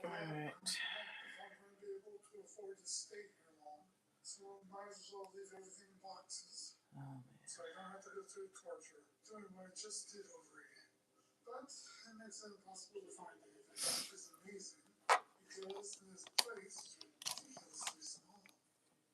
Alright. Oh, man. So I don't have to go through torture, doing what I just did over again. But it makes it impossible to find anything, which is amazing, because this place is ridiculously small.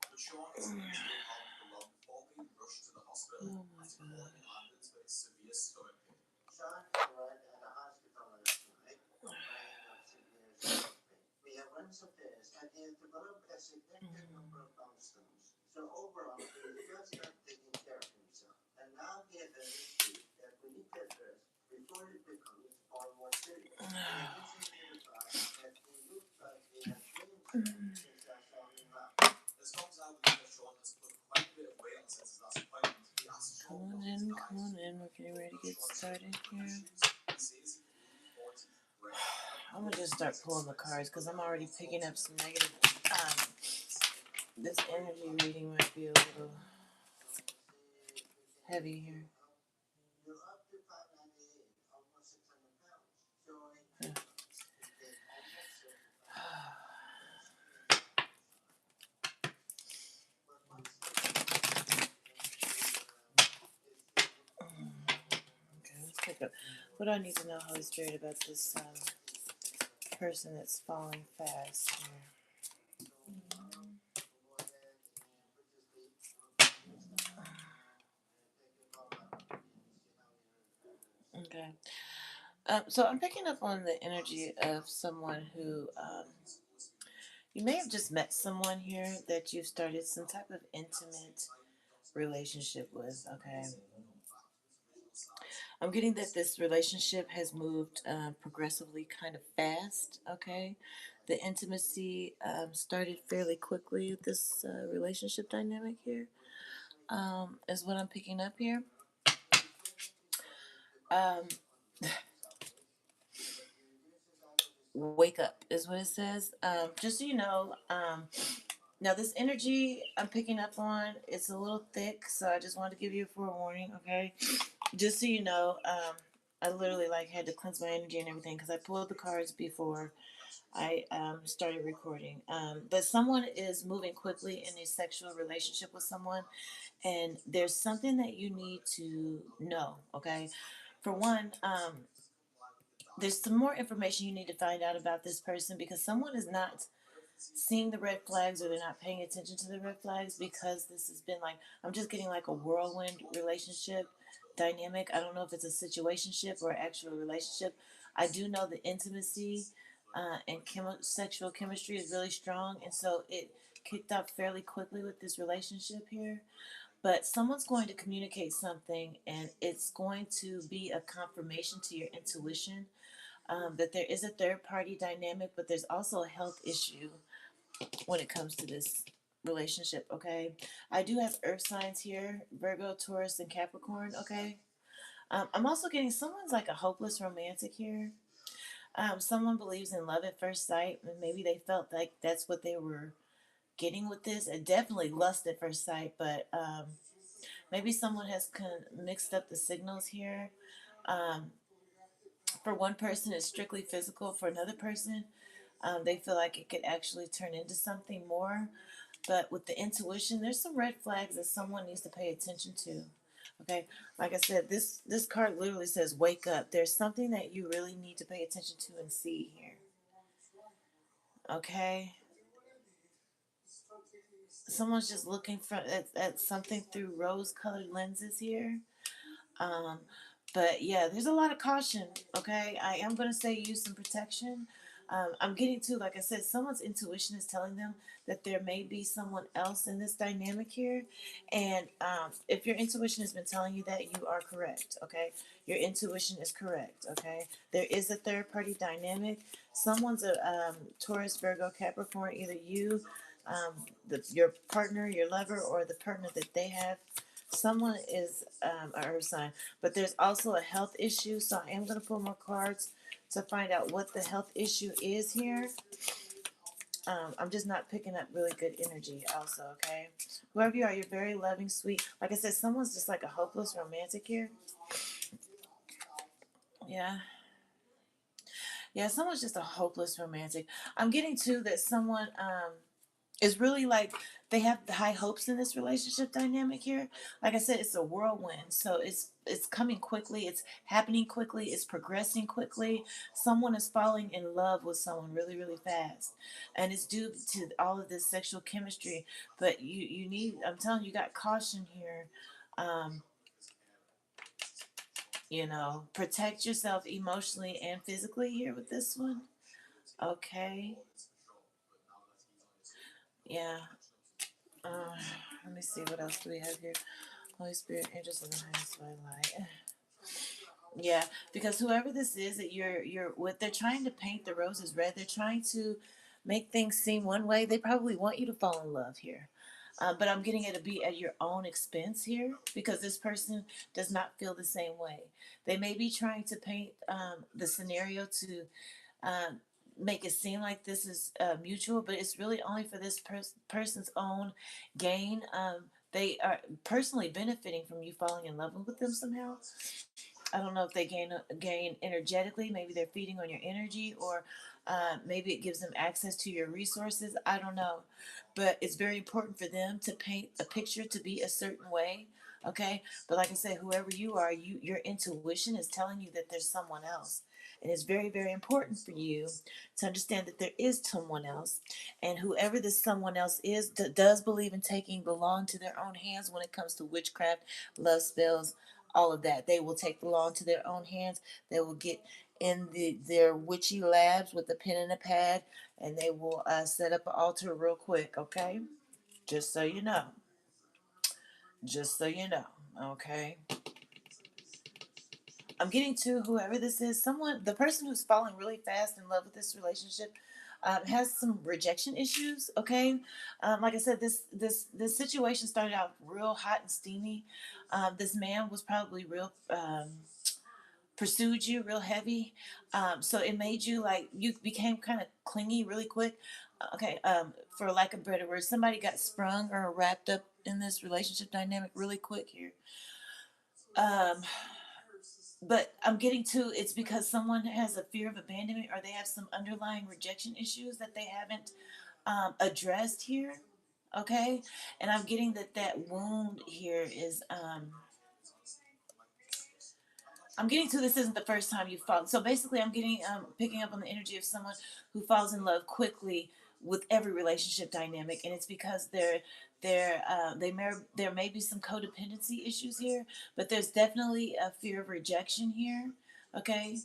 But Sean is in the before being rushed to the hospital after falling landed with severe stomach pain. Sean arrived at the hospital last night, complaining of severe stomach pain. We have run some tests and he has developed a significant number of gallstones. So overall, he is just not taking care of himself. And now he has an issue that we need to address before it becomes far more serious. In addition to the fact that he looks like he has gained since I saw him last. As far as I believe that Sean has put quite a bit of weight on since his last appointment. He asked Sean Come on in, come on in. We're getting ready to get started here. I'm gonna just start pulling the cards because I'm already picking up some negative. This energy reading might be a little heavy here. Okay, let's pick up. What do I need to know, Holy Spirit, about this person that's falling fast here? Okay. So I'm picking up on the energy of someone who you may have just met someone here that you've started some type of intimate relationship with. Okay. I'm getting that this relationship has moved progressively kind of fast. Okay. The intimacy started fairly quickly with this relationship dynamic here, is what I'm picking up here. Wake up is what it says. Just so you know, now this energy I'm picking up on, it's a little thick, so I just wanted to give you a forewarning, okay? Just so you know, I literally had to cleanse my energy and everything because I pulled the cards before I started recording. But someone is moving quickly in a sexual relationship with someone, and there's something that you need to know, okay? For one, there's some more information you need to find out about this person because someone is not seeing the red flags or they're not paying attention to the red flags because this has been I'm just getting a whirlwind relationship dynamic. I don't know if it's a situationship or actual relationship. I do know the intimacy and sexual chemistry is really strong, and so it kicked off fairly quickly with this relationship here. But someone's going to communicate something, and it's going to be a confirmation to your intuition that there is a third party dynamic, but there's also a health issue when it comes to this relationship, okay? I do have earth signs here, Virgo, Taurus, and Capricorn, okay? I'm also getting someone's a hopeless romantic here. Someone believes in love at first sight, and maybe they felt like that's what they were getting with this. And definitely lust at first sight, but maybe someone has mixed up the signals here. For one person, it's strictly physical. For another person, they feel like it could actually turn into something more. But with the intuition, there's some red flags that someone needs to pay attention to. Okay, like I said, this card literally says wake up. There's something that you really need to pay attention to and see here. Okay, someone's just looking at something through rose-colored lenses here. But yeah, there's a lot of caution. Okay, I am gonna say use some protection. I'm getting to, like I said, someone's intuition is telling them that there may be someone else in this dynamic here. And if your intuition has been telling you that, you are correct, okay? Your intuition is correct, okay? There is a third party dynamic. Someone's a Taurus, Virgo, Capricorn, either you, your partner, your lover, or the partner that they have. Someone is a earth sign, but there's also a health issue. So I am going to pull more cards to find out what the health issue is here. I'm just not picking up really good energy also, okay? Whoever you are, you're very loving, sweet. Like I said, someone's just like a hopeless romantic here. Yeah. Yeah, someone's just a hopeless romantic. I'm getting to that someone is really like they have the high hopes in this relationship dynamic here. Like I said, it's a whirlwind. So it's coming quickly, it's happening quickly, it's progressing quickly. Someone is falling in love with someone really, really fast. And it's due to all of this sexual chemistry. But you need, I'm telling you, you got caution here. Um, protect yourself emotionally and physically here with this one. Okay. Yeah. Uh, Let me see what else do we have here. Holy Spirit, angels of the highest light. Yeah, because whoever this is that you're what they're trying to paint the roses red. They're trying to make things seem one way. They probably want you to fall in love here. But I'm getting it to be at your own expense here because this person does not feel the same way. They may be trying to paint the scenario to um, make it seem like this is mutual, but it's really only for this person's own gain. They are personally benefiting from you falling in love with them somehow. I don't know if they gain energetically. Maybe they're feeding on your energy, or maybe it gives them access to your resources. I don't know, but it's very important for them to paint a picture to be a certain way. Okay, but like I said, whoever you are, your intuition is telling you that there's someone else, and it's very, very important for you to understand that there is someone else, and whoever this someone else is does believe in taking the law into their own hands when it comes to witchcraft, love spells, all of that. They will take the law into their own hands. They will get in their witchy labs with a pen and a pad, and they will set up an altar real quick. Okay, just so you know. Just so you know. Okay. I'm getting to whoever this is. Someone, the person who's falling really fast in love with this relationship, has some rejection issues. Okay, like I said, this situation started out real hot and steamy. This man was probably real. Pursued you real heavy, so it made you like you became kind of clingy really quick. Okay, for lack of better words, somebody got sprung or wrapped up in this relationship dynamic really quick here. um but I'm getting to it's because someone has a fear of abandonment, or they have some underlying rejection issues that they haven't addressed here. Okay, and I'm getting that wound here is I'm getting to this isn't the first time you've fallen. So basically, I'm getting picking up on the energy of someone who falls in love quickly with every relationship dynamic, and it's because there may be some codependency issues here, but there's definitely a fear of rejection here. Okay.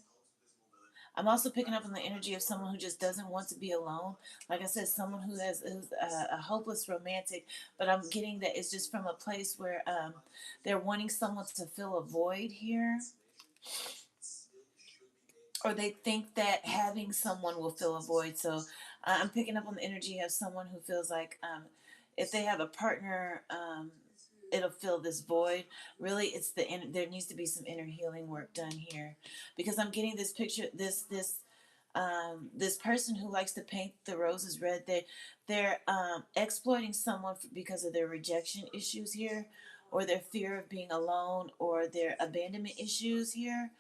I'm also picking up on the energy of someone who just doesn't want to be alone. Like I said, someone who's a hopeless romantic, but I'm getting that it's just from a place where they're wanting someone to fill a void here, or they think that having someone will fill a void. So I'm picking up on the energy of someone who feels like if they have a partner, it'll fill this void. Really, it's there needs to be some inner healing work done here, because I'm getting this picture, this person who likes to paint the roses red. They're exploiting someone because of their rejection issues here, or their fear of being alone, or their abandonment issues here,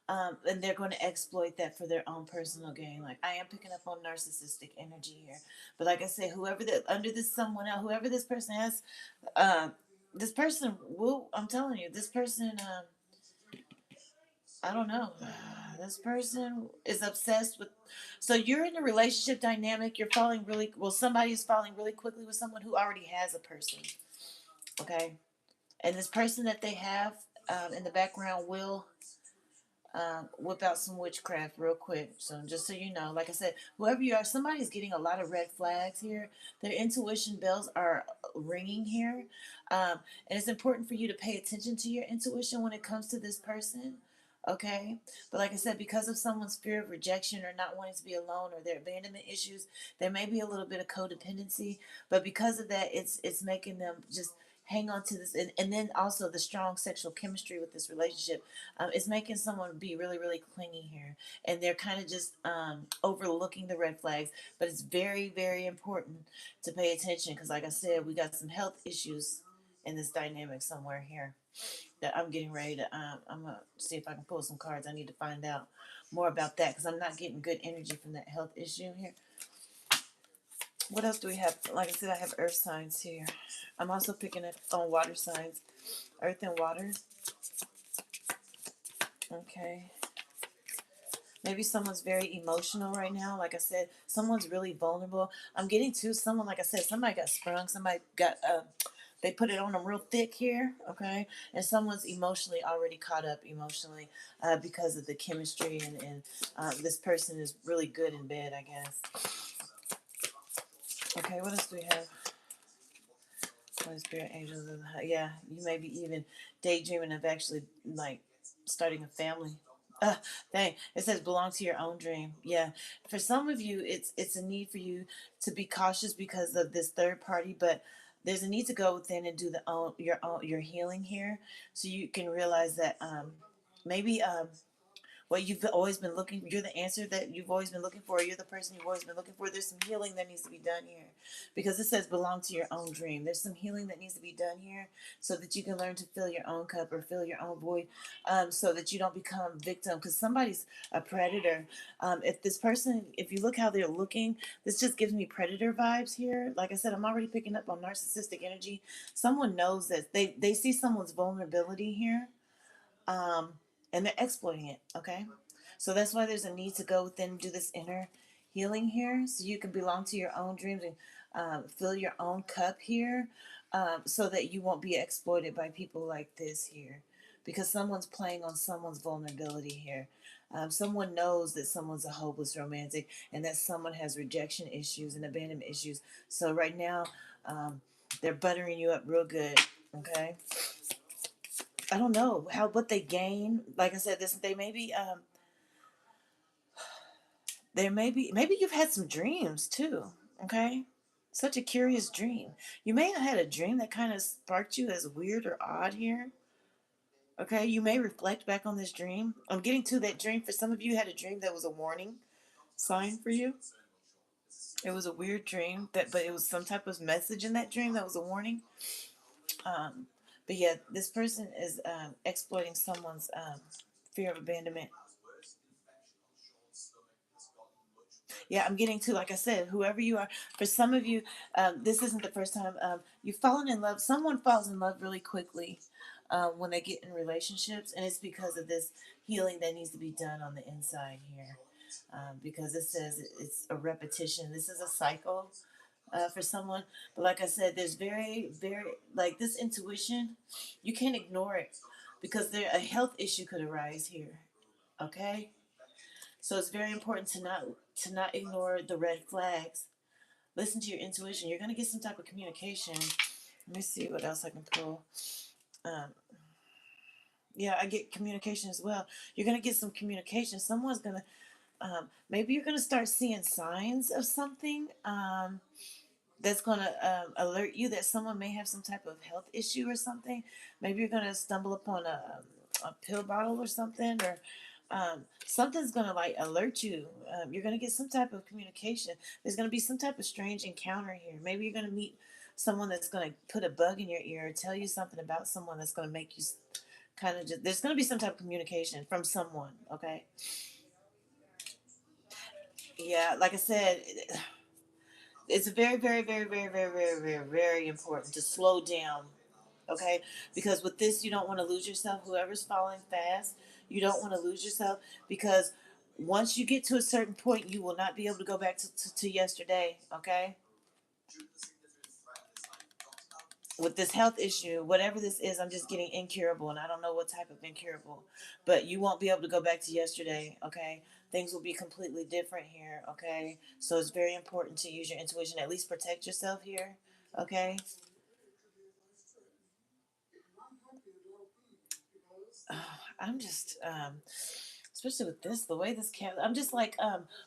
and they're going to exploit that for their own personal gain. Like I am picking up on narcissistic energy here, but like I said, whoever that under this someone else, whoever this person has, this person will. I'm telling you, this person. I don't know. This person is obsessed with. So you're in a relationship dynamic. You're falling really well. Somebody is falling really quickly with someone who already has a person. Okay, and this person that they have in the background will whip out some witchcraft real quick. So just so you know, like I said, whoever you are, somebody's getting a lot of red flags here. Their intuition bells are ringing here, and it's important for you to pay attention to your intuition when it comes to this person. Okay, but like I said, because of someone's fear of rejection or not wanting to be alone or their abandonment issues, there may be a little bit of codependency. But because of that, it's making them just hang on to this, and then also the strong sexual chemistry with this relationship is making someone be really, really clingy here. And they're kind of just overlooking the red flags. But it's very, very important to pay attention because, like I said, we got some health issues in this dynamic somewhere here that I'm getting ready to. I'm going to see if I can pull some cards. I need to find out. more about that because I'm not getting good energy from that health issue here. What else do we have? Like I said, I have earth signs here. I'm also picking up on water signs, earth and water. Okay. Maybe someone's very emotional right now. Like I said, someone's really vulnerable. I'm getting to someone, like I said, somebody got sprung. Somebody got, they put it on them real thick here, okay? And someone's emotionally already caught up emotionally because of the chemistry. And this person is really good in bed, I guess. Okay, what else do we have? Holy Spirit, angels of the, yeah, you may be even daydreaming of actually like starting a family. Uh, Dang, it says belong to your own dream. Yeah, for some of you, it's a need for you to be cautious because of this third party, but there's a need to go within and do your healing here, so you can realize that maybe what you've always been looking, you're the answer that you've always been looking for, you're the person you've always been looking for. There's some healing that needs to be done here because it says belong to your own dream. There's some healing that needs to be done here so that you can learn to fill your own cup or fill your own void, so that you don't become victim because somebody's a predator. If this person, if you look how they're looking, this just gives me predator vibes here. Like I said, I'm already picking up on narcissistic energy. Someone knows that they see someone's vulnerability here, um, and they're exploiting it. Okay, so that's why there's a need to go within and do this inner healing here, so you can belong to your own dreams and fill your own cup here, so that you won't be exploited by people like this here, because someone's playing on someone's vulnerability here. Someone knows that someone's a hopeless romantic and that someone has rejection issues and abandonment issues. So right now, they're buttering you up real good. Okay, I don't know how what they gain. Like I said, this they may be there may be maybe you've had some dreams too. Okay, such a curious dream. You may have had a dream that kind of sparked you as weird or odd here. Okay, you may reflect back on this dream. I'm getting to that dream. For some of you, had a dream that was a warning sign for you. It was a weird dream that, but it was some type of message in that dream that was a warning. Um, but yeah, this person is exploiting someone's fear of abandonment. Yeah, I'm getting to, like I said, whoever you are. For some of you, this isn't the first time you've fallen in love. Someone falls in love really quickly when they get in relationships, and it's because of this healing that needs to be done on the inside here. Because it says it's a repetition. This is a cycle for someone. But like I said, there's very, like this intuition, you can't ignore it because a health issue could arise here. Okay, so it's very important to not ignore the red flags. Listen to your intuition. You're gonna get some type of communication. Let me see what else I can pull. Um, yeah, I get communication as well. You're gonna get some communication. Someone's gonna maybe you're gonna start seeing signs of something. That's going to alert you that someone may have some type of health issue or something. Maybe you're going to stumble upon a pill bottle or something, or something's going to like alert you. You're going to get some type of communication. There's going to be some type of strange encounter here. Maybe you're going to meet someone that's going to put a bug in your ear or tell you something about someone that's going to make you kind of just, there's going to be some type of communication from someone, okay? Yeah, like I said, it's very important to slow down, okay? Because with this, you don't want to lose yourself. Whoever's falling fast, you don't want to lose yourself because once you get to a certain point, you will not be able to go back to yesterday, okay? With this health issue, whatever this is, I'm just getting incurable, and I don't know what type of incurable, but you won't be able to go back to yesterday, okay? Things will be completely different here, okay? So it's very important to use your intuition, at least protect yourself here, okay? I'm just, especially with this, the way this cat, I'm just like,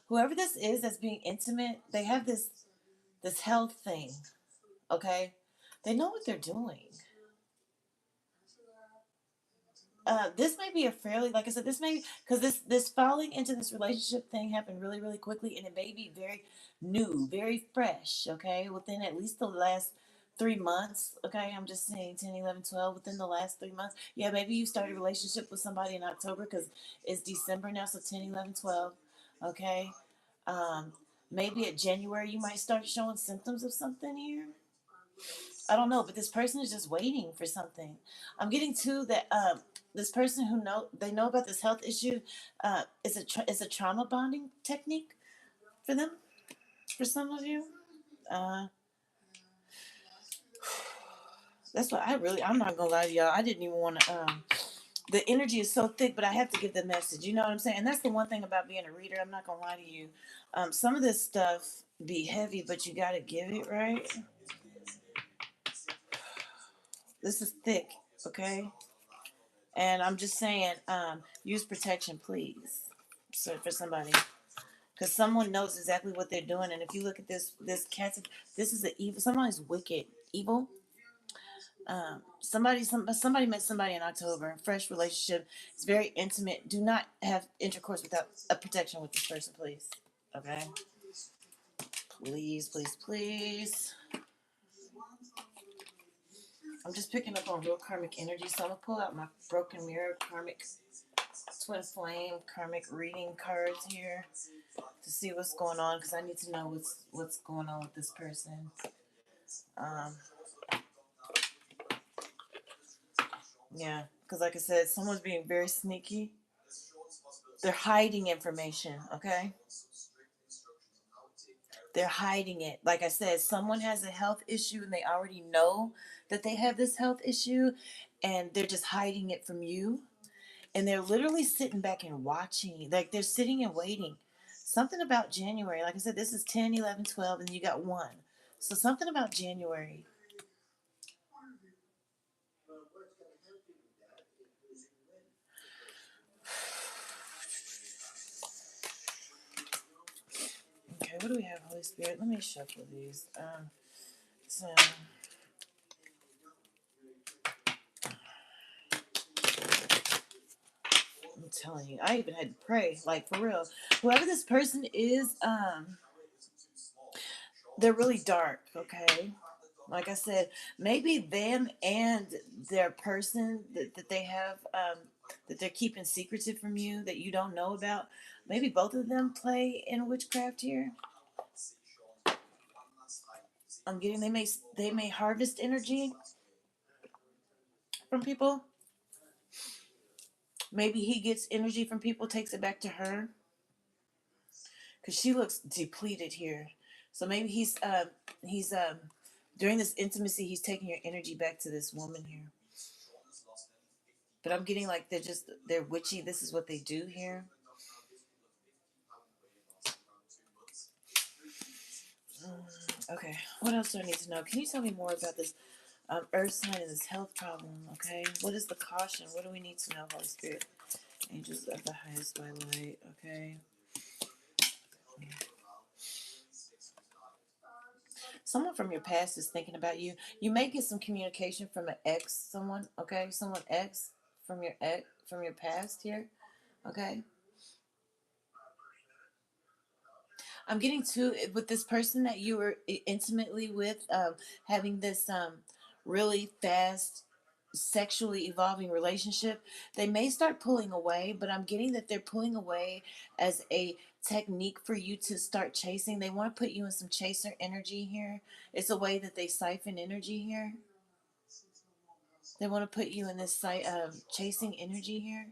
whoever this is that's being intimate, they have this health thing, okay? They know what they're doing. This may be a fairly, like I said, this may because this falling into this relationship thing happened really quickly, and it may be very new, very fresh. Okay, within at least the last 3 months. Okay, I'm just saying 10, 11, 12 within the last 3 months. Yeah, maybe you started a relationship with somebody in October because it's December now, so 10, 11, 12. Okay, um, maybe at January you might start showing symptoms of something here. I don't know, but this person is just waiting for something. I'm getting to that. This person who they know about this health issue. Is a trauma bonding technique for them. For some of you, uh, that's what I'm not gonna lie to y'all. I didn't even want to. The energy is so thick, but I have to give the message. You know what I'm saying? And that's the one thing about being a reader. I'm not gonna lie to you. Some of this stuff be heavy, but you gotta give it right. This is thick, okay? And I'm just saying, use protection, please. So for somebody, because someone knows exactly what they're doing. And if you look at this cat, this is an evil. Somebody's wicked, evil. Somebody met somebody in October. Fresh relationship. It's very intimate. Do not have intercourse without a protection with this person, please. Okay. Please, please, please. I'm just picking up on real karmic energy, so I'm gonna pull out my broken mirror karmic twin flame karmic reading cards here to see what's going on, because I need to know what's going on with this person. Um, yeah, because like I said, someone's being very sneaky. They're hiding information, okay? They're hiding it. Like I said, someone has a health issue and they already know that they have this health issue and they're just hiding it from you. And they're literally sitting back and watching. Like they're sitting and waiting. Something about January. Like I said, this is 10, 11, 12, and you got one. So something about January. Okay, what do we have, Holy Spirit? Let me shuffle these. So I'm telling you, I even had to pray, like for real. Whoever this person is, they're really dark, okay? Like I said, maybe them and their person that they have, that they're keeping secretive from you that you don't know about, maybe both of them play in witchcraft here. I'm getting they may harvest energy from people. Maybe he gets energy from people, takes it back to her, because she looks depleted here. So maybe he's during this intimacy, he's taking your energy back to this woman here. But I'm getting like they're witchy. This is what they do here. Okay, what else do I need to know? Can you tell me more about this earth sign and this health problem? Okay, what is the caution? What do we need to know, Holy Spirit? Angels of the highest by light. Okay. Someone from your past is thinking about you. You may get some communication from an ex, someone. Okay, someone ex from your past here. Okay. I'm getting to with this person that you were intimately with, having this really fast sexually evolving relationship. They may start pulling away, but I'm getting that they're pulling away as a technique for you to start chasing. They want to put you in some chaser energy here. It's a way that they siphon energy here. They want to put you in this chasing energy here.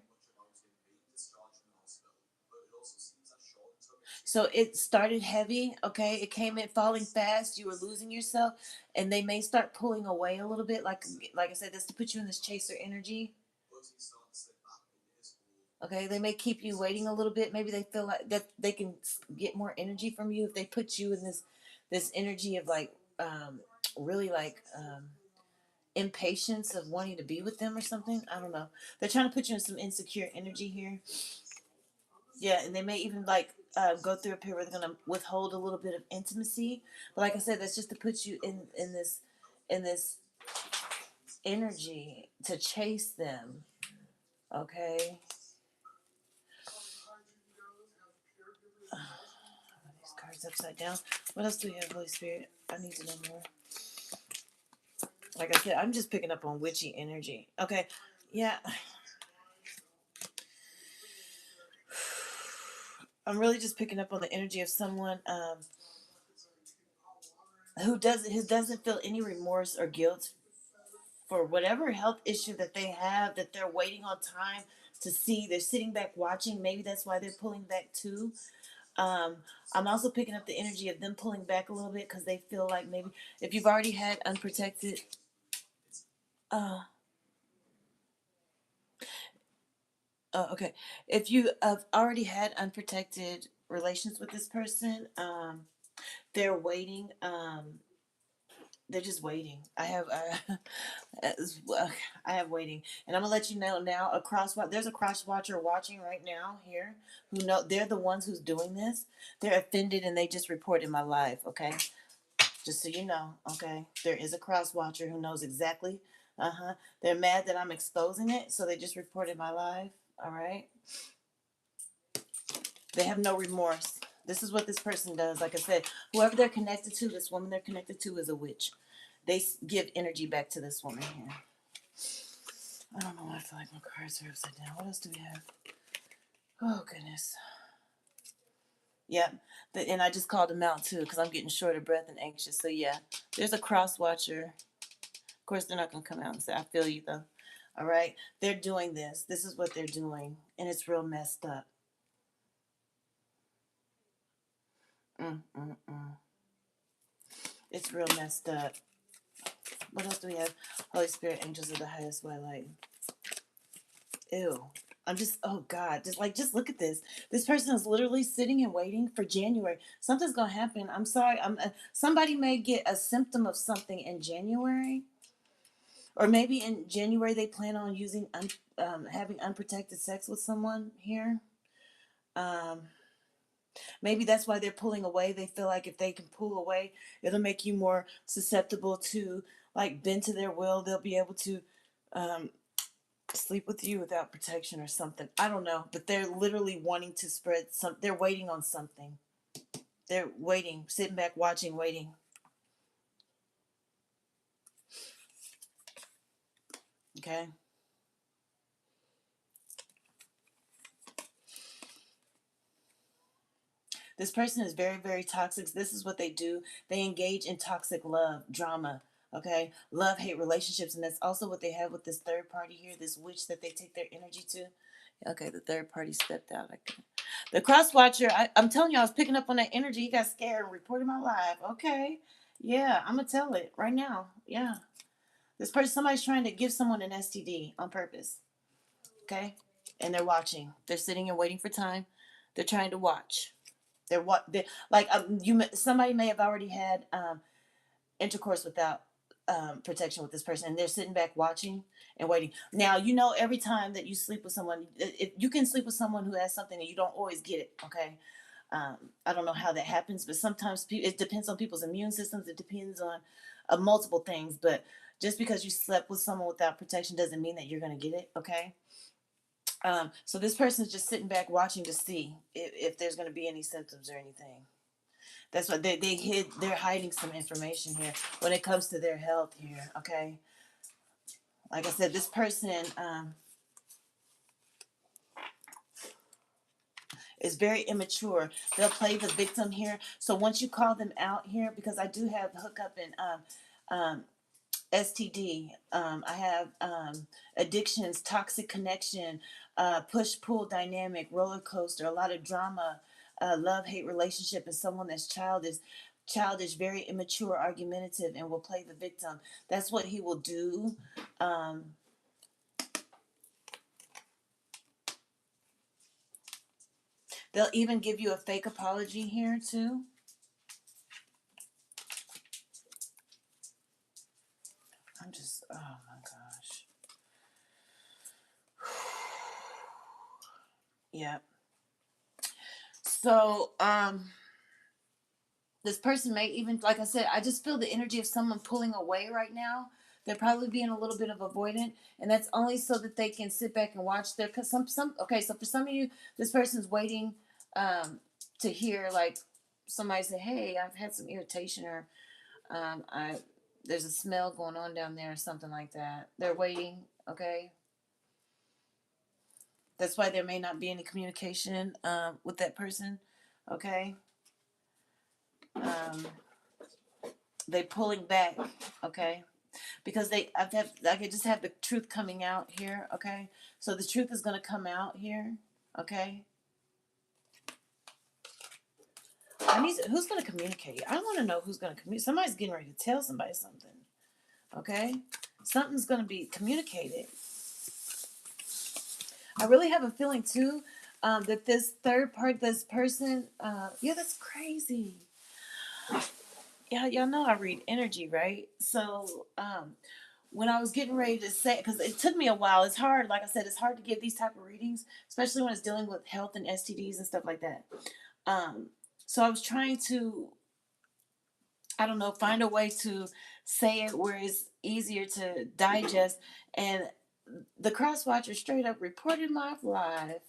So it started heavy, okay? It came in falling fast. You were losing yourself, and they may start pulling away a little bit. Like I said, that's to put you in this chaser energy. Okay, they may keep you waiting a little bit. Maybe they feel like that they can get more energy from you if they put you in this energy of like really like impatience of wanting to be with them or something. I don't know. They're trying to put you in some insecure energy here. Yeah, and they may even like go through a period where they're gonna withhold a little bit of intimacy. But like I said, that's just to put you in this energy to chase them. Okay. These cards upside down. What else do we have, Holy Spirit? I need to know more. Like I said, I'm just picking up on witchy energy. Okay. Yeah. I'm really just picking up on the energy of someone who doesn't feel any remorse or guilt for whatever health issue that they have, that they're waiting on time to see. They're sitting back watching. Maybe that's why they're pulling back too. Um, I'm also picking up the energy of them pulling back a little bit because they feel like maybe if you've already had unprotected, uh, okay, if you have already had unprotected relations with this person, they're waiting. They're just waiting. I have waiting, and I'm gonna let you know now. There's a cross watcher watching right now here, who know they're the ones who's doing this. They're offended, and they just reported my live. Okay, just so you know. Okay, there is a cross watcher who knows exactly. They're mad that I'm exposing it, so they just reported my live. All right. They have no remorse. This is what this person does. Like I said, whoever they're connected to, this woman they're connected to is a witch. They give energy back to this woman here. I don't know why I feel like my cards are upside down. What else do we have? Oh, goodness. Yep. And I just called them out, too, because I'm getting short of breath and anxious. So, yeah, there's a cross watcher. Of course, they're not going to come out and say, I feel you, though. All right? They're doing this. This is what they're doing. And it's real messed up. Mm. It's real messed up. What else do we have? Holy Spirit, angels of the highest white light. Ew. I'm just, oh God, just look at this. This person is literally sitting and waiting for January. Something's gonna happen. I'm sorry. Somebody may get a symptom of something in January, or maybe in January they plan on having unprotected sex with someone here. Um, Maybe that's why they're pulling away. They feel like if they can pull away, it'll make you more susceptible to like bend to their will. They'll be able to um, sleep with you without protection or something. I don't know, but they're literally wanting to spread some. They're waiting on something. They're waiting, sitting back, watching, waiting. Okay. This person is very, very toxic. This is what they do. They engage in toxic love, drama. Okay. Love, hate relationships. And that's also what they have with this third party here, this witch that they take their energy to. Okay. The third party stepped out. The cross watcher, I'm telling you, I was picking up on that energy. He got scared and reported my life. Okay. Yeah. I'm going to tell it right now. Yeah. This person, somebody's trying to give someone an STD on purpose. Okay. And they're watching. They're sitting and waiting for time. They're trying to watch. They're what they like. Somebody may have already had intercourse without protection with this person, and they're sitting back watching and waiting. Now you know every time that you sleep with someone, if you can sleep with someone who has something and you don't always get it. Okay, I don't know how that happens, but sometimes it depends on people's immune systems. It depends on multiple things, but just because you slept with someone without protection doesn't mean that you're going to get it. Okay. So this person is just sitting back watching to see if there's going to be any symptoms or anything. That's what they hid. They're hiding some information here when it comes to their health here. Okay, like I said, this person is very immature. They'll play the victim here. So once you call them out here, because I do have hookup and STD. I have addictions, toxic connection, push pull dynamic, roller coaster, a lot of drama, love hate relationship, and someone that's childish, very immature, argumentative, and will play the victim. That's what he will do. Um, they'll even give you a fake apology here too. Oh my gosh. Yeah. So, this person may even, like I said, I just feel the energy of someone pulling away right now. They're probably being a little bit of avoidant, and that's only so that they can sit back and watch their. Cause some okay, so for some of you, this person's waiting to hear like somebody say, "Hey, I've had some irritation," or I There's a smell going on down there or something like that. They're waiting, okay? That's why there may not be any communication with that person, okay? Um, they pulling back, okay? Because I could just have the truth coming out here, okay? So the truth is going to come out here, okay? Who's going to communicate? I want to know who's going to communicate. Somebody's getting ready to tell somebody something, okay? Something's going to be communicated. I really have a feeling too that this third part, this person, yeah, that's crazy. Yeah, y'all know I read energy, right? So when I was getting ready to say, because it took me a while, it's hard. Like I said, it's hard to give these type of readings, especially when it's dealing with health and STDs and stuff like that. Um, so I was trying to, I don't know, find a way to say it where it's easier to digest. And the cross watcher straight up reported my live.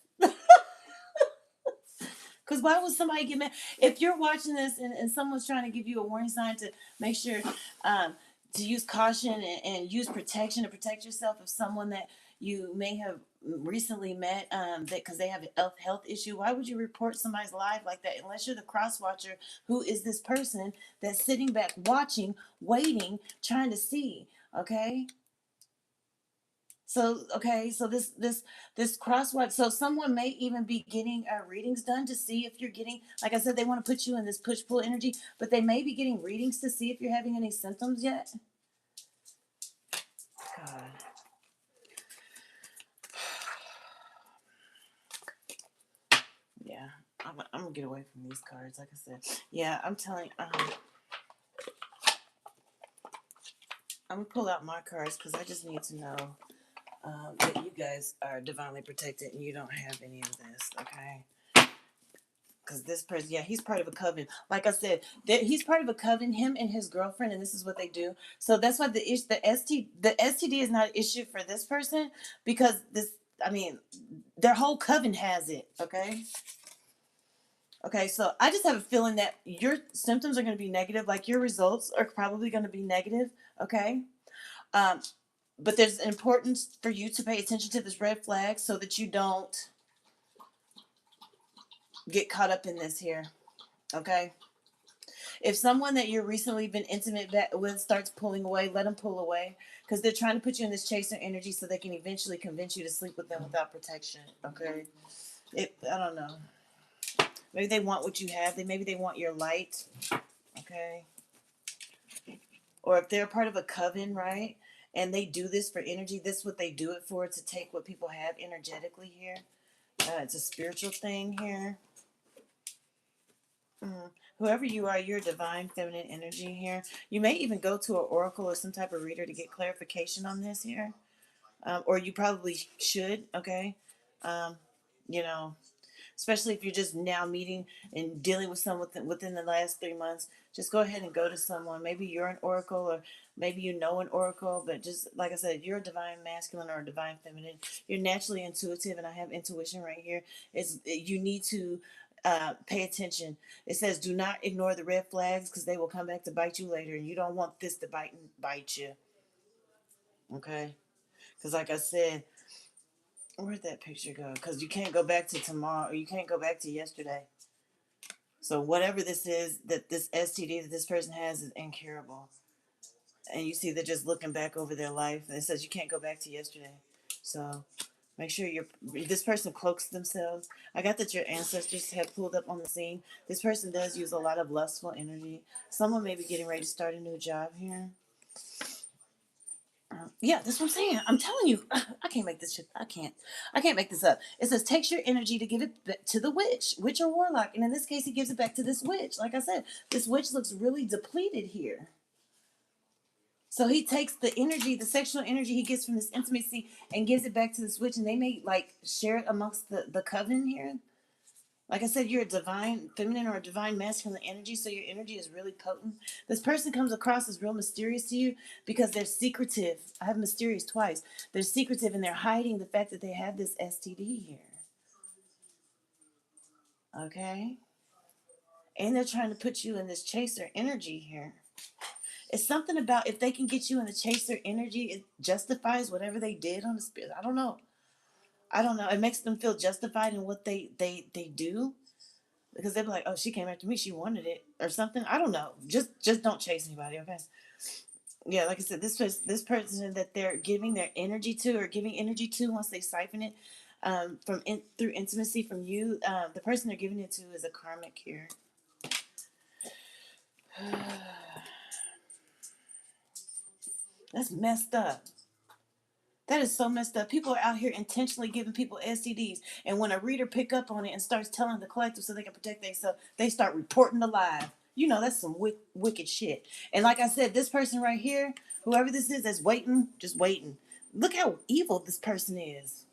Because why would somebody get mad? If you're watching this and someone's trying to give you a warning sign to make sure to use caution and use protection to protect yourself of someone that you may have recently met that because they have a health issue, why would you report somebody's life like that unless you're the cross watcher who is this person that's sitting back watching, waiting, trying to see, okay? So okay, so this crosswalk. So someone may even be getting readings done to see if you're getting. Like I said, they want to put you in this push pull energy, but they may be getting readings to see if you're having any symptoms yet. God. Yeah, I'm gonna get away from these cards. Like I said, yeah, I'm telling. I'm gonna pull out my cards because I just need to know that you guys are divinely protected and you don't have any of this. Okay. Because this person, yeah, he's part of a coven. Like I said, he's part of a coven. Him and his girlfriend, and this is what they do. So that's why the STD is not an issue for this person because this. I mean, their whole coven has it. Okay. Okay. So I just have a feeling that your symptoms are going to be negative. Like your results are probably going to be negative. Okay. Um, but there's importance for you to pay attention to this red flag so that you don't get caught up in this here. Okay. If someone that you're recently been intimate with starts pulling away, let them pull away because they're trying to put you in this chaser energy so they can eventually convince you to sleep with them without protection. Okay, I don't know. Maybe they want what you have. Maybe they want your light. Okay, or if they're part of a coven, right? And they do this for energy. This is what they do it for, to take what people have energetically here. It's a spiritual thing here. Mm. Whoever you are, you're divine feminine energy here. You may even go to an oracle or some type of reader to get clarification on this here, or you probably should. Okay, um, you know, especially if you're just now meeting and dealing with someone within the last 3 months. Just go ahead and go to someone. Maybe you're an oracle, or maybe you know an oracle. But just like I said, you're a divine masculine or a divine feminine. You're naturally intuitive, and I have intuition right here. You need to pay attention. It says, do not ignore the red flags because they will come back to bite you later, and you don't want this to bite you. Okay, because like I said, where'd that picture go? Because you can't go back to tomorrow, or you can't go back to yesterday. So whatever this is, that this STD that this person has is incurable. And you see they're just looking back over their life, and it says you can't go back to yesterday. So make sure this person cloaks themselves. I got that your ancestors have pulled up on the scene. This person does use a lot of lustful energy. Someone may be getting ready to start a new job here. Yeah, that's what I'm saying. I'm telling you, I can't make this shit. I can't make this up. It says takes your energy to give it to the witch or warlock, and in this case, he gives it back to this witch. Like I said, this witch looks really depleted here. So he takes the energy, the sexual energy he gets from this intimacy, and gives it back to this witch, and they may like share it amongst the coven here. Like I said, you're a divine feminine or a divine masculine energy, so your energy is really potent. This person comes across as real mysterious to you because they're secretive. I have mysterious twice. They're secretive and they're hiding the fact that they have this STD here. Okay? And they're trying to put you in this chaser energy here. It's something about if they can get you in the chaser energy, it justifies whatever they did on the spirit. I don't know. I don't know. It makes them feel justified in what they do because they're like, oh, she came after me, she wanted it or something. I don't know. Just don't chase anybody, okay? Yeah, like I said, this person that they're giving their energy to or giving energy to once they siphon it through intimacy from you, the person they're giving it to is a karmic here. That's messed up. That is so messed up. People are out here intentionally giving people STDs, and when a reader pick up on it and starts telling the collective so they can protect themselves, they start reporting the lie. You know that's some wicked shit. And like I said, this person right here, whoever this is, that's waiting, just waiting. Look how evil this person is.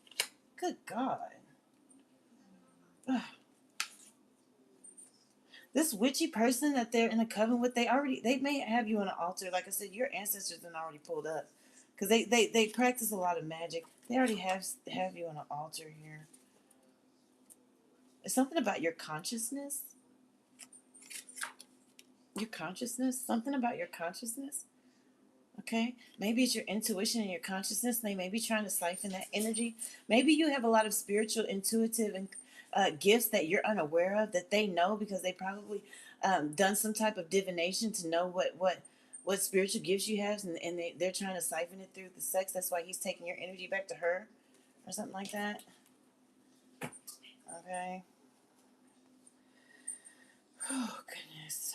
Good God. Ugh. This witchy person that they're in a coven with, they may have you on an altar. Like I said, your ancestors have already pulled up because they practice a lot of magic. They already have you on an altar here. It's something about your consciousness. Your consciousness. Something about your consciousness. Okay, maybe it's your intuition and your consciousness. They may be trying to siphon that energy. Maybe you have a lot of spiritual, intuitive, and gifts that you're unaware of that they know because they probably done some type of divination to know what spiritual gifts you have, and they're trying to siphon it through the sex. That's why he's taking your energy back to her, or something like that. Okay. Oh goodness.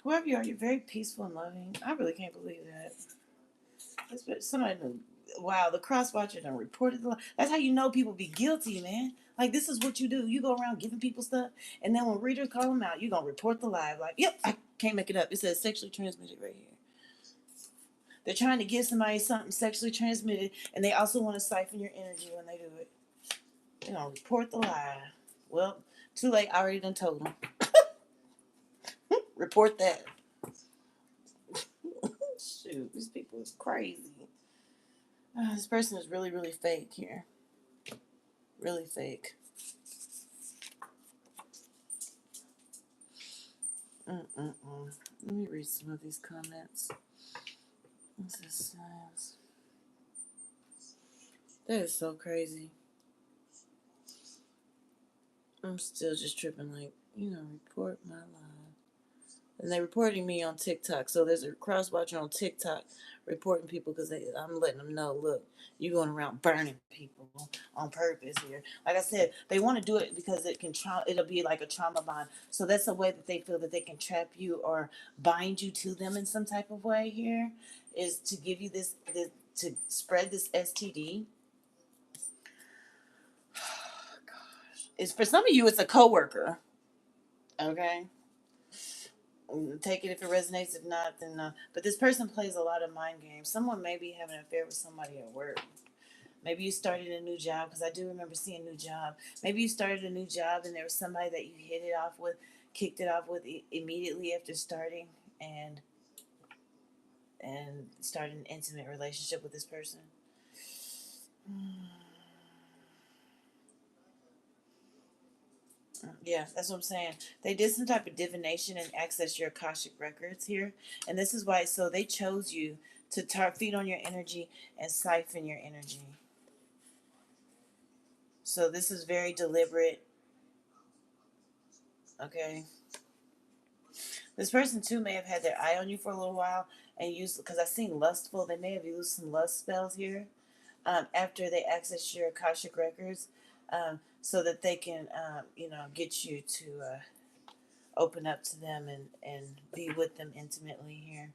Whoever you are, you're very peaceful and loving. I really can't believe that. Somebody, wow, the cross watcher done reported the lie. That's how you know people be guilty, man. Like this is what you do. You go around giving people stuff, and then when readers call them out, you gonna report the lie. Like, yep, I can't make it up. It says sexually transmitted right here. They're trying to give somebody something sexually transmitted, and they also want to siphon your energy when they do it. They're gonna report the lie. Well, too late. I already done told them. Report that. Shoot, these people is crazy. This person is really, really fake here. Really fake. Let me read some of these comments. What's this? That is so crazy. I'm still just tripping, like, report my live. And they're reporting me on TikTok. So there's a cross watcher on TikTok reporting people because I'm letting them know, look, you're going around burning people on purpose here. Like I said, they want to do it because it'll be like a trauma bond. So that's a way that they feel that they can trap you or bind you to them in some type of way here, is to give you this to spread this STD. Gosh. It's for some of you, it's a coworker. Okay. Take it if it resonates. If not, then no. But this person plays a lot of mind games. Someone may be having an affair with somebody at work. Maybe you started a new job, because I do remember seeing a new job. Maybe you started a new job and there was somebody that you hit it off with, kicked it off with immediately after starting, and started an intimate relationship with this person. Yeah, that's what I'm saying. They did some type of divination and access your Akashic records here. And this is why, so they chose you to feed on your energy and siphon your energy. So this is very deliberate. Okay. This person too may have had their eye on you for a little while and used, because I've seen lustful, they may have used some lust spells here after they access your Akashic records, so that they can, get you to open up to them and be with them intimately here.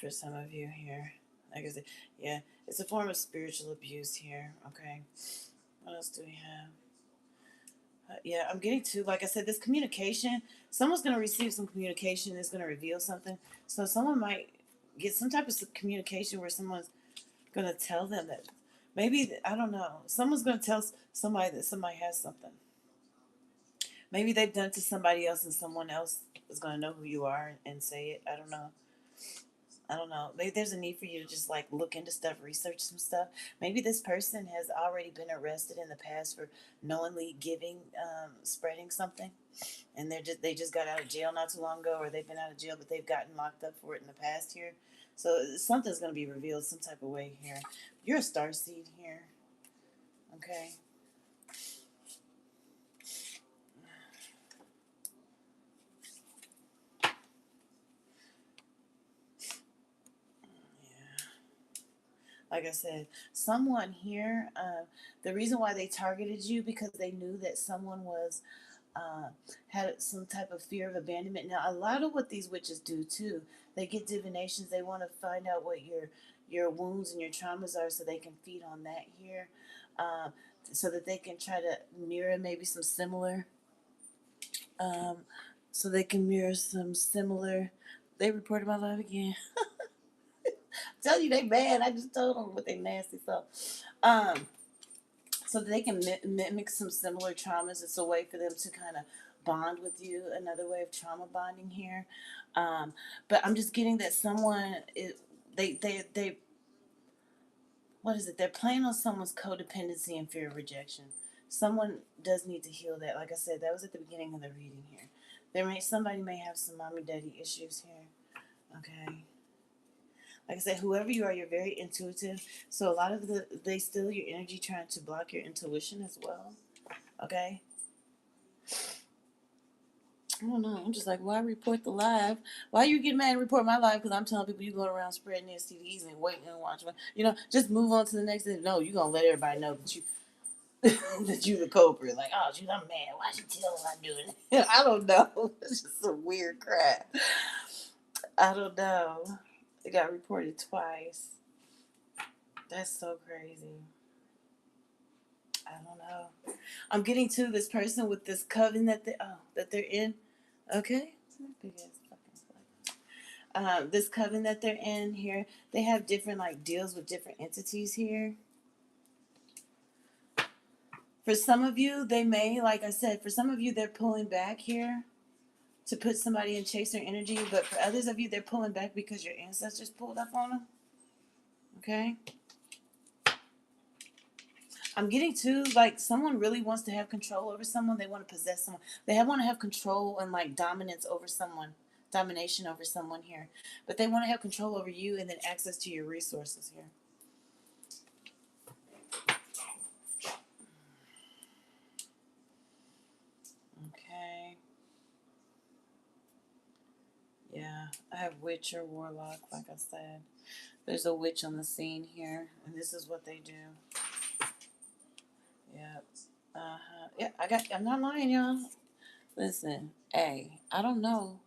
For some of you here, like I said, yeah, it's a form of spiritual abuse here. Okay, what else do we have? Yeah, I'm getting to, like I said, this communication. Someone's going to receive some communication that's going to reveal something. So someone might get some type of communication where someone's going to tell them that maybe, I don't know, someone's going to tell somebody that somebody has something. Maybe they've done it to somebody else and someone else is going to know who you are and say it. I don't know. I don't know. Maybe there's a need for you to just like look into stuff, research some stuff. Maybe this person has already been arrested in the past for knowingly giving, spreading something, and they just got out of jail not too long ago, or they've been out of jail, but they've gotten locked up for it in the past here. So something's going to be revealed some type of way here. You're a star seed here, okay? Like I said, someone here, the reason why they targeted you because they knew that someone was uh, had some type of fear of abandonment. Now, a lot of what these witches do too, they get divinations. They want to find out what your wounds and your traumas are, so they can feed on that here, um, so that they can try to mirror maybe some similar. Um, so they can mirror some similar. They reported my life again. Tell you they bad. I just told them what they nasty. Um, so they can mimic some similar traumas. It's a way for them to kind of bond with you. Another way of trauma bonding here. But I'm just getting that someone they what is it? They're playing on someone's codependency and fear of rejection. Someone does need to heal that. Like I said, that was at the beginning of the reading here. Somebody may have some mommy daddy issues here. Okay. Like I said, whoever you are, you're very intuitive. So a lot of they steal your energy trying to block your intuition as well. Okay. I don't know. I'm just like, why report the live? Why you get mad and report my live? Because I'm telling people you going around spreading STDs and waiting and watching. Just move on to the next thing. No, you're gonna let everybody know that you that you the culprit. Like, oh, shoot, I'm mad. Why she tell what I'm doing? I don't know. It's just some weird crap. I don't know. It got reported twice. That's so crazy. I don't know. I'm getting to this person with this coven that they're in. Okay. Big ass fucking flag. This coven that they're in here, they have different like deals with different entities here. For some of you, they may, like I said, for some of you, they're pulling back here to put somebody in chaser energy, but for others of you, they're pulling back because your ancestors pulled up on them. Okay. I'm getting to like someone really wants to have control over someone. They want to possess someone. They want to have control and like dominance over someone, domination over someone here. But they want to have control over you and then access to your resources here. Okay. Yeah, I have witch or warlock, like I said. There's a witch on the scene here, and this is what they do. Yeah. Yeah, I'm not lying, y'all. Listen, hey, I don't know.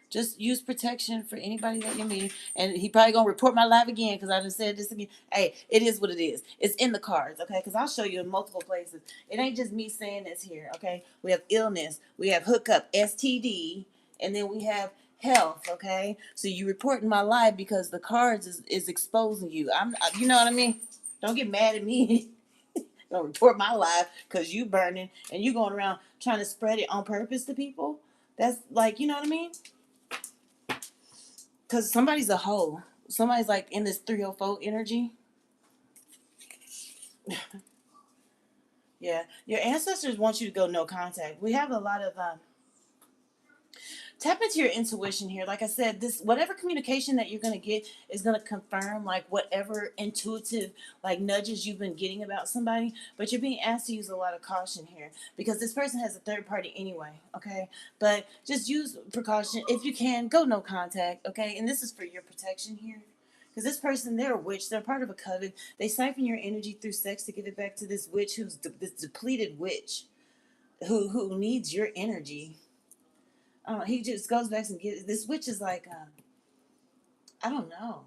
Just use protection for anybody that you meet. And he probably gonna report my live again because I just said this again. Hey, it is what it is. It's in the cards, okay? Because I'll show you in multiple places. It ain't just me saying this here, okay? We have illness, we have hookup, STD, and then we have health, okay? So you reporting my live because the cards is exposing you. You know what I mean? Don't get mad at me. Don't report my life because you burning and you going around trying to spread it on purpose to people. That's like, you know what I mean? Because somebody's a hoe. Somebody's like in this 304 energy. Yeah. Your ancestors want you to go no contact. We have a lot of tap into your intuition here. Like I said, this whatever communication that you're gonna get is gonna confirm like whatever intuitive like nudges you've been getting about somebody. But you're being asked to use a lot of caution here because this person has a third party anyway. Okay, but just use precaution if you can. Go no contact. Okay, and this is for your protection here. Because this person, they're a witch. They're part of a coven. They siphon your energy through sex to give it back to this witch this depleted witch who needs your energy. He just goes back and gets this witch is like I don't know.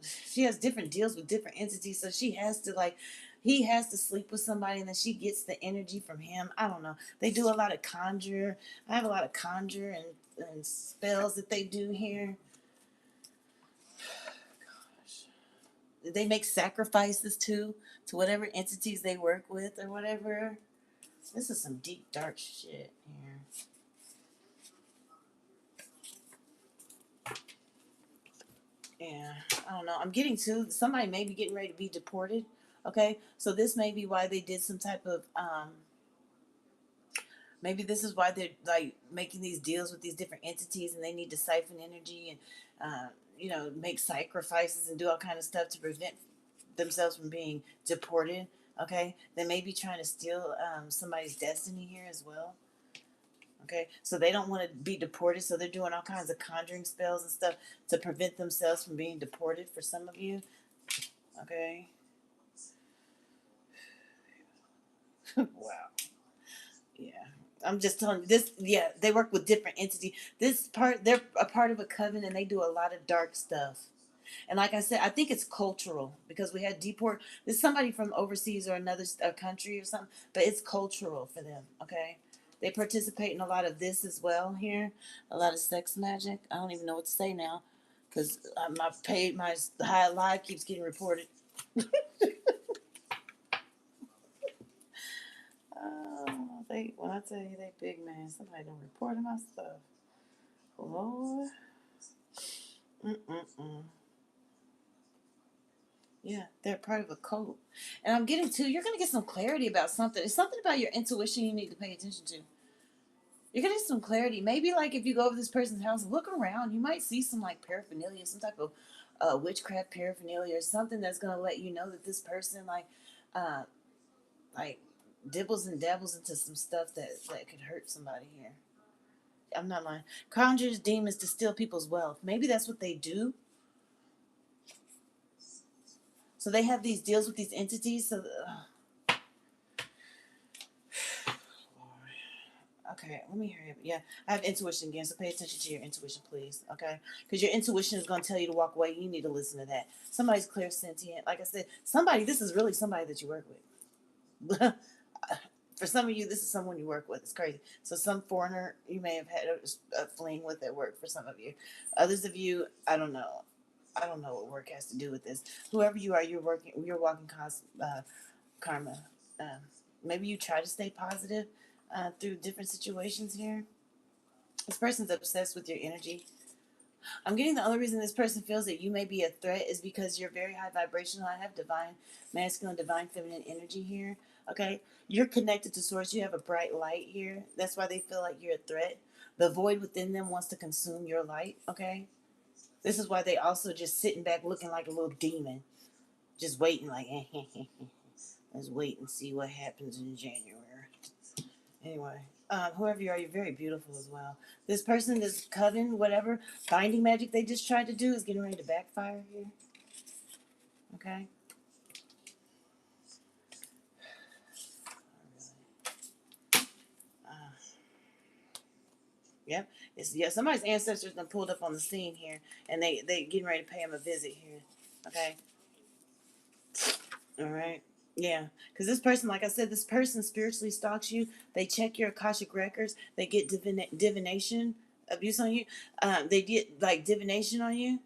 She has different deals with different entities, so she has to like he has to sleep with somebody and then she gets the energy from him. I don't know. They do a lot of conjure. I have a lot of conjure and spells that they do here. Gosh. They make sacrifices to whatever entities they work with or whatever. This is some deep dark shit here. Yeah, I don't know. I'm getting to somebody may be getting ready to be deported. Okay, so this may be why they did some type of maybe this is why they're like making these deals with these different entities, and they need to siphon energy and make sacrifices and do all kind of stuff to prevent themselves from being deported. Okay, they may be trying to steal somebody's destiny here as well. Okay, so they don't want to be deported, so they're doing all kinds of conjuring spells and stuff to prevent themselves from being deported. For some of you, okay. Wow. Yeah. I'm just telling you this. Yeah, they work with different entities. This part, they're a part of a coven, and they do a lot of dark stuff. And like I said, I think it's cultural because we had deport. This is somebody from overseas or another country or something, but it's cultural for them. Okay, they participate in a lot of this as well here. A lot of sex magic. I don't even know what to say now, because my high live keeps getting reported. When I tell you they big man, somebody don't report my stuff. Lord, mm. Yeah, they're part of a cult. And I'm getting to, you're going to get some clarity about something. It's something about your intuition you need to pay attention to. You're going to get some clarity. Maybe like if you go over this person's house, look around. You might see some like paraphernalia, some type of witchcraft paraphernalia or something that's going to let you know that this person uh, like dibbles and dabbles into some stuff that could hurt somebody here. I'm not lying. Conjures demons to steal people's wealth. Maybe that's what they do. So they have these deals with these entities. So okay, let me hurry up. Yeah, I have intuition again, so pay attention to your intuition, please. Okay, because your intuition is going to tell you to walk away. You need to listen to that. Somebody's clairsentient. Like I said, somebody. This is really somebody that you work with. For some of you, this is someone you work with. It's crazy. So some foreigner you may have had a fling with at work. For some of you, others of you, I don't know. I don't know what work has to do with this. Whoever you are, you're working. You're walking karma. Um, Maybe you try to stay positive through different situations here. This person's obsessed with your energy. I'm getting the only reason this person feels that you may be a threat is because you're very high vibrational. I have divine masculine, divine feminine energy here. Okay, you're connected to source. You have a bright light here. That's why they feel like you're a threat. The void within them wants to consume your light. Okay, this is why they also just sitting back looking like a little demon, just waiting like let's wait and see what happens in January. Anyway, whoever you are, you're very beautiful as well. This person, this coven, whatever binding magic they just tried to do is getting ready to backfire here. Okay. Uh, yep. Somebody's ancestors done pulled up on the scene here, and they getting ready to pay him a visit here. Okay. All right. Yeah, because this person, like I said, this person spiritually stalks you. They check your Akashic records. They get divination abuse on you. They get like divination on you.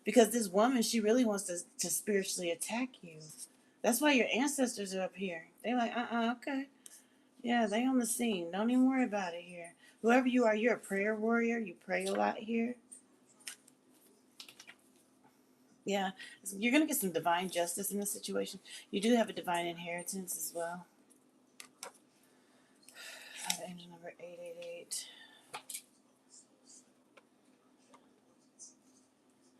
Because this woman, she really wants to spiritually attack you. That's why your ancestors are up here. They're like, okay. Yeah, they on the scene. Don't even worry about it here. Whoever you are, you're a prayer warrior. You pray a lot here. Yeah, you're going to get some divine justice in this situation. You do have a divine inheritance as well. Angel number 888.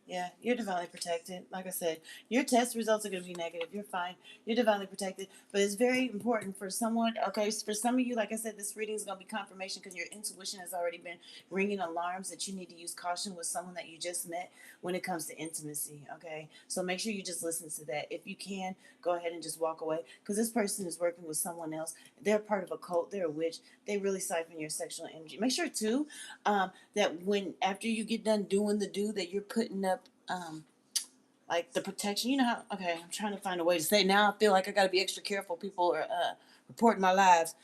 Yeah, you're divinely protected. Like I said, your test results are going to be negative. You're fine. You're divinely protected. But it's very important for someone, okay, for some of you, like I said, this reading is going to be confirmation because your intuition has already been ringing alarms that you need to use caution with someone that you just met when it comes to intimacy, okay? So make sure you just listen to that. If you can, go ahead and just walk away because this person is working with someone else. They're part of a cult. They're a witch. They really siphon your sexual energy. Make sure, too, that when after you get done doing the do that you're putting up like the protection. You know how, okay, I'm trying to find a way to say it. Now I feel like I got to be extra careful. People are reporting my lives.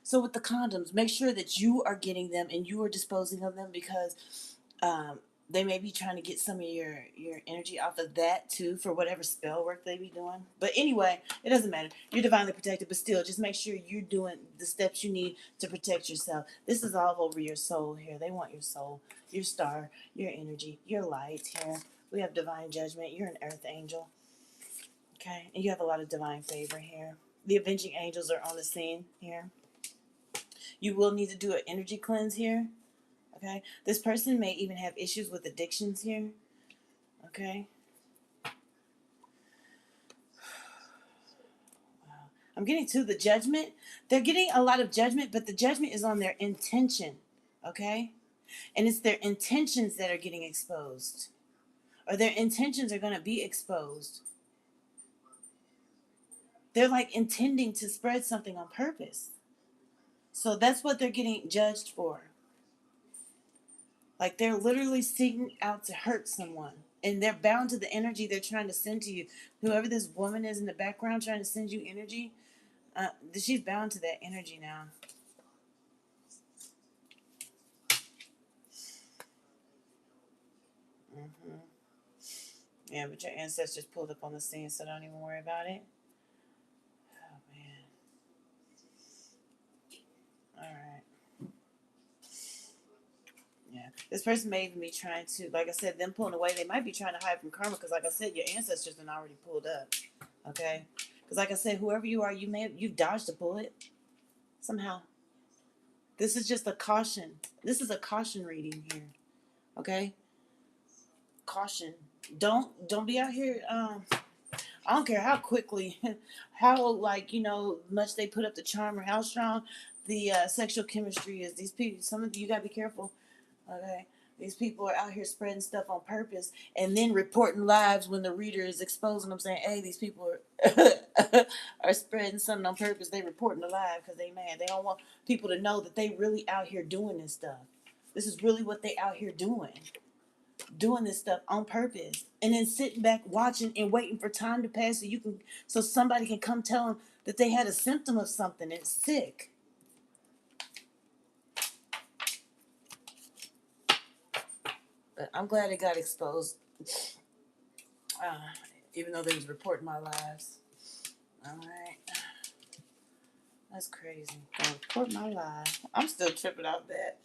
So with the condoms, make sure that you are getting them and you are disposing of them because They may be trying to get some of your energy off of that too for whatever spell work they be doing. But anyway, it doesn't matter. You're divinely protected, but still, just make sure you're doing the steps you need to protect yourself. This is all over your soul here. They want your soul, your star, your energy, your light here. We have divine judgment. You're an earth angel. Okay, and you have a lot of divine favor here. The avenging angels are on the scene here. You will need to do an energy cleanse here. Okay, this person may even have issues with addictions here. Okay. Wow. I'm getting to the judgment. They're getting a lot of judgment, but the judgment is on their intention. Okay, and it's their intentions that are getting exposed, or their intentions are going to be exposed. They're like intending to spread something on purpose. So that's what they're getting judged for. Like they're literally seeking out to hurt someone. And they're bound to the energy they're trying to send to you. Whoever this woman is in the background trying to send you energy, she's bound to that energy now. Mm-hmm. Yeah, but your ancestors pulled up on the scene, so don't even worry about it. Oh, man. All right. Yeah. This person may even be trying to, like I said, them pulling away, they might be trying to hide from karma because, like I said, your ancestors have already pulled up. Okay? Because, like I said, whoever you are, you've dodged a bullet somehow. This is just a caution. This is a caution reading here. Okay? Caution. Don't be out here. I don't care how quickly, how like much they put up the charm or how strong the sexual chemistry is. These people, some of you gotta be careful. Okay, these people are out here spreading stuff on purpose and then reporting lives when the reader is exposing them, saying, "Hey, these people are spreading something on purpose." They reporting the live because they mad. They don't want people to know that they really out here doing this stuff. This is really what they out here doing this stuff on purpose, and then sitting back watching and waiting for time to pass so somebody can come tell them that they had a symptom of something and it's sick. But I'm glad it got exposed, uh, even though they was reporting my lives. All right, that's crazy. Don't report my lives. I'm still tripping off that.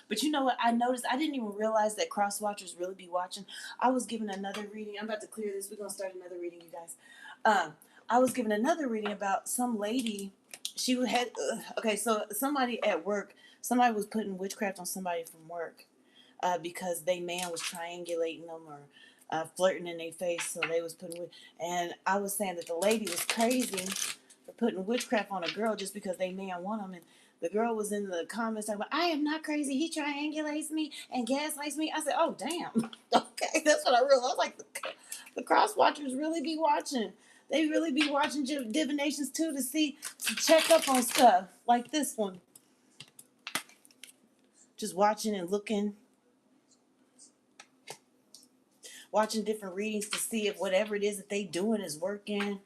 But you know what? I noticed I didn't even realize that cross watchers really be watching. I was given another reading. I'm about to clear this. We're gonna start another reading, you guys. I was given another reading about some lady. She had okay. So somebody at work, somebody was putting witchcraft on somebody from work, because they man was triangulating them or flirting in their face. So they was putting. And I was saying that the lady was crazy for putting witchcraft on a girl just because they man want them. And the girl was in the comments talking about, "I am not crazy. He triangulates me and gaslights me." I said, "Oh, damn." Okay, that's what I realized. Like the cross watchers really be watching. They really be watching divinations too to check up on stuff like this one. Just watching and looking, watching different readings to see if whatever it is that they doing is working.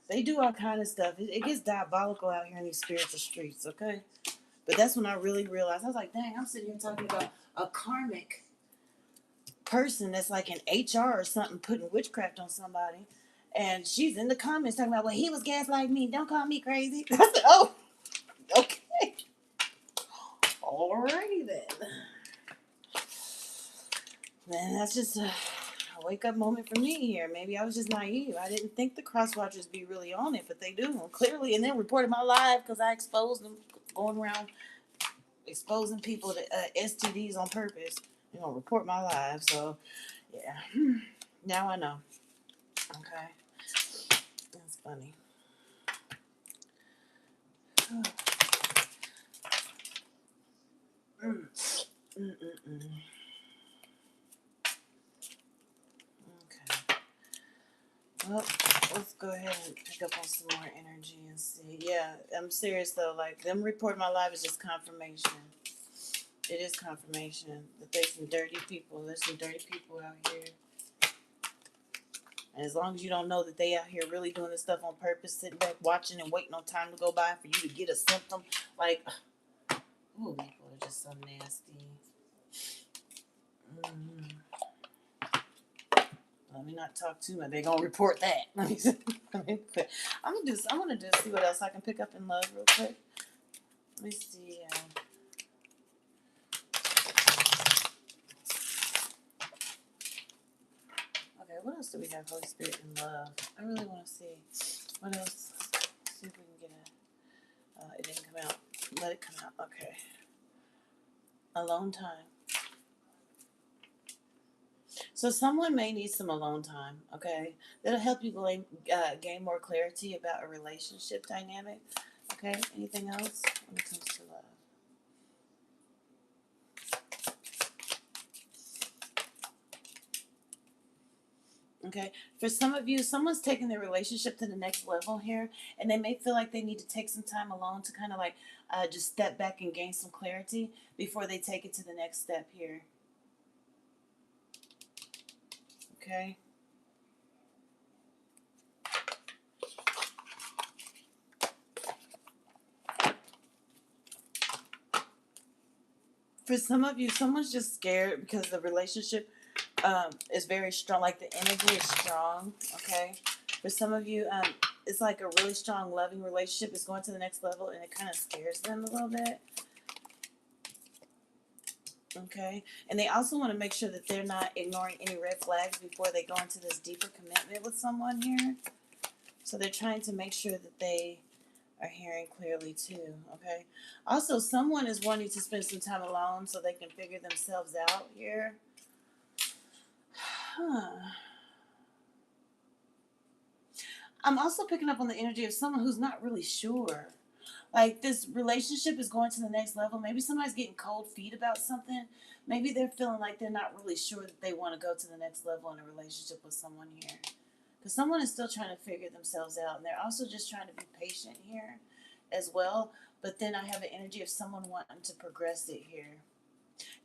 They do all kind of stuff. It gets diabolical out here in these spiritual streets, okay? But that's when I really realized. I was like, dang, I'm sitting here talking about a karmic person that's like in HR or something putting witchcraft on somebody. And she's in the comments talking about, well, he was gaslighting me. Don't call me crazy. I said, oh, okay. Alrighty then. Man, that's just a wake up moment for me here. Maybe I was just naive. I didn't think the cross watchers be really on it, but they do clearly. And then reported my live because I exposed them, going around exposing people to STDs on purpose. They're gonna report my live. So yeah, now I know. Okay, that's funny. Mm. Mm-mm-mm. Okay. Well, let's go ahead and pick up on some more energy and see. Yeah, I'm serious though. Like them reporting my life is just confirmation. It is confirmation that there's some dirty people. There's some dirty people out here. And as long as you don't know that they out here really doing this stuff on purpose, sitting back watching and waiting on time to go by for you to get a symptom, like, ooh, people are just so nasty. Mm-hmm. Let me not talk too much. They're gonna report that. Let me quit. I'm gonna just see what else I can pick up in love real quick. Let me see. Okay, what else do we have? Holy Spirit in love. I really want to see what else. See if we can get a. It didn't come out. Let it come out. Okay. Alone time. So someone may need some alone time, okay? That'll help you gain more clarity about a relationship dynamic, okay? Anything else when it comes to love? Okay, for some of you, someone's taking their relationship to the next level here, and they may feel like they need to take some time alone to kind of like just step back and gain some clarity before they take it to the next step here. Okay. For some of you, someone's just scared because the relationship is very strong. Like the energy is strong. Okay. For some of you, it's like a really strong, loving relationship is going to the next level, and it kind of scares them a little bit. Okay. And they also want to make sure that they're not ignoring any red flags before they go into this deeper commitment with someone here. So they're trying to make sure that they are hearing clearly too. Okay. Also, someone is wanting to spend some time alone so they can figure themselves out here. I'm also picking up on the energy of someone who's not really sure. Like this relationship is going to the next level. Maybe somebody's getting cold feet about something. Maybe they're feeling like they're not really sure that they want to go to the next level in a relationship with someone here. Because someone is still trying to figure themselves out. And they're also just trying to be patient here as well. But then I have an energy of someone wanting to progress it here.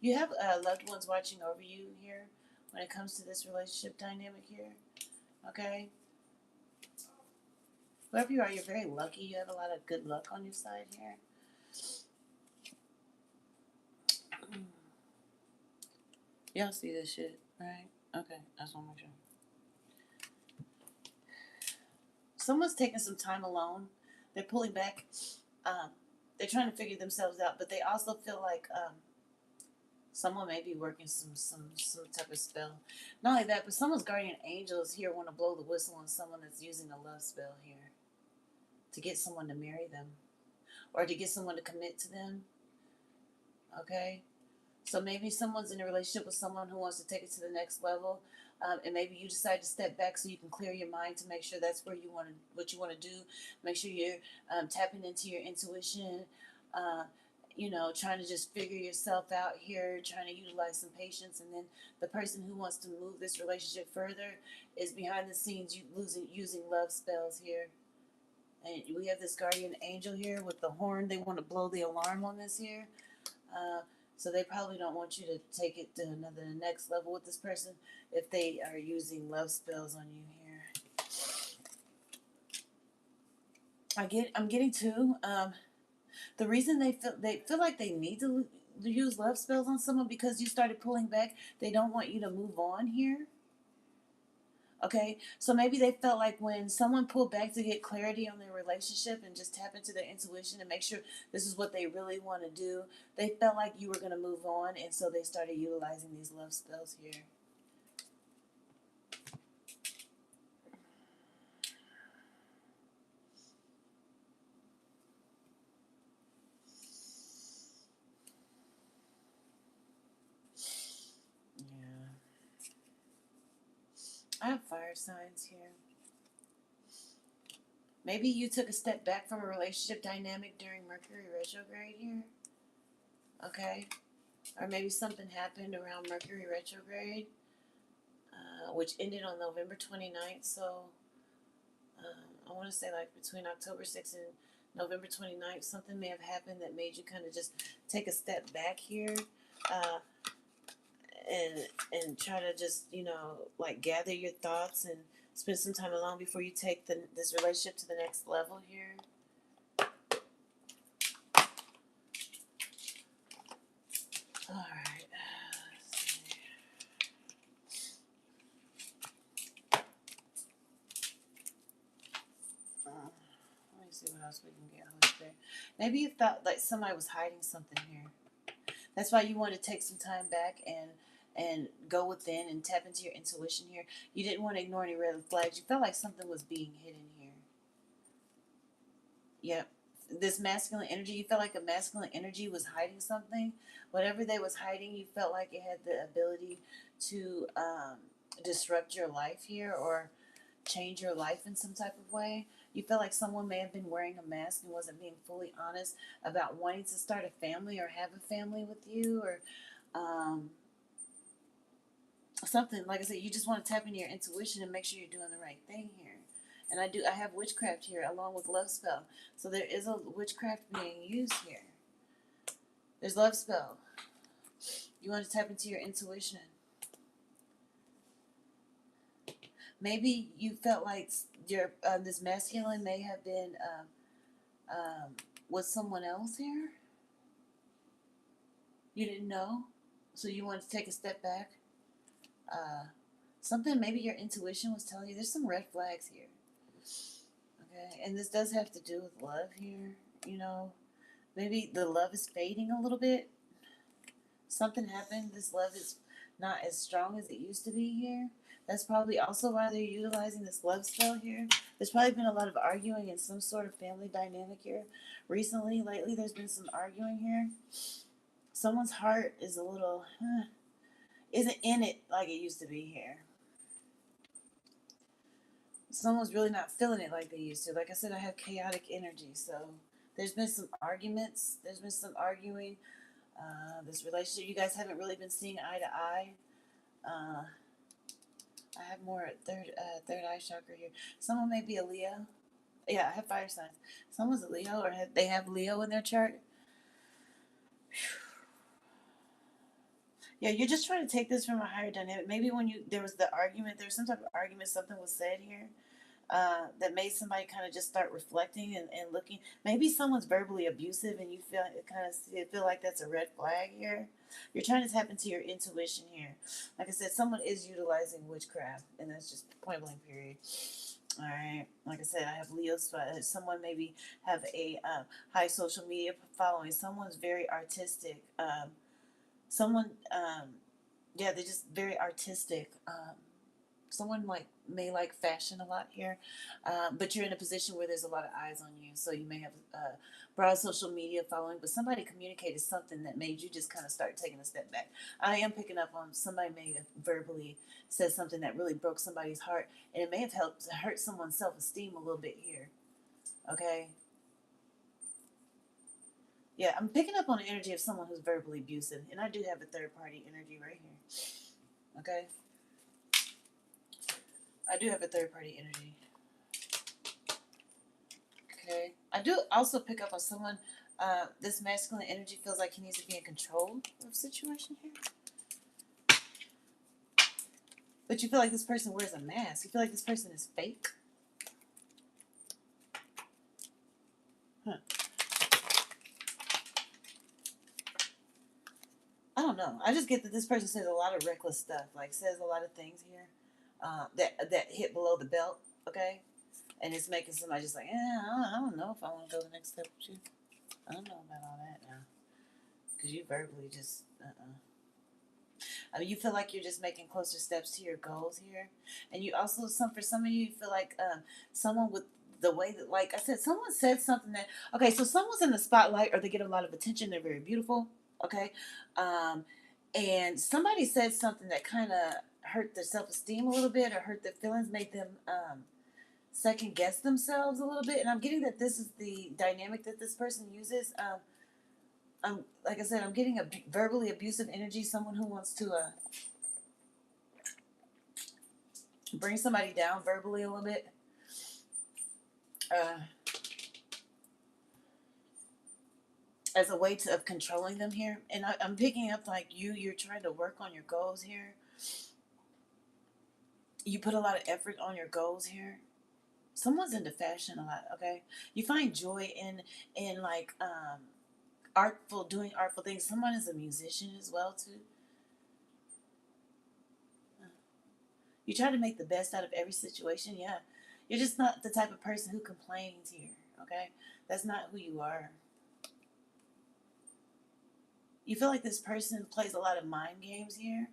You have loved ones watching over you here when it comes to this relationship dynamic here. Okay? Whoever you are, you're very lucky. You have a lot of good luck on your side here. Y'all see this shit, right? Okay, I just want to make sure. Someone's taking some time alone. They're pulling back. They're trying to figure themselves out, but they also feel like someone may be working some type of spell. Not only that, but someone's guardian angels here want to blow the whistle on someone that's using a love spell here to get someone to marry them or to get someone to commit to them. Okay? So maybe someone's in a relationship with someone who wants to take it to the next level, and maybe you decide to step back so you can clear your mind to make sure that's where you want to, what you want to do. Make sure you're tapping into your intuition. Trying to just figure yourself out here, trying to utilize some patience, and then the person who wants to move this relationship further is behind the scenes using love spells here. And we have this guardian angel here with the horn. They want to blow the alarm on this here. So they probably don't want you to take it to the next level with this person if they are using love spells on you here. I'm getting to the reason they feel like they need to use love spells on someone because you started pulling back. They don't want you to move on here. Okay, so maybe they felt like when someone pulled back to get clarity on their relationship and just tap into their intuition and make sure this is what they really want to do, they felt like you were going to move on, and so they started utilizing these love spells here. Yeah. I have fire signs here. Maybe you took a step back from a relationship dynamic during Mercury retrograde here. Okay. Or maybe something happened around Mercury retrograde, which ended on November 29th. So I want to say like between October 6th and November 29th, something may have happened that made you kind of just take a step back here and try to just, like gather your thoughts and spend some time alone before you take this relationship to the next level here. All right. else we can get, Holy Spirit. Maybe you felt like somebody was hiding something here. That's why you want to take some time back and go within and tap into your intuition here. You didn't want to ignore any red flags. You felt like something was being hidden here. Yep. This masculine energy, you felt like a masculine energy was hiding something. Whatever they was hiding, you felt like it had the ability to disrupt your life here or change your life in some type of way. You felt like someone may have been wearing a mask and wasn't being fully honest about wanting to start a family or have a family with you, or something. Like I said, you just want to tap into your intuition and make sure you're doing the right thing here. And I have witchcraft here along with love spell. So there is a witchcraft being used here. There's love spell. You want to tap into your intuition. Maybe you felt like your this masculine may have been with someone else here. You didn't know, so you wanted to take a step back. Something maybe your intuition was telling you. There's some red flags here. Okay, and this does have to do with love here. You know, maybe the love is fading a little bit. Something happened. This love is not as strong as it used to be here. That's probably also why they're utilizing this love spell here. There's probably been a lot of arguing in some sort of family dynamic here. Recently, lately, there's been some arguing here. Someone's heart is a little, isn't in it like it used to be here. Someone's really not feeling it like they used to. Like I said, I have chaotic energy, so there's been some arguments. There's been some arguing. This relationship, you guys haven't really been seeing eye to eye. I have more third eye chakra here. Someone may be a Leo. Yeah, I have fire signs. Someone's a Leo, or they have Leo in their chart. Yeah, you're just trying to take this from a higher dynamic. Maybe when there was the argument, there was some type of argument, something was said here. That made somebody kind of just start reflecting and looking. Maybe someone's verbally abusive, and you feel like that's a red flag here. You're trying to tap into your intuition here. Like I said, someone is utilizing witchcraft, and that's just point blank period. All right. Like I said, I have Leo's. Someone maybe have a high social media following. Someone's very artistic. Someone, yeah, they're just very artistic. Someone may like fashion a lot here, but you're in a position where there's a lot of eyes on you, so you may have broad social media following, but somebody communicated something that made you just kind of start taking a step back. I am picking up on somebody may have verbally said something that really broke somebody's heart, and it may have helped to hurt someone's self-esteem a little bit here. Okay. Yeah, I'm picking up on the energy of someone who's verbally abusive, and I do have a third-party energy right here. Okay. I do have a third-party energy. Okay. I do also pick up on someone, this masculine energy feels like he needs to be in control of the situation here. But you feel like this person wears a mask. You feel like this person is fake. Huh. I don't know. I just get that this person says a lot of reckless stuff. Like says a lot of things here that hit below the belt. Okay. And it's making somebody just like, I don't know if I want to go the next step with you. I don't know about all that now. Because you verbally just, I mean, you feel like you're just making closer steps to your goals here. And you also, for some of you feel like someone with the way that, like I said, someone said something that, okay, so someone's in the spotlight or they get a lot of attention. They're very beautiful. Okay. And somebody said something that kind of hurt their self-esteem a little bit or hurt their feelings, made them second guess themselves a little bit. And I'm getting that this is the dynamic that this person uses. Like I said, I'm getting a verbally abusive energy, someone who wants to bring somebody down verbally a little bit. As a way of controlling them here. And I'm picking up like you're trying to work on your goals here. You put a lot of effort on your goals here. Someone's into fashion a lot, okay? You find joy in like doing artful things. Someone is a musician as well too. You try to make the best out of every situation, yeah. You're just not the type of person who complains here, okay? That's not who you are. You feel like this person plays a lot of mind games here,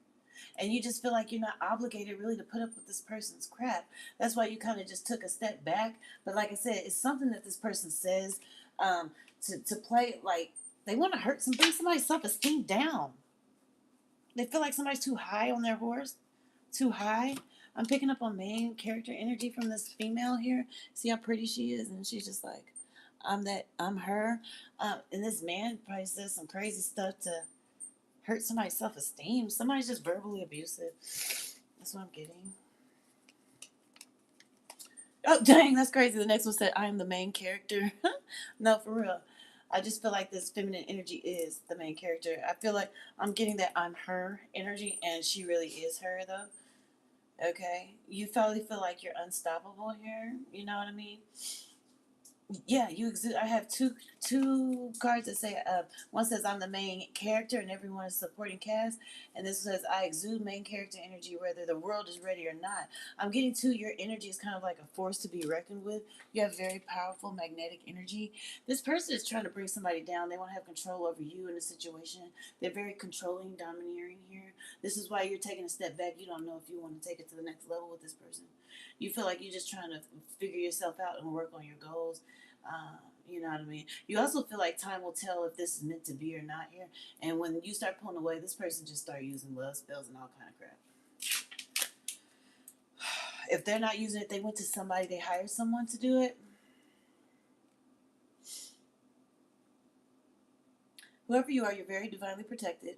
and you just feel like you're not obligated really to put up with this person's crap. That's why you kind of just took a step back. But like I said, it's something that this person says um, to play like they want to hurt bring somebody's self-esteem down. They feel like somebody's too high on their horse, too high. I'm picking up on main character energy from this female here. See how pretty she is, and she's just like, I'm her. And this man probably says some crazy stuff to hurt somebody's self-esteem. Somebody's just verbally abusive. That's what I'm getting. Oh, dang, that's crazy. The next one said, I am the main character. No, for real. I just feel like this feminine energy is the main character. I feel like I'm getting that I'm her energy, and she really is her, though. Okay? You probably feel like you're unstoppable here. You know what I mean? Yeah, you exude. I have two cards that say one says I'm the main character and everyone is supporting cast, and this says I exude main character energy whether the world is ready or not. I'm getting to your energy is kind of like a force to be reckoned with. You have very powerful magnetic energy. This person is trying to bring somebody down. They want to have control over you in a situation. They're very controlling, domineering here. This is why you're taking a step back. You don't know if you want to take it to the next level with this person. You feel like you're just trying to figure yourself out and work on your goals. You know what I mean? You also feel like time will tell if this is meant to be or not here. And when you start pulling away, this person just start using love spells and all kind of crap. If they're not using it, they went to somebody, they hired someone to do it. Whoever you are, you're very divinely protected.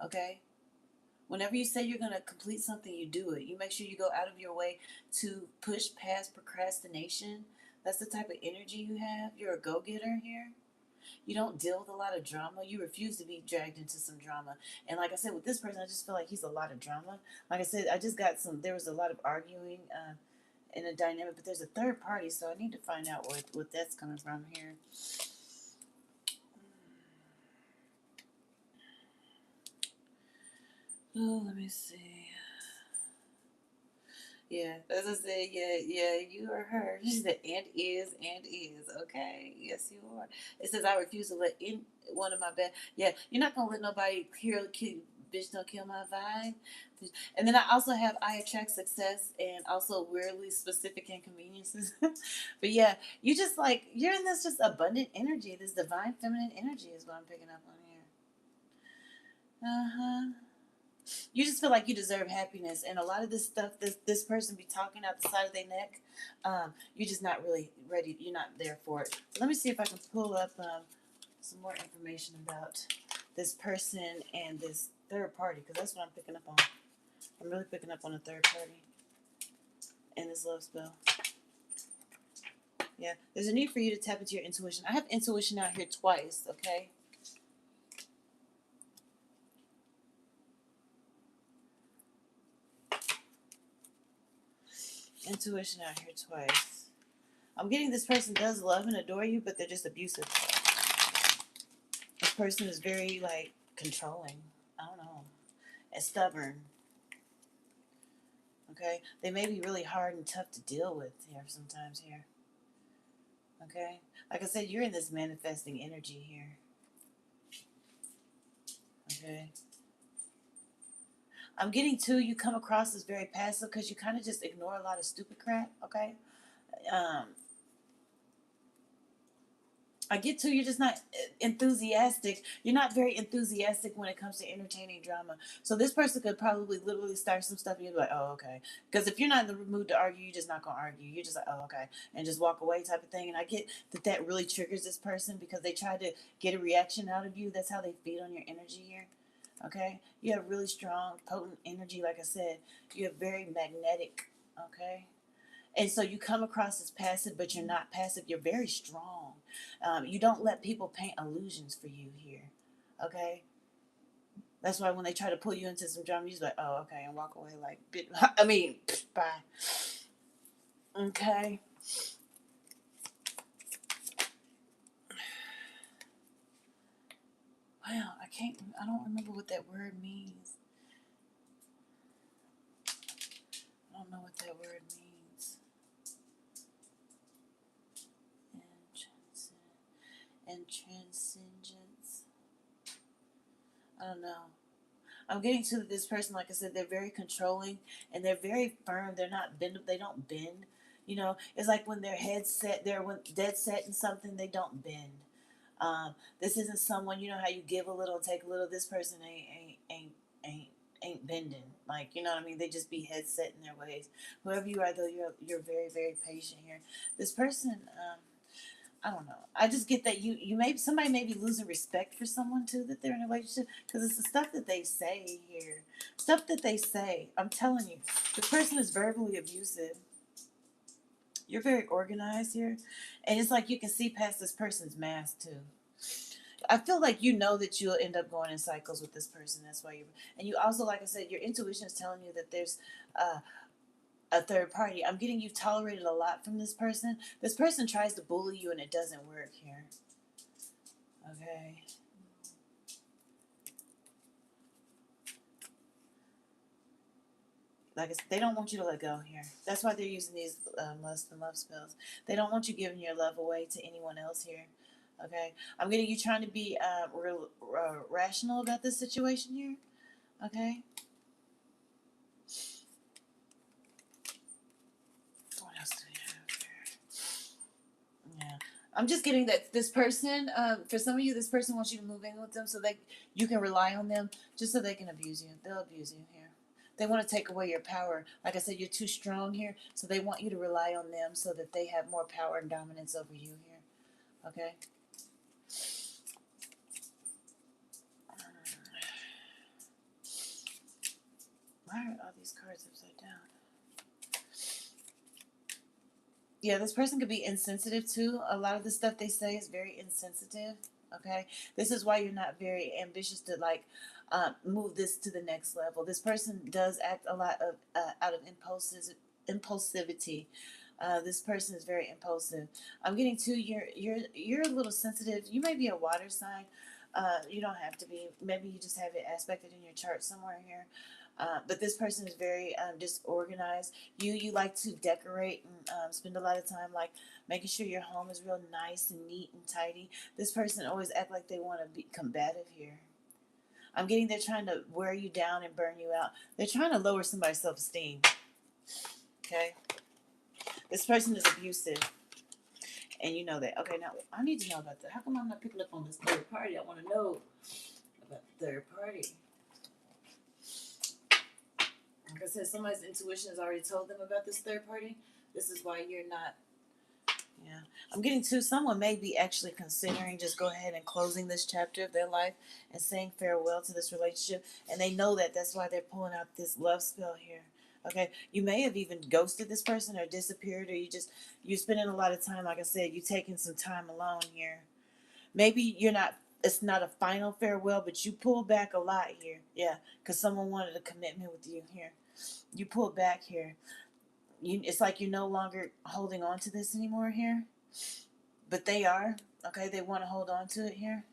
Okay? Whenever you say you're going to complete something, you do it. You make sure you go out of your way to push past procrastination. That's the type of energy you have. You're a go-getter here. You don't deal with a lot of drama. You refuse to be dragged into some drama. And like I said, with this person, I just feel like he's a lot of drama. Like I said, I just got there was a lot of arguing in a dynamic, but there's a third party, so I need to find out what that's coming from here. Oh, let me see. Yeah, as I said, yeah, you are her. She said, and is, okay? Yes, you are. It says, I refuse to let in one of my bad. Yeah, you're not going to let nobody bitch, don't kill my vibe. And then I also have, I attract success and also weirdly specific inconveniences. But yeah, you just like, you're in this just abundant energy, this divine feminine energy is what I'm picking up on here. Uh-huh. You just feel like you deserve happiness, and a lot of this stuff this person be talking out the side of their neck, you're just not really ready. You're not there for it. Let me see if I can pull up some more information about this person and this third party, because that's what I'm picking up on. I'm really picking up on a third party and this love spell. Yeah, there's a need for you to tap into your intuition. I have intuition out here twice, okay? Intuition out here twice. I'm getting this person does love and adore you, but they're just abusive. This person is very, like, controlling. I don't know. And stubborn. Okay? They may be really hard and tough to deal with here sometimes here. Okay? Like I said, you're in this manifesting energy here. Okay? I'm getting too, you come across as very passive because you kind of just ignore a lot of stupid crap. Okay? I get to, you're just not enthusiastic. You're not very enthusiastic when it comes to entertaining drama. So this person could probably literally start some stuff and you're like, oh, okay. Because if you're not in the mood to argue, you're just not going to argue. You're just like, oh, okay. And just walk away type of thing. And I get that really triggers this person because they try to get a reaction out of you. That's how they feed on your energy here. Okay? You have really strong, potent energy. Like I said, you have very magnetic. Okay? And so you come across as passive, but you're not passive. You're very strong. You don't let people paint illusions for you here. Okay? That's why when they try to pull you into some drama, you're just like, oh, okay, and walk away like, bye. Okay? Wow, I don't remember what that word means. I don't know what that word means. and transcendence. I don't know. I'm getting to this person, like I said, they're very controlling and they're very firm. They're not bend. They don't bend. You know, it's like when their head's set, they're dead set in something. They don't bend. This isn't someone, you know how you give a little, take a little. This person ain't ain't bending. Like, you know what I mean? They just be head set in their ways. Whoever you are, though, you're very very patient here. This person, I don't know. I just get that you may somebody may be losing respect for someone too that they're in a relationship because it's the stuff that they say here, stuff that they say. I'm telling you, this person is verbally abusive. You're very organized here, and it's like you can see past this person's mask too. I feel like you know that you'll end up going in cycles with this person. That's why you and you also, like I said, your intuition is telling you that there's uh, a third party. I'm getting you've tolerated a lot from this person. This person tries to bully you and it doesn't work here. Okay. Like I said, they don't want you to let go here. That's why they're using these lust and love spells. They don't want you giving your love away to anyone else here. Okay. I'm getting you trying to be rational about this situation here. Okay. What else do we have here? Yeah. I'm just getting that this person, for some of you, this person wants you to move in with them so that you can rely on them just so they can abuse you. They'll abuse you here. They want to take away your power. Like I said, you're too strong here, so they want you to rely on them so that they have more power and dominance over you here. Okay? Why are all these cards upside down? Yeah, this person could be insensitive too. A lot of the stuff they say is very insensitive. Okay, this is why you're not very ambitious to like move this to the next level. This person does act a lot of out of impulsivity. This person is very impulsive. I'm getting to you're a little sensitive. You may be a water sign. You don't have to be. Maybe you just have it aspected in your chart somewhere here. But this person is very disorganized. You like to decorate and spend a lot of time like making sure your home is real nice and neat and tidy. This person always act like they want to be combative here. I'm getting they're trying to wear you down and burn you out. They're trying to lower somebody's self-esteem. Okay? This person is abusive. And you know that. Okay, now I need to know about that. How come I'm not picking up on this third party? I want to know about the third party. Like I said, somebody's intuition has already told them about this third party. This is why you're not. Yeah. I'm getting to someone may be actually considering just go ahead and closing this chapter of their life and saying farewell to this relationship. And they know that that's why they're pulling out this love spell here. Okay. You may have even ghosted this person or disappeared, or you're spending a lot of time, like I said, you're taking some time alone here. Maybe you're not, it's not a final farewell, but you pull back a lot here. Yeah. Because someone wanted a commitment with you here. You pull back here. It's like you're no longer holding on to this anymore here, but they are. Okay, they want to hold on to it here.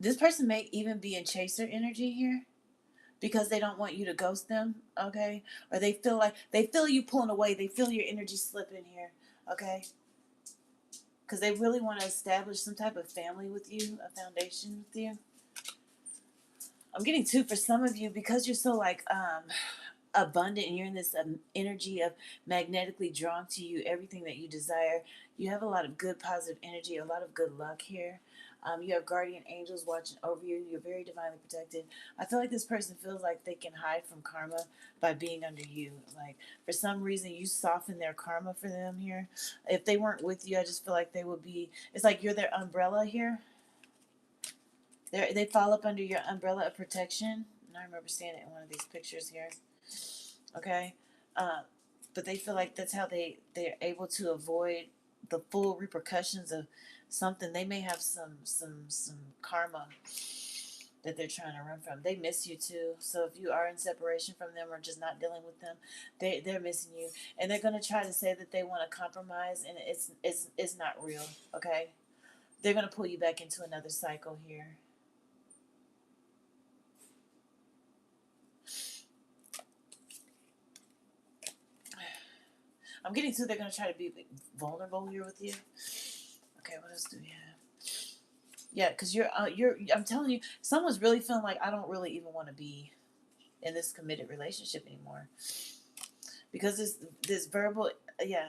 This person may even be in chaser energy here because they don't want you to ghost them. Okay, or they feel you pulling away. They feel your energy slipping here. Okay, because they really want to establish some type of family with you, a foundation with you. I'm getting two for some of you because you're so like abundant and you're in this energy of magnetically drawn to you everything that you desire. You have a lot of good positive energy, a lot of good luck here. You have guardian angels watching over you. You're very divinely protected. I feel like this person feels like they can hide from karma by being under you. Like for some reason you soften their karma for them here. If they weren't with you, I just feel like they would be, it's like you're their umbrella here. They fall up under your umbrella of protection. And I remember seeing it in one of these pictures here. Okay, but they feel like that's how they're able to avoid the full repercussions of something. They may have some karma that they're trying to run from. They miss you too. So if you are in separation from them or just not dealing with them, they're missing you, and they're gonna try to say that they want to compromise, and it's not real. Okay, they're gonna pull you back into another cycle here. I'm getting to they're going to try to be vulnerable here with you. Okay, what else do we have? Yeah, because I'm telling you, someone's really feeling like I don't really even want to be in this committed relationship anymore. Because this verbal, yeah.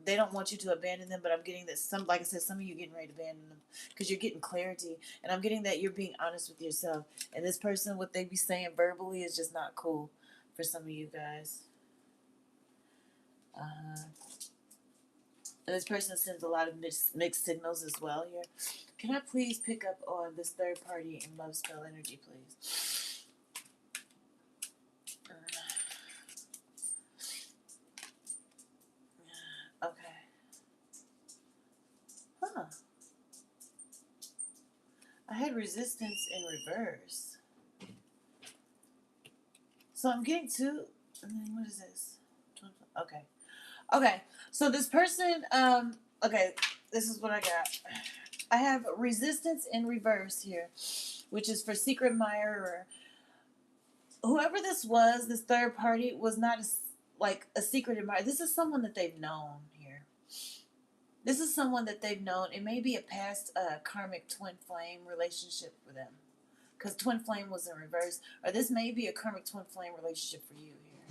They don't want you to abandon them, but I'm getting that like I said, some of you getting ready to abandon them because you're getting clarity, and I'm getting that you're being honest with yourself. And this person, what they be saying verbally, is just not cool for some of you guys. And this person sends a lot of mixed signals as well here. Can I please pick up on this third party and love spell energy, please? Okay. Huh. I had resistance in reverse. So I'm getting two. What is this? Okay. Okay. So this person, okay, this is what I got. I have resistance in reverse here, which is for secret admirer. Whoever this was, this third party, was not like a secret admirer. This is someone that they've known here. This is someone that they've known. It may be a past karmic twin flame relationship for them, because twin flame was in reverse, or this may be a karmic twin flame relationship for you here.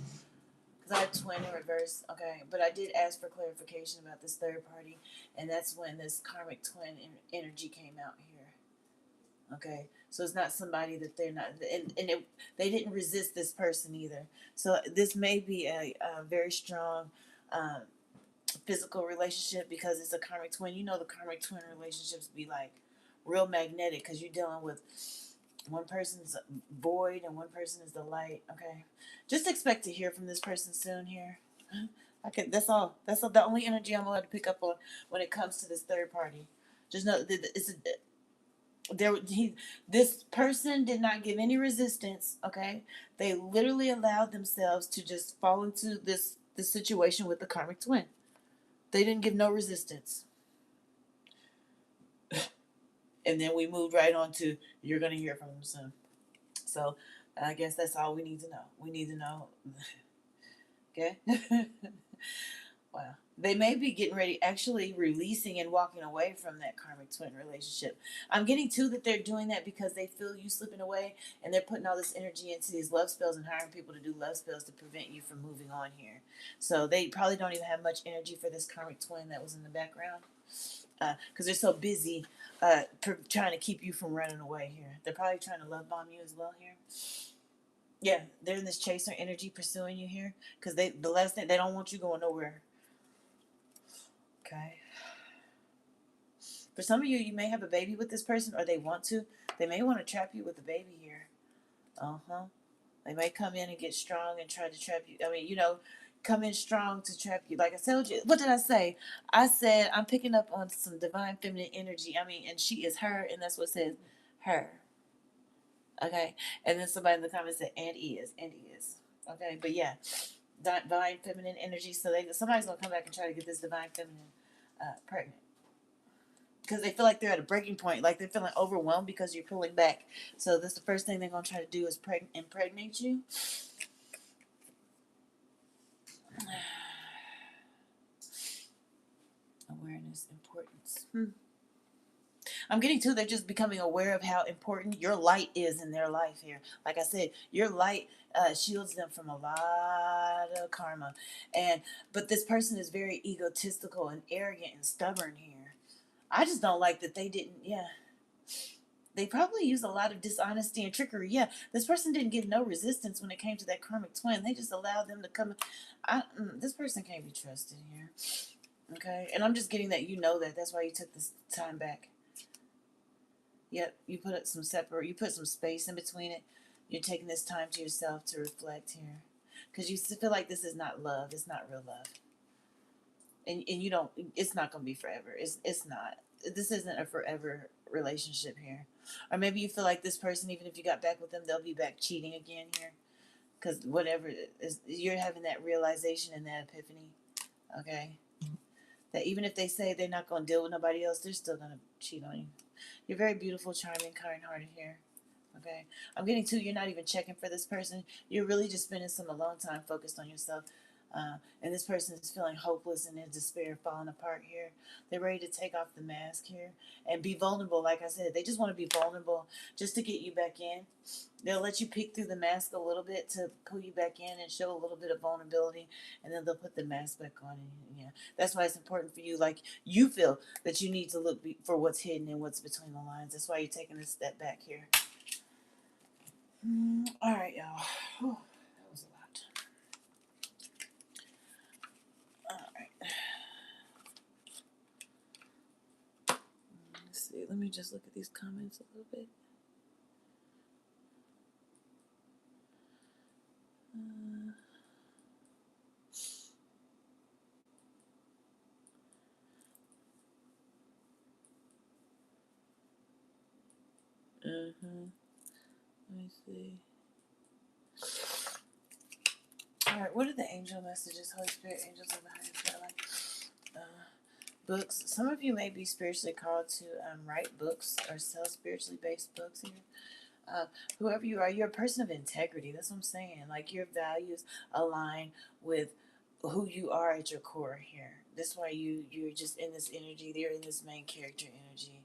Because I have twin in reverse, okay, but I did ask for clarification about this third party, and that's when this karmic twin energy came out here. Okay, so it's not somebody that they're not, and they didn't resist this person either. So this may be a very strong physical relationship because it's a karmic twin. You know, the karmic twin relationships be like real magnetic because you're dealing with one person's void and one person is the light. Okay, just expect to hear from this person soon here. That's all. That's the only energy I'm allowed to pick up on when it comes to this third party. Just know that this person did not give any resistance. Okay, they literally allowed themselves to just fall into this situation with the karmic twin. They didn't give no resistance. And then we moved right on to you're going to hear from them soon. So I guess that's all we need to know. We need to know. Okay? Wow. They may be getting ready, actually releasing and walking away from that karmic twin relationship. I'm getting too that they're doing that because they feel you slipping away and they're putting all this energy into these love spells and hiring people to do love spells to prevent you from moving on here. So they probably don't even have much energy for this karmic twin that was in the background because they're so busy trying to keep you from running away here. They're probably trying to love bomb you as well here. Yeah, they're in this chaser energy pursuing you here because the last thing, they don't want you going nowhere. Okay. For some of you, you may have a baby with this person, or they want to. They may want to trap you with a baby here. They may come in and get strong and try to trap you. I mean, come in strong to trap you. Like I told you, what did I say? I said I'm picking up on some divine feminine energy. I mean, and she is her, and that's what says her. Okay. And then somebody in the comments said, and is. Okay. But yeah, divine feminine energy. So somebody's going to come back and try to get this divine feminine pregnant. Because they feel like they're at a breaking point, like they're feeling overwhelmed because you're pulling back. So that's the first thing they're going to try to do is impregnate you. Awareness, importance. I'm getting to they're just becoming aware of how important your light is in their life here. Like I said, your light shields them from a lot of karma. But this person is very egotistical and arrogant and stubborn here. I just don't like that they didn't, They probably used a lot of dishonesty and trickery. Yeah, this person didn't give no resistance when it came to that karmic twin. They just allowed them to come. This person can't be trusted here. Okay, and I'm just getting that you know that. That's why you took this time back. Yep, you put some space in between it. You're taking this time to yourself to reflect here. Because you feel like this is not love. It's not real love. And you don't, it's not going to be forever. It's not. This isn't a forever relationship here. Or maybe you feel like this person, even if you got back with them, they'll be back cheating again here. Because whatever it is, you're having that realization and that epiphany. Okay? That even if they say they're not going to deal with nobody else, they're still going to cheat on you. You're very beautiful, charming, kind-hearted here. Okay? I'm getting to you're not even checking for this person. You're really just spending some alone time focused on yourself. And this person is feeling hopeless and in despair, falling apart here. They're ready to take off the mask here and be vulnerable. Like I said, they just want to be vulnerable just to get you back in. They'll let you peek through the mask a little bit to pull you back in and show a little bit of vulnerability, and then they'll put the mask back on. And yeah, that's why it's important for you. Like you feel that you need to look for what's hidden and what's between the lines. That's why you're taking a step back here. All right, y'all. Whew, that was a lot. All right. Let's see. Let me just look at these comments a little bit. Let me see. All right. What are the angel messages? Holy Spirit, angels of the highest God. Books. Some of you may be spiritually called to write books or sell spiritually based books here. Whoever you are, you're a person of integrity. That's what I'm saying. Like your values align with who you are at your core here. That's why you're just in this energy. They're in this main character energy.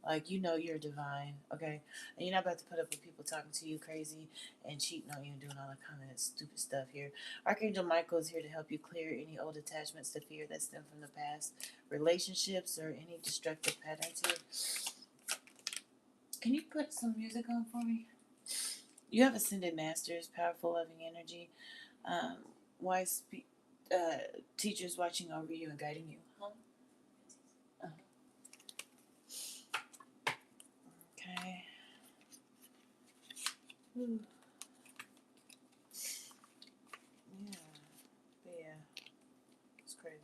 Like you know you're divine, okay? And you're not about to put up with people talking to you crazy and cheating on you and doing all that kind of stupid stuff here. Archangel Michael is here to help you clear any old attachments to fear that stem from the past, relationships, or any destructive patterns here. Can you put some music on for me? You have ascended masters, powerful, loving energy, wise teachers watching over you and guiding you. Okay. Ooh. Yeah. It's crazy.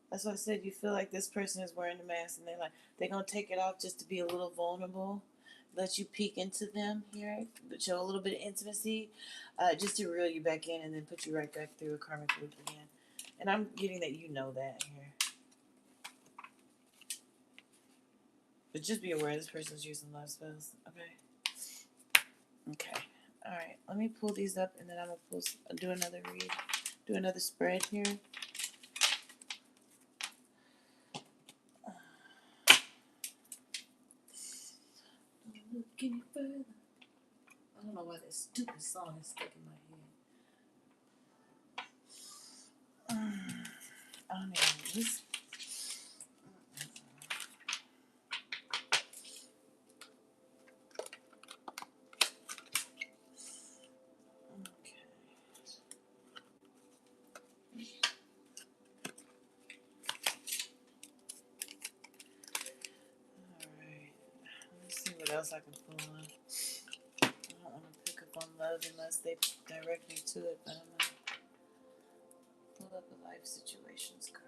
That's why I said you feel like this person is wearing the mask and they're gonna take it off just to be a little vulnerable, let you peek into them here, show a little bit of intimacy, just to reel you back in and then put you right back through a karmic loop again. And I'm getting that you know that here. But just be aware this person's using love spells, okay? Okay. Alright, let me pull these up and then I'm gonna do another read, do another spread here. Don't look any further. I don't know why that stupid song is stuck in my head. I don't know. This. Okay. Alright. Let's see what else I can pull on. I don't want to pick up on love unless they direct me to it, but I'm going to pull up a life situations card.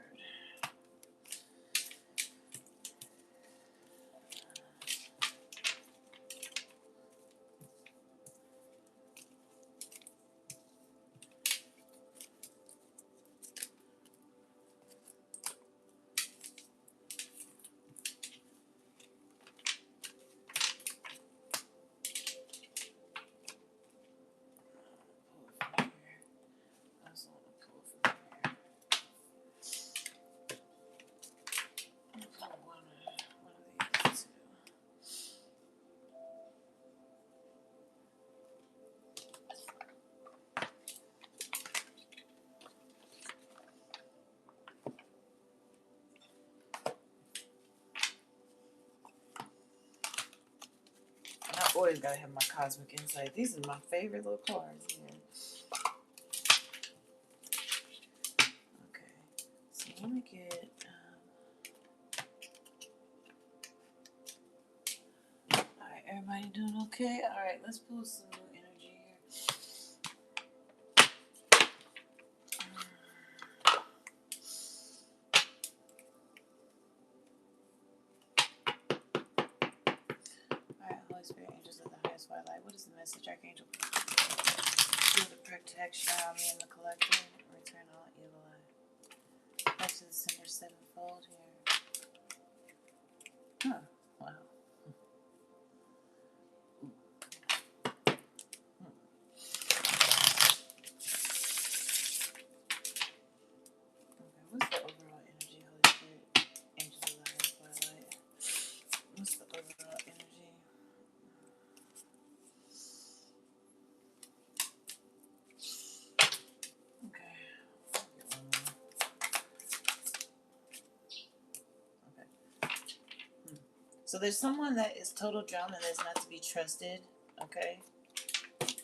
I always gotta have my cosmic insight. These are my favorite little cards here. Okay, so let me get. Alright, everybody doing okay? Alright, let's pull some new energy here. Alright, Holy Spirit, angels of the highest white light. What is the message, Archangel? Shield of protection around me and the collector. Return all evil eye. Back to the center sevenfold here. Huh. Wow. So there's someone that is total drama that's not to be trusted. Okay. Let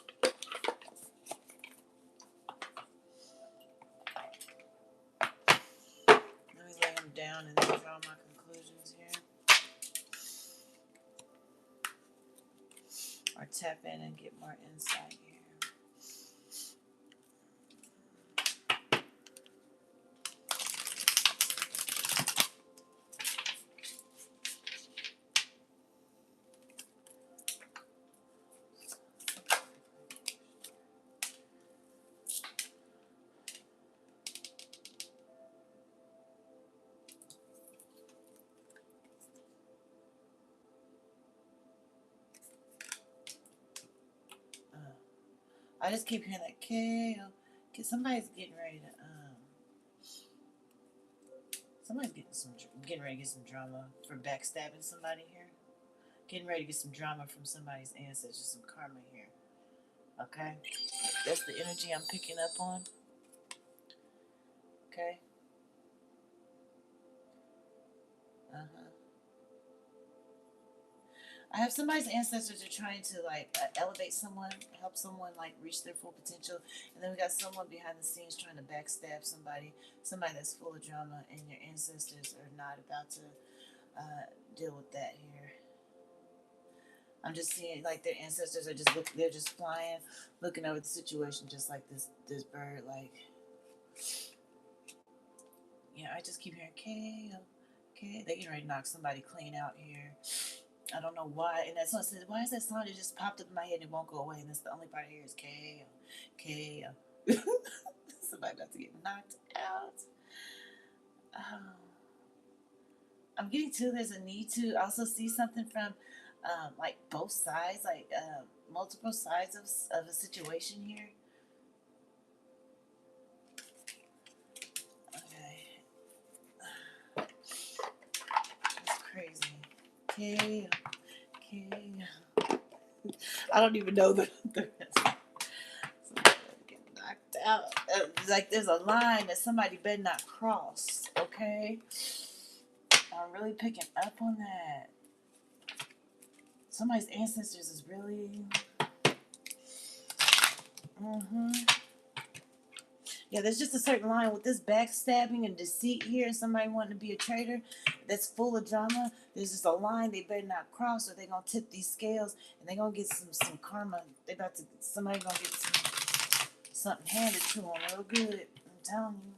me lay them down and then draw my conclusions here. Or tap in and get more insight here. I just keep hearing that KO. Somebody's getting ready to somebody's getting ready to get some drama for backstabbing somebody here. Getting ready to get some drama from somebody's ancestors, some karma here. Okay? That's the energy I'm picking up on. Okay? Uh-huh. I have somebody's ancestors are trying to like elevate someone, help someone like reach their full potential, and then we got someone behind the scenes trying to backstab somebody that's full of drama, and your ancestors are not about to deal with that here. I'm just seeing like their ancestors are they're just flying, looking over the situation just like this bird, like yeah. I just keep hearing KO, okay. They getting ready to knock somebody clean out here. I don't know why, and that song says, why is that song that just popped up in my head and it won't go away, and that's the only part I hear is KO, KO. Somebody about to get knocked out. I'm getting to there's a need to also see something from like both sides, like multiple sides of a situation here. Okay. That's crazy. Okay. I don't even know the rest. Get knocked out. Like there's a line that somebody better not cross. Okay. I'm really picking up on that. Somebody's ancestors is really. Yeah, there's just a certain line with this backstabbing and deceit here, and somebody wanting to be a traitor that's full of drama. There's just a line they better not cross, or they're gonna tip these scales and they're gonna get some karma. Somebody gonna get something handed to them real good. I'm telling you.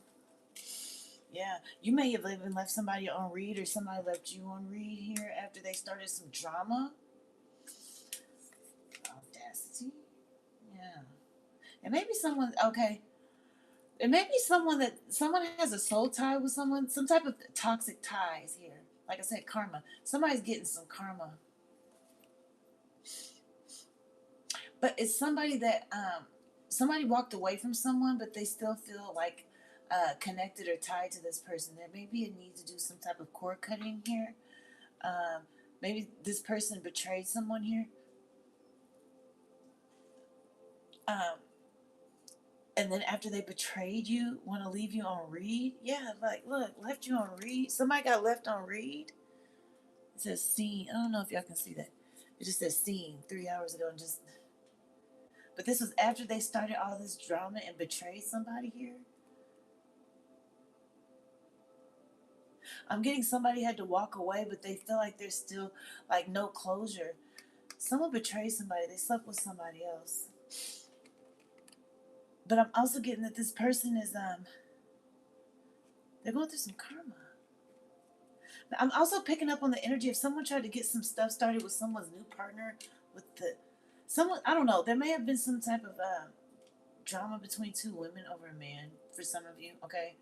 Yeah, you may have even left somebody on read, or somebody left you on read here after they started some drama. Audacity. Yeah, and maybe someone. Okay. It may be someone has a soul tie with someone, some type of toxic ties here. Like I said, karma. Somebody's getting some karma. But it's somebody that somebody walked away from someone, but they still feel like connected or tied to this person. There may be a need to do some type of cord cutting here. Maybe this person betrayed someone here. And then after they betrayed you, want to leave you on read? Yeah, like, look, left you on read. Somebody got left on read. It says seen. I don't know if y'all can see that. It just says seen 3 hours ago. But this was after they started all this drama and betrayed somebody here. I'm getting somebody had to walk away, but they feel like there's still like no closure. Someone betrayed somebody. They slept with somebody else. But I'm also getting that this person is they're going through some karma. I'm also picking up on the energy of someone tried to get some stuff started with someone's new partner, someone, I don't know. There may have been some type of drama between two women over a man for some of you. Okay.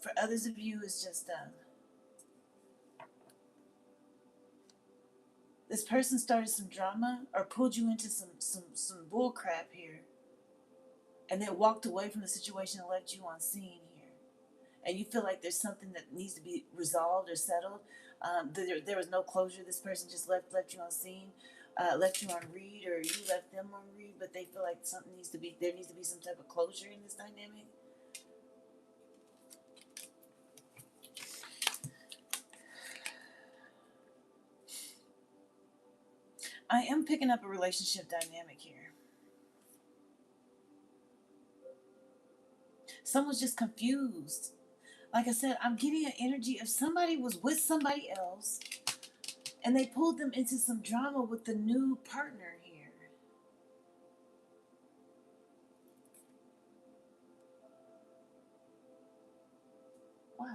For others of you, it's just this person started some drama or pulled you into some bull crap here, and then walked away from the situation and left you on scene here. And you feel like there's something that needs to be resolved or settled. There was no closure. This person just left you on scene, left you on read, or you left them on read, but they feel like there needs to be some type of closure in this dynamic. I am picking up a relationship dynamic here. Someone's just confused. Like I said, I'm getting an energy of somebody was with somebody else and they pulled them into some drama with the new partner here. Wow.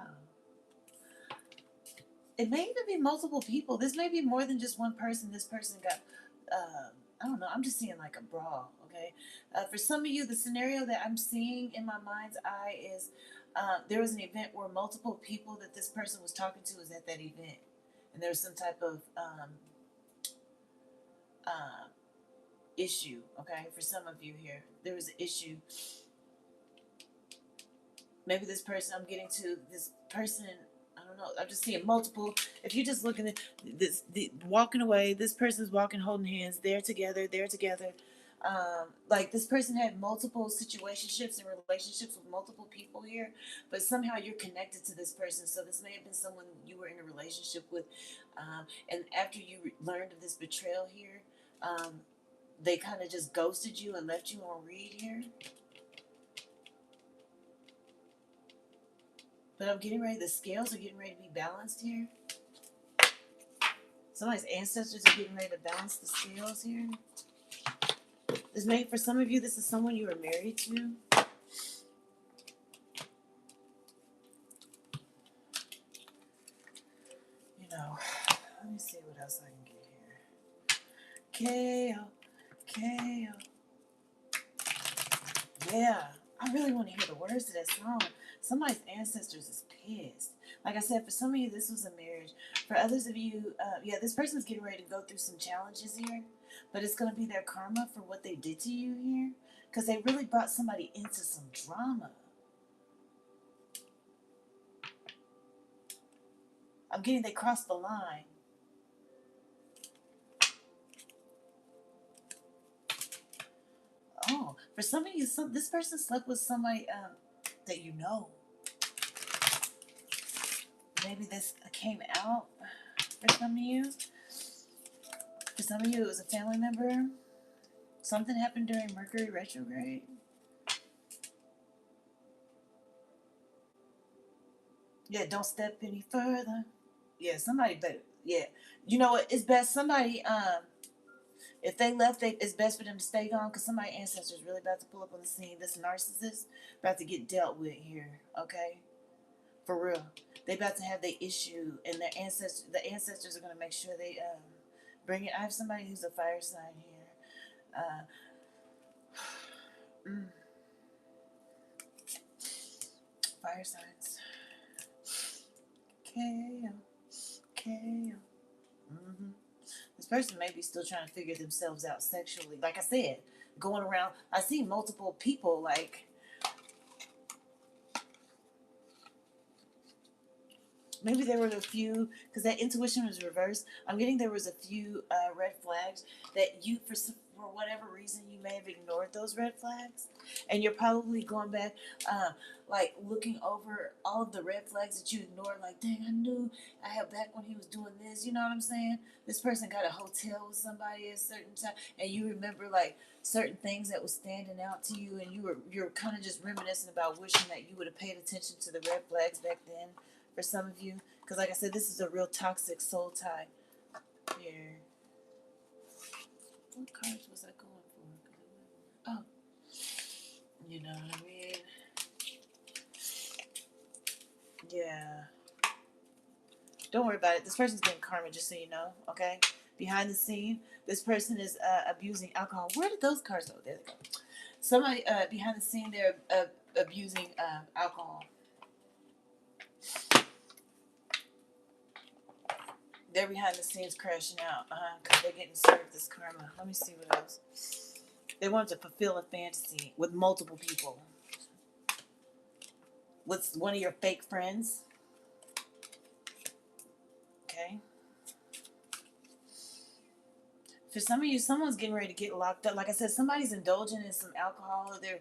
It may even be multiple people. This may be more than just one person. This person got, I don't know. I'm just seeing like a brawl, okay? For some of you, the scenario that I'm seeing in my mind's eye is there was an event where multiple people that this person was talking to was at that event. And there was some type of issue, okay? For some of you here, there was an issue. Maybe this person, I'm getting to this person, I don't know, I'm just seeing multiple. If you're just looking at this, walking away, this person's walking, holding hands, they're together. Like this person had multiple situationships and relationships with multiple people here, but somehow you're connected to this person. So this may have been someone you were in a relationship with, and after you learned of this betrayal here, they kind of just ghosted you and left you on read here. But I'm getting ready, the scales are getting ready to be balanced here. Somebody's ancestors are getting ready to balance the scales here. This may, for some of you, this is someone you were married to. You know, let me see what else I can get here. KO. Yeah, I really want to hear the words to that song. Somebody's ancestors is pissed. Like I said, for some of you, this was a marriage. For others of you, yeah, this person's getting ready to go through some challenges here. But it's going to be their karma for what they did to you here. Because they really brought somebody into some drama. I'm getting they crossed the line. Oh, for some of you, this person slept with somebody that you know. Maybe this came out for some of you. For some of you, it was a family member. Something happened during Mercury retrograde. Yeah, don't step any further. Yeah, somebody better. Yeah, you know what? It's best somebody. If they left, it's best for them to stay gone because somebody ancestors really about to pull up on the scene. This narcissist about to get dealt with here. Okay, for real. They about to have their issue, and their ancestors. The ancestors are gonna make sure they bring it. I have somebody who's a fire sign here. Fire signs. KO. KO. This person may be still trying to figure themselves out sexually. Like I said, going around, I see multiple people like. Maybe there were a few, because that intuition was reversed. I'm getting there was a few red flags that you, for whatever reason, you may have ignored those red flags. And you're probably going back, like looking over all of the red flags that you ignored. Like, dang, I knew I had back when he was doing this. You know what I'm saying? This person got a hotel with somebody at a certain time. And you remember like certain things that was standing out to you. And you're kind of just reminiscing about wishing that you would have paid attention to the red flags back then. For some of you, because like I said, this is a real toxic soul tie here. What cards was I going for? Oh, you know what I mean? Yeah. Don't worry about it. This person's getting karma, just so you know, okay? Behind the scene, this person is abusing alcohol. Where did those cards go? There they go. Somebody behind the scene, they're abusing alcohol. They're behind the scenes crashing out because they're getting served this karma. Let me see what else. They want to fulfill a fantasy with multiple people. With one of your fake friends. Okay. For some of you, someone's getting ready to get locked up. Like I said, somebody's indulging in some alcohol, or they're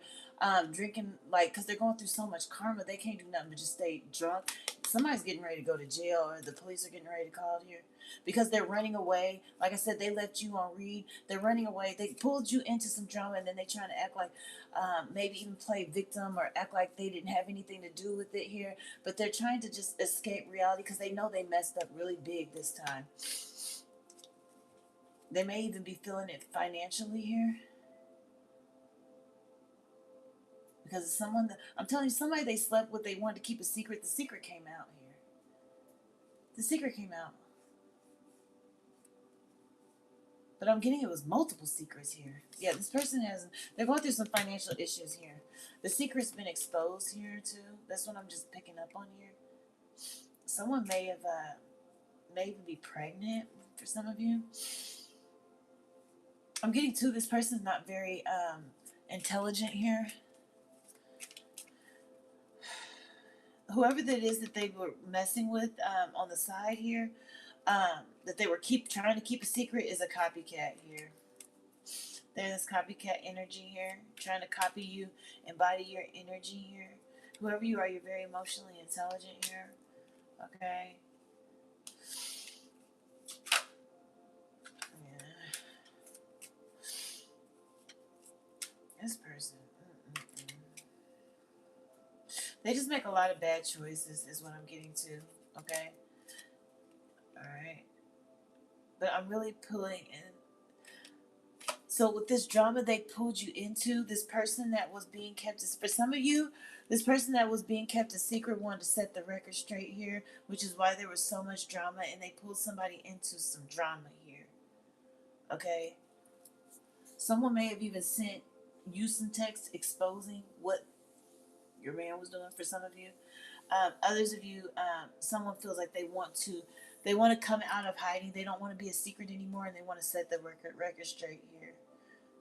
drinking, like, because they're going through so much karma, they can't do nothing but just stay drunk. Somebody's getting ready to go to jail, or the police are getting ready to call here because they're running away. Like I said, they left you on read. They're running away. They pulled you into some drama, and then they trying to act like maybe even play victim or act like they didn't have anything to do with it here. But they're trying to just escape reality because they know they messed up really big this time. They may even be feeling it financially here. Because of someone that, I'm telling you, somebody they slept with, they wanted to keep a secret. The secret came out here. The secret came out. But I'm getting it was multiple secrets here. Yeah, this person has, they're going through some financial issues here. The secret's been exposed here too. That's what I'm just picking up on here. Someone may have, may even be pregnant for some of you. I'm getting too, this person's not very intelligent here. Whoever that is that they were messing with on the side here, that they were trying to keep a secret, is a copycat here. There's this copycat energy here, trying to copy you, embody your energy here. Whoever you are, you're very emotionally intelligent here. Okay. Yeah. This person. They just make a lot of bad choices, is what I'm getting to. Okay. All right. But I'm really pulling in. So with this drama they pulled you into, this person that was being kept, for some of you, this person that was being kept a secret wanted to set the record straight here, which is why there was so much drama, and they pulled somebody into some drama here. Okay? Someone may have even sent you some text exposing what your man was doing for some of you. Others of you, someone feels like they want to come out of hiding. They don't want to be a secret anymore, and they want to set the record straight here.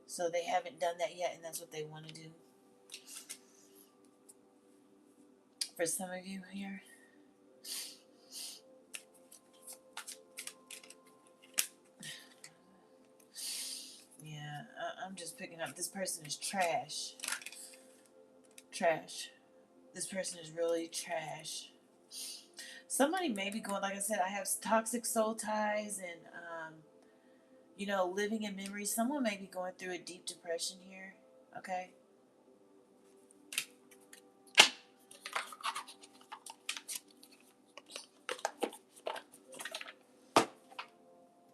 So they haven't done that yet, and that's what they want to do. For some of you here. Yeah, I'm just picking up. This person is trash. Trash. This person is really trash. Somebody may be going, like I said, I have toxic soul ties and, living in memory. Someone may be going through a deep depression here. Okay?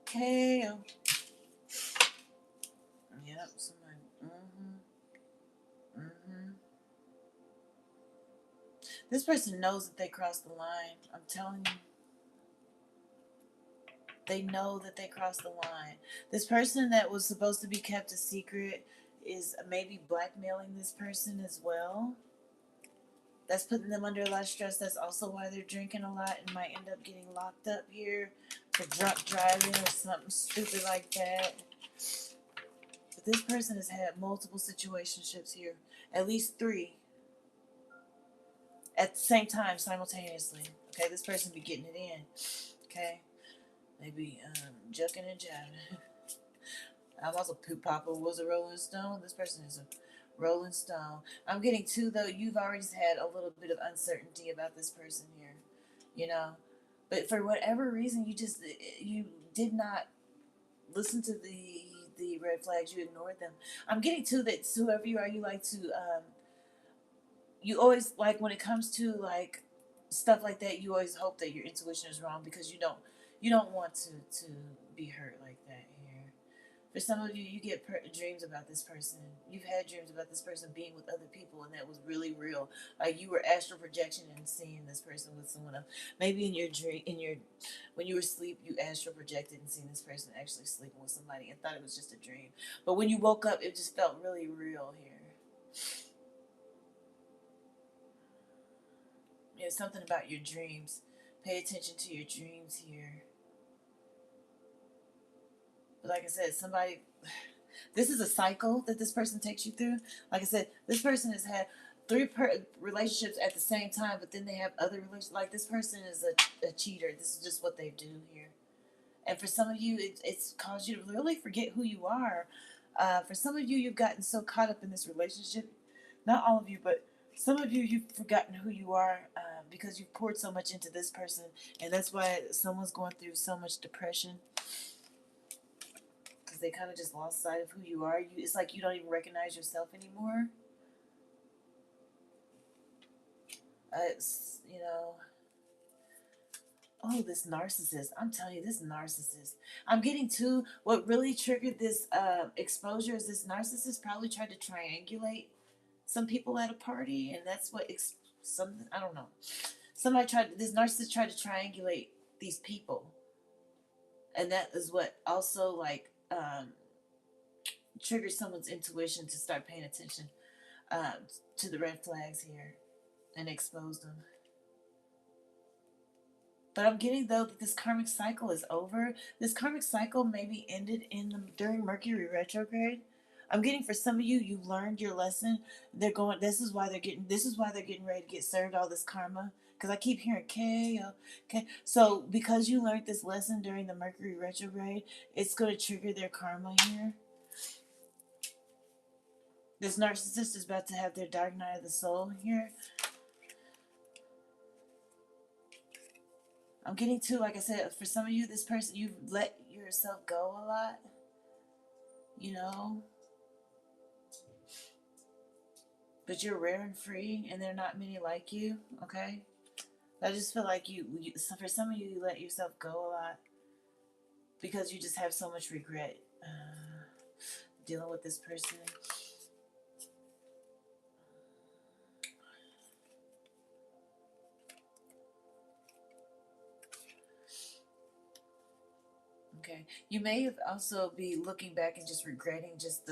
Okay. Yep, somebody. This person knows that they crossed the line. I'm telling you. They know that they crossed the line. This person that was supposed to be kept a secret is maybe blackmailing this person as well. That's putting them under a lot of stress. That's also why they're drinking a lot and might end up getting locked up here for drunk driving or something stupid like that. But this person has had multiple situationships here. At least 3. At the same time, simultaneously. Okay, this person be getting it in. Okay? They be jucking and jiving. I'm also Papa was a Rolling Stone. This person is a Rolling Stone. I'm getting too, though, you've already had a little bit of uncertainty about this person here, but for whatever reason, you did not listen to the red flags. You ignored them. I'm getting too that whoever you are, you like to you always, like, when it comes to like stuff like that, you always hope that your intuition is wrong because you don't want to be hurt like that here. For some of you, you get dreams about this person. You've had dreams about this person being with other people, and that was really real. Like you were astral projection and seeing this person with someone else. Maybe in your dream, when you were asleep, you astral projected and seen this person actually sleeping with somebody and thought it was just a dream. But when you woke up, it just felt really real here. It's something about your dreams. Pay attention to your dreams here. But like I said, this is a cycle that this person takes you through. Like I said, this person has had 3 relationships at the same time, but then they have other relationships. Like this person is a cheater. This is just what they do here. And for some of you, it's caused you to really forget who you are. For some of you, you've gotten so caught up in this relationship. Not all of you, but some of you, you've forgotten who you are because you've poured so much into this person. And that's why someone's going through so much depression because they kind of just lost sight of who you are. It's like you don't even recognize yourself anymore. It's, you know, oh, this narcissist. I'm telling you, this narcissist. I'm getting to what really triggered this exposure is this narcissist probably tried to triangulate some people at a party, and that's what something I don't know. This narcissist tried to triangulate these people, and that is what also like triggers someone's intuition to start paying attention um, to the red flags here and expose them. But I'm getting though that this karmic cycle is over. This karmic cycle maybe ended during Mercury retrograde. I'm getting for some of you, you learned your lesson. They're going. This is why they're getting. This is why they're getting ready to get served all this karma. Because I keep hearing K, okay. So because you learned this lesson during the Mercury retrograde, it's going to trigger their karma here. This narcissist is about to have their dark night of the soul here. I'm getting to, like I said, for some of you, this person, you've let yourself go a lot, you know, but you're rare and free, and there are not many like you, okay? I just feel like so for some of you, you let yourself go a lot because you just have so much regret dealing with this person. Okay, you may have also be looking back and just regretting just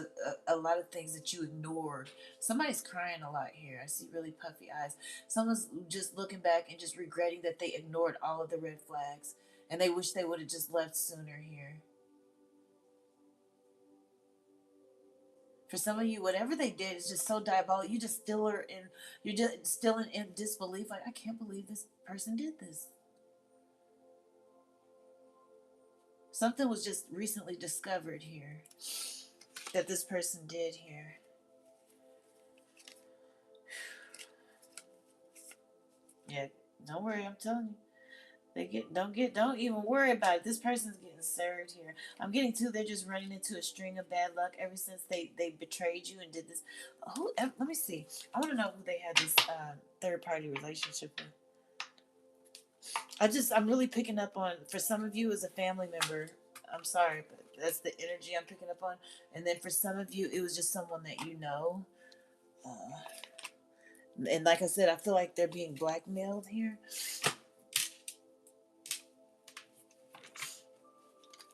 a lot of things that you ignored. Somebody's crying a lot here. I see really puffy eyes. Someone's just looking back and just regretting that they ignored all of the red flags and they wish they would have just left sooner here. For some of you, whatever they did is just so diabolical. You just still are in. You're just still in disbelief. Like, I can't believe this person did this. Something was just recently discovered here that this person did here. Yeah, don't worry, I'm telling you. Don't even worry about it. This person's getting served here. I'm getting to they're just running into a string of bad luck ever since they betrayed you and did this. Let me see. I want to know who they had this third party relationship with. I'm really picking up on, for some of you as a family member, I'm sorry, but that's the energy I'm picking up on. And then for some of you, it was just someone that you know. And like I said, I feel like they're being blackmailed here.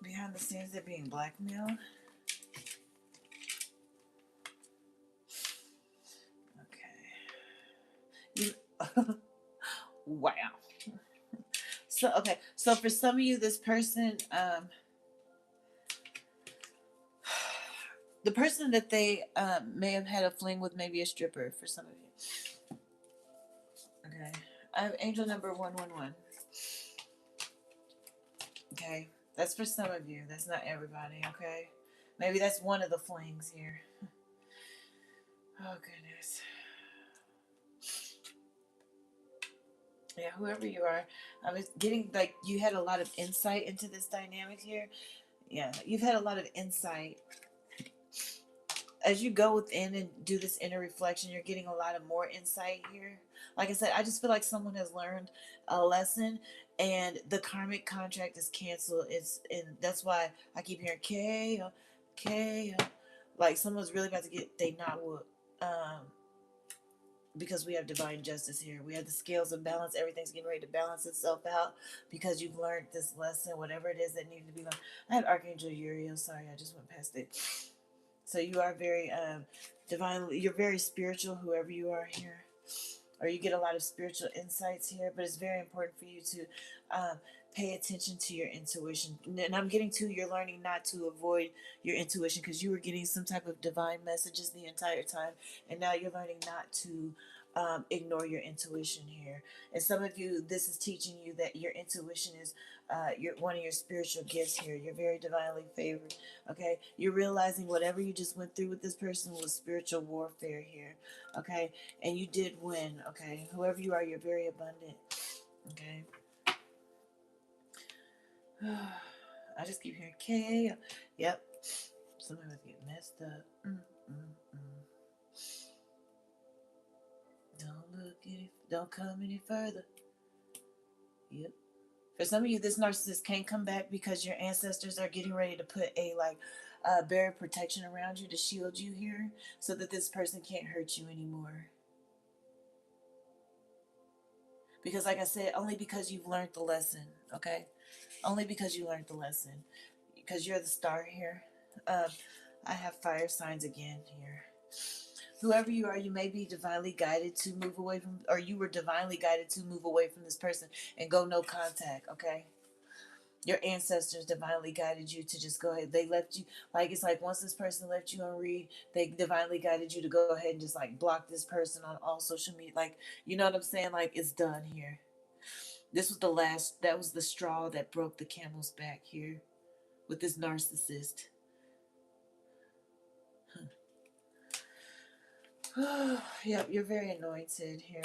Behind the scenes, they're being blackmailed. Okay. Wow. So for some of you, this person, the person that they may have had a fling with, maybe a stripper for some of you. Okay. I have angel number 111. Okay. That's for some of you. That's not everybody, okay? Maybe that's one of the flings here. Oh, goodness. Yeah, whoever you are, I was getting like you had a lot of insight into this dynamic here. Yeah, you've had a lot of insight as you go within and do this inner reflection. You're getting a lot of more insight here. Like I said, I just feel like someone has learned a lesson, and the karmic contract is canceled. And that's why I keep hearing K, like someone's really about to get they not whooped. Because we have divine justice here. We have the scales of balance. Everything's getting ready to balance itself out because you've learned this lesson, whatever it is that needed to be learned. I have Archangel Uriel. Sorry, I just went past it. So you are very divine. You're very spiritual, whoever you are here. Or you get a lot of spiritual insights here, but it's very important for you to pay attention to your intuition. And I'm getting to you're learning not to avoid your intuition because you were getting some type of divine messages the entire time, and now you're learning not to ignore your intuition here. And some of you, this is teaching you that your intuition is one of your spiritual gifts here. You're very divinely favored. Okay, you're realizing whatever you just went through with this person was spiritual warfare here. Okay, and you did win. Okay, whoever you are, you're very abundant. Okay. I just keep hearing K. Yep. Somebody must get messed up. Don't look any. Don't come any further. Yep. For some of you, this narcissist can't come back because your ancestors are getting ready to put a barrier of protection around you to shield you here, so that this person can't hurt you anymore. Because, like I said, only because you've learned the lesson. Okay, only because you learned the lesson. Because you're the star here. I have fire signs again here. Whoever you are, you may be divinely guided to move away from, or you were divinely guided to move away from this person and go no contact, okay? Your ancestors divinely guided you to just go ahead. They left you, like, it's like once this person left you on read, they divinely guided you to go ahead and just like block this person on all social media. Like, you know what I'm saying? Like, it's done here. This was the last, that was the straw that broke the camel's back here with this narcissist. Yep, you're very anointed here.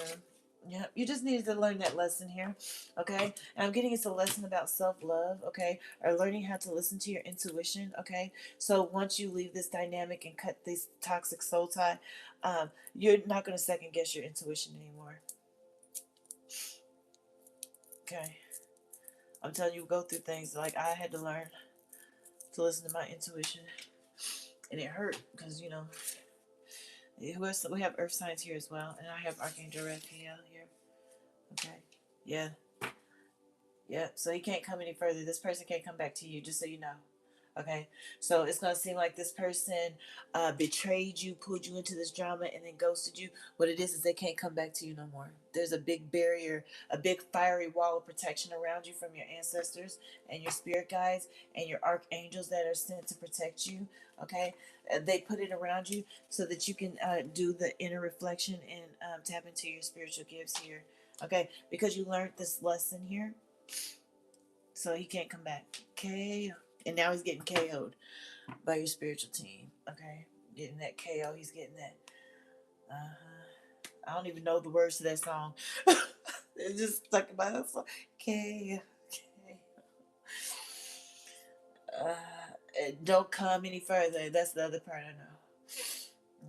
Yep, you just needed to learn that lesson here, okay? And I'm getting it's a lesson about self-love, okay? Or learning how to listen to your intuition, okay? So once you leave this dynamic and cut this toxic soul tie, you're not going to second guess your intuition anymore, okay? I'm telling you, go through things like I had to learn to listen to my intuition, and it hurt because, you know, we have earth signs here as well, and I have Archangel Raphael here. Okay. Yeah. Yeah. So he can't come any further. This person can't come back to you, just so you know. Okay. So it's going to seem like this person betrayed you, pulled you into this drama, and then ghosted you. What it is they can't come back to you no more. There's a big barrier, a big fiery wall of protection around you from your ancestors and your spirit guides and your archangels that are sent to protect you. Okay. They put it around you so that you can do the inner reflection and tap into your spiritual gifts here. Okay. Because you learned this lesson here. So he can't come back. Okay. And now he's getting KO'd by your spiritual team. Okay, getting that KO. He's getting that. I don't even know the words to that song. It's just stuck in my head. KO. Don't come any further. That's the other part I know.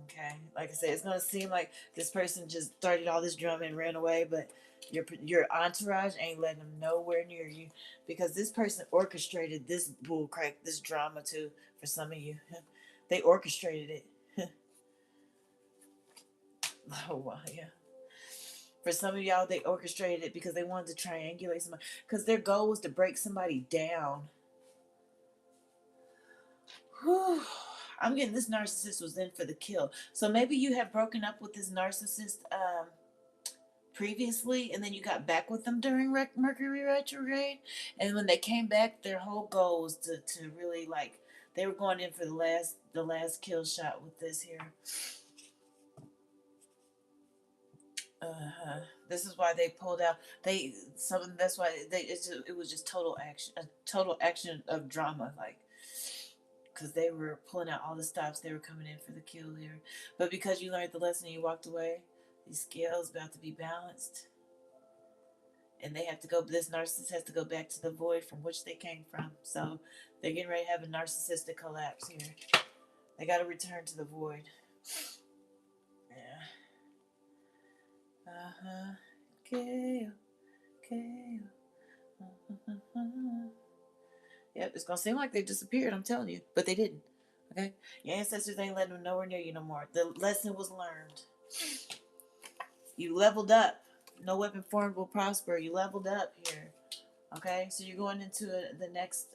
Okay, like I said, it's gonna seem like this person just started all this drama and ran away, but your entourage ain't letting them nowhere near you because this person orchestrated this bullcrap, this drama too. For some of you, they orchestrated it. Oh wow, yeah. For some of y'all, they orchestrated it because they wanted to triangulate somebody because their goal was to break somebody down. Whew. I'm getting this narcissist was in for the kill. So maybe you have broken up with this narcissist previously, and then you got back with them during Mercury retrograde. And when they came back, their whole goal was to really like they were going in for the last kill shot with this here. This is why they pulled out. That's why it was just total action of drama, like because they were pulling out all the stops. They were coming in for the kill here, but because you learned the lesson and you walked away, these scales about to be balanced, and they have to go. This narcissist has to go back to the void from which they came from. So they're getting ready to have a narcissistic collapse here. They got to return to the void. Yeah. Okay. Okay. Yep, it's gonna seem like they disappeared, I'm telling you. But they didn't. Okay? Your ancestors ain't letting them nowhere near you no more. The lesson was learned. You leveled up. No weapon formed will prosper. You leveled up here. Okay? So you're going into the next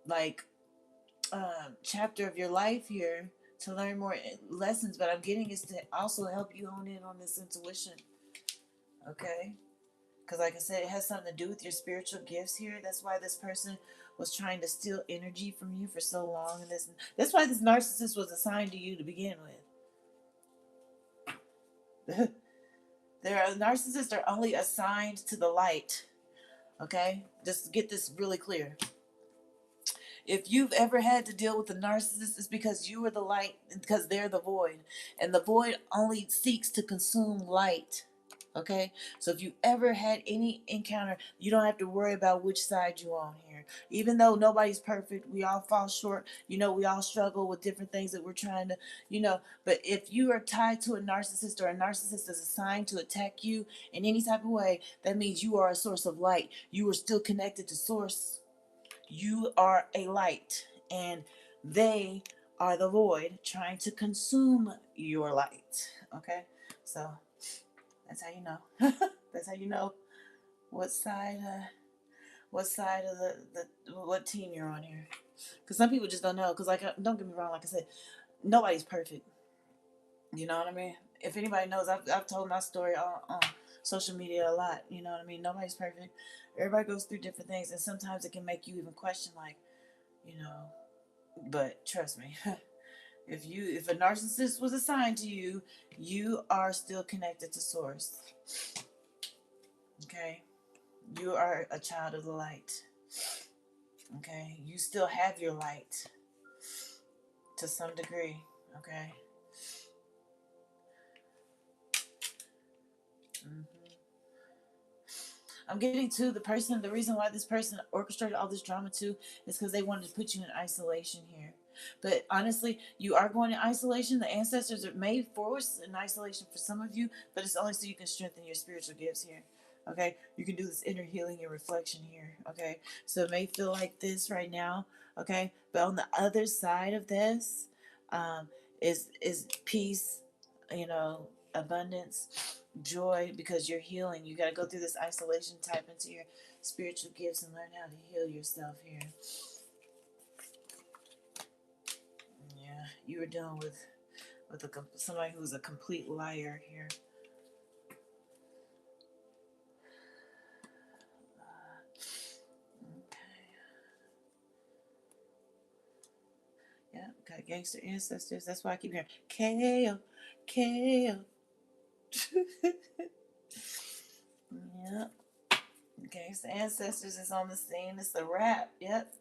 like chapter of your life here to learn more lessons, but I'm getting is to also help you hone in on this intuition. Okay? Because like I said, it has something to do with your spiritual gifts here. That's why this person was trying to steal energy from you for so long, and that's why this narcissist was assigned to you to begin with. Narcissists are only assigned to the light. Okay, just get this really clear. If you've ever had to deal with a narcissist, it's because you are the light, because they're the void, and the void only seeks to consume light. Okay, so if you ever had any encounter, you don't have to worry about which side you're on here. Even though nobody's perfect, we all fall short. We all struggle with different things that we're trying to, But if you are tied to a narcissist, or a narcissist is assigned to attack you in any type of way, that means you are a source of light. You are still connected to source. You are a light, and they are the void trying to consume your light. Okay, so that's how you know. That's how you know what side, of what team you're on here. Because some people just don't know. Because don't get me wrong, like I said, nobody's perfect. You know what I mean? If anybody knows, I've told my story on social media a lot. You know what I mean? Nobody's perfect. Everybody goes through different things, and sometimes it can make you even question, like, you know. But trust me, if a narcissist was assigned to you, you are still connected to source. Okay? You are a child of the light. Okay? You still have your light to some degree. Okay? Mm-hmm. I'm getting to the reason why this person orchestrated all this drama too is because they wanted to put you in isolation here. But honestly, you are going in isolation. The ancestors may force an isolation for some of you, but it's only so you can strengthen your spiritual gifts here. Okay? You can do this inner healing and reflection here. Okay? So it may feel like this right now. Okay? But on the other side of this, um, is peace, abundance, joy, because you're healing. You got to go through this isolation, type into your spiritual gifts, and learn how to heal yourself here. Yeah, you were dealing with somebody who's a complete liar here. Okay. Yeah, got gangster ancestors. That's why I keep hearing KO, KO. Yeah. Gangsta Ancestors is on the scene. It's a wrap. Yep.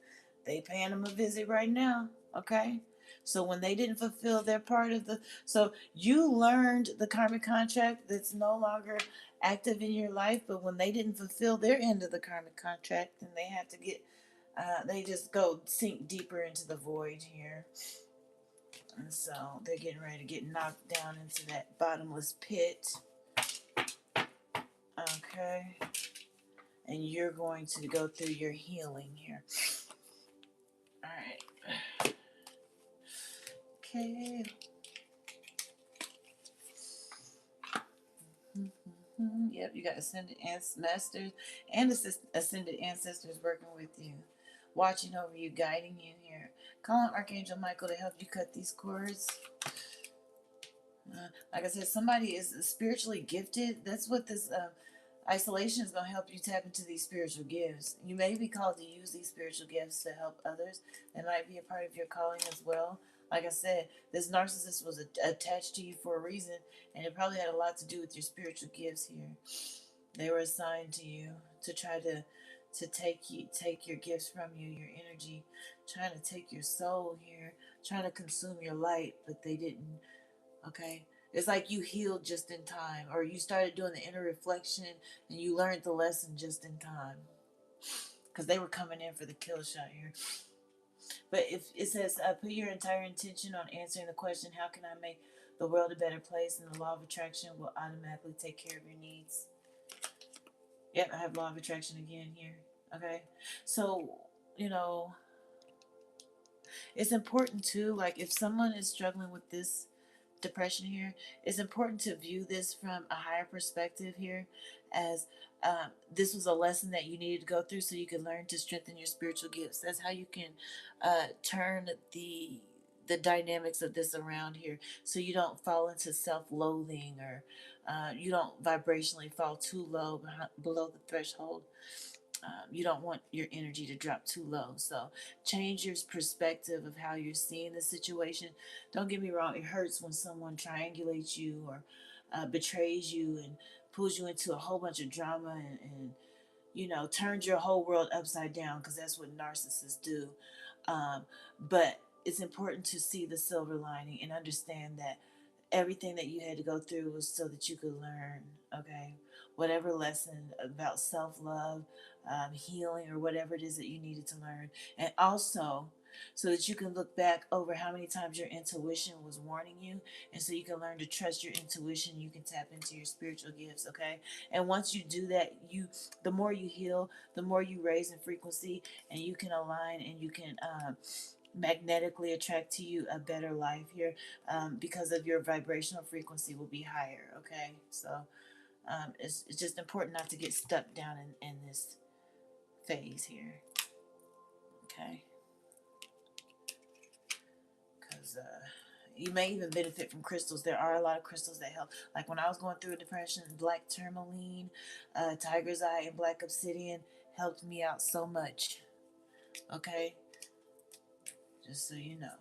They paying them a visit right now. Okay. So when they didn't fulfill their part of so you learned the karmic contract that's no longer active in your life, but when they didn't fulfill their end of the karmic contract, then they have to they just go sink deeper into the void here. And so they're getting ready to get knocked down into that bottomless pit. Okay. And you're going to go through your healing here. All right. Okay. Yep, you got ascended ancestors and ascended ancestors working with you, watching over you, guiding you here. Call on Archangel Michael to help you cut these cords. Like I said, somebody is spiritually gifted. That's what this isolation is going to help you tap into these spiritual gifts. You may be called to use these spiritual gifts to help others. That might be a part of your calling as well. Like I said, this narcissist was attached to you for a reason, and it probably had a lot to do with your spiritual gifts here. They were assigned to you to try to take your gifts from you, your energy, trying to take your soul here, trying to consume your light, but they didn't. Okay. It's like you healed just in time, or you started doing the inner reflection and you learned the lesson just in time, because they were coming in for the kill shot here. But if it says, put your entire intention on answering the question, how can I make the world a better place? And the law of attraction will automatically take care of your needs. Yep, I have law of attraction again here. Okay. So, it's important too, like if someone is struggling with this depression here, it's important to view this from a higher perspective here, as this was a lesson that you needed to go through so you can learn to strengthen your spiritual gifts. That's how you can turn the dynamics of this around here, so you don't fall into self-loathing, or you don't vibrationally fall too low below the threshold. You don't want your energy to drop too low. So change your perspective of how you're seeing the situation. Don't get me wrong, it hurts when someone triangulates you, or betrays you and pulls you into a whole bunch of drama and you know, turns your whole world upside down, because that's what narcissists do. Um, but it's important to see the silver lining and understand that everything that you had to go through was so that you could learn, okay? Whatever lesson about self love, healing, or whatever it is that you needed to learn. And also, so that you can look back over how many times your intuition was warning you, and so you can learn to trust your intuition. You can tap into your spiritual gifts, okay? And once you do that, the more you heal, the more you raise in frequency, and you can align, and you can magnetically attract to you a better life here, because of your vibrational frequency will be higher, okay? So it's just important not to get stuck down in this phase here, okay? Because you may even benefit from crystals. There are a lot of crystals that help. Like when I was going through a depression, black tourmaline, tiger's eye, and black obsidian helped me out so much, okay? Just so you know.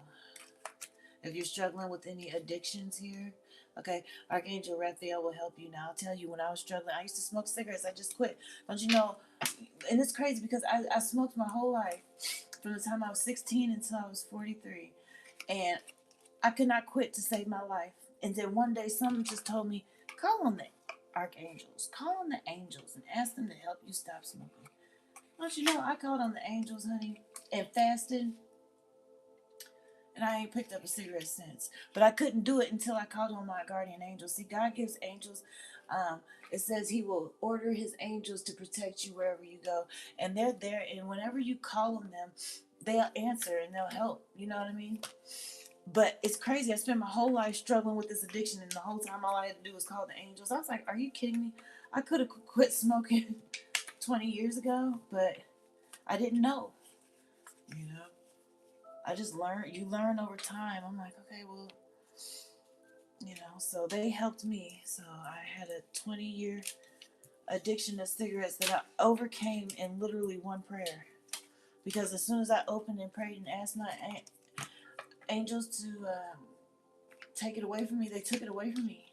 If you're struggling with any addictions here, okay, Archangel Raphael will help you now. I'll tell you, when I was struggling, I used to smoke cigarettes. I just quit. Don't you know? And it's crazy because I smoked my whole life from the time I was 16 until I was 43. And I could not quit to save my life. And then one day someone just told me, call on the archangels, call on the angels and ask them to help you stop smoking. Don't you know, I called on the angels, honey, and fasted, and I ain't picked up a cigarette since. But I couldn't do it until I called on my guardian angels. See, God gives angels, it says he will order his angels to protect you wherever you go. And they're there, and whenever you call on them, they'll answer and they'll help. You know what I mean? But it's crazy. I spent my whole life struggling with this addiction, and the whole time all I had to do was call the angels. I was like, are you kidding me? I could have quit smoking 20 years ago, but I didn't know. You know? I just learned. You learn over time. I'm like, okay, well, you know, so they helped me. So I had a 20-year addiction to cigarettes that I overcame in literally one prayer. Because as soon as I opened and prayed and asked my angels to take it away from me, they took it away from me.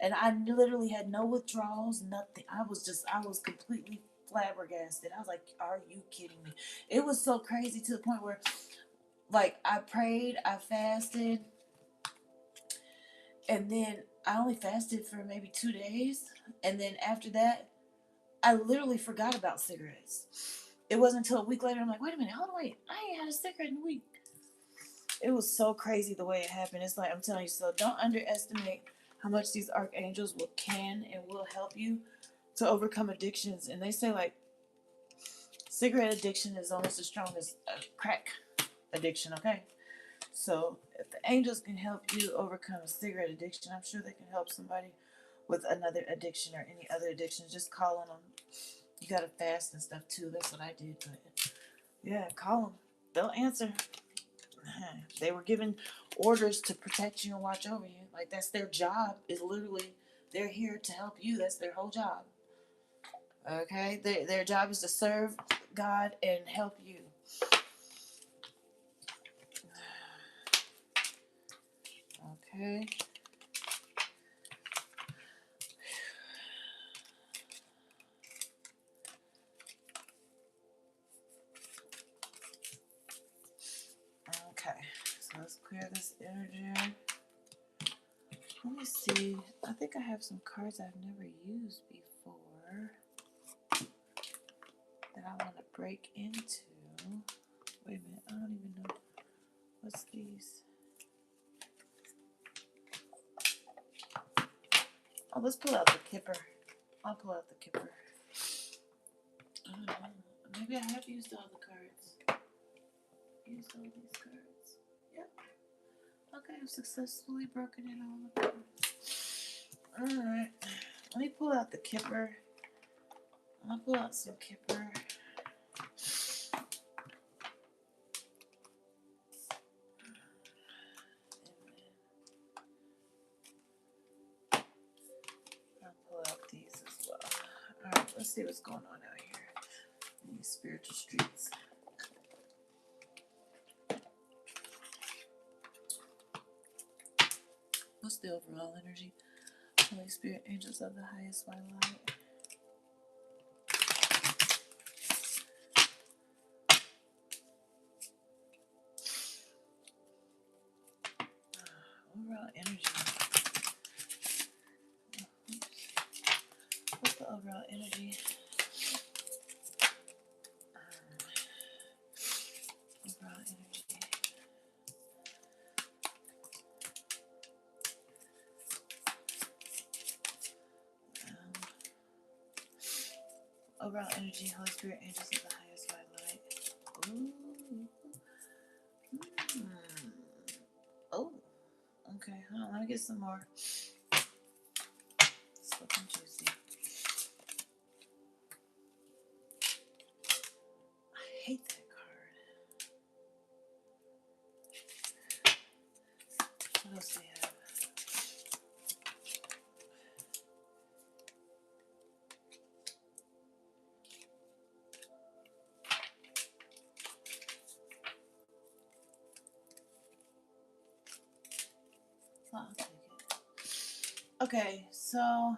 And I literally had no withdrawals, nothing. I was completely flabbergasted. I was like, are you kidding me? It was so crazy to the point where, like, I prayed, I fasted, and then I only fasted for maybe 2 days. And then after that, I literally forgot about cigarettes. It wasn't until a week later, I'm like, wait a minute, hold on, wait. I ain't had a cigarette in a week. It was so crazy the way it happened. It's like, I'm telling you, so don't underestimate how much these archangels can and will help you to overcome addictions. And they say, like, cigarette addiction is almost as strong as crack addiction, okay? So if the angels can help you overcome a cigarette addiction, I'm sure they can help somebody with another addiction or any other addiction. Just call on them. You gotta fast and stuff too. That's what I did. But yeah, call them. They'll answer. They were given orders to protect you and watch over you. Like, that's their job. Is literally, they're here to help you. That's their whole job. Okay? Their job is to serve God and help you. Okay? Okay. So let's clear this energy. Let me see. I think I have some cards I've never used before that I want to break into. Wait a minute. I don't even know. What's these? Oh, let's pull out the Kipper. I'll pull out the Kipper. I don't know. Maybe I have used all the cards. Used all these cards. Yep. Okay, I've successfully broken in all of them. Alright. Let me pull out the Kipper. I'll pull out some Kipper. I'll pull out these as well. Alright, let's see what's going on out here in these spiritual streets. What's the overall energy? Holy Spirit, angels of the highest white light. Overall energy. What's the overall energy? Overall energy. Overall energy, Holy Spirit, angels of the highest white light. Ooh. Oh. Okay, hold on, let me get some more. It's looking juicy. I hate that card. What else do we have? Oh, I'll take it. Okay, so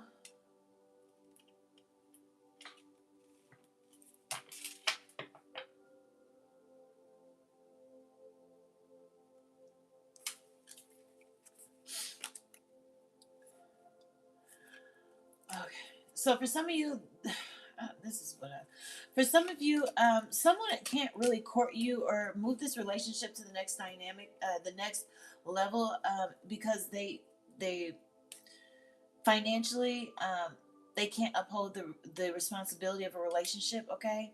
okay. So for some of you, this is what for some of you, someone can't really court you or move this relationship to the next dynamic, the next level, because they financially, they can't uphold the responsibility of a relationship. Okay,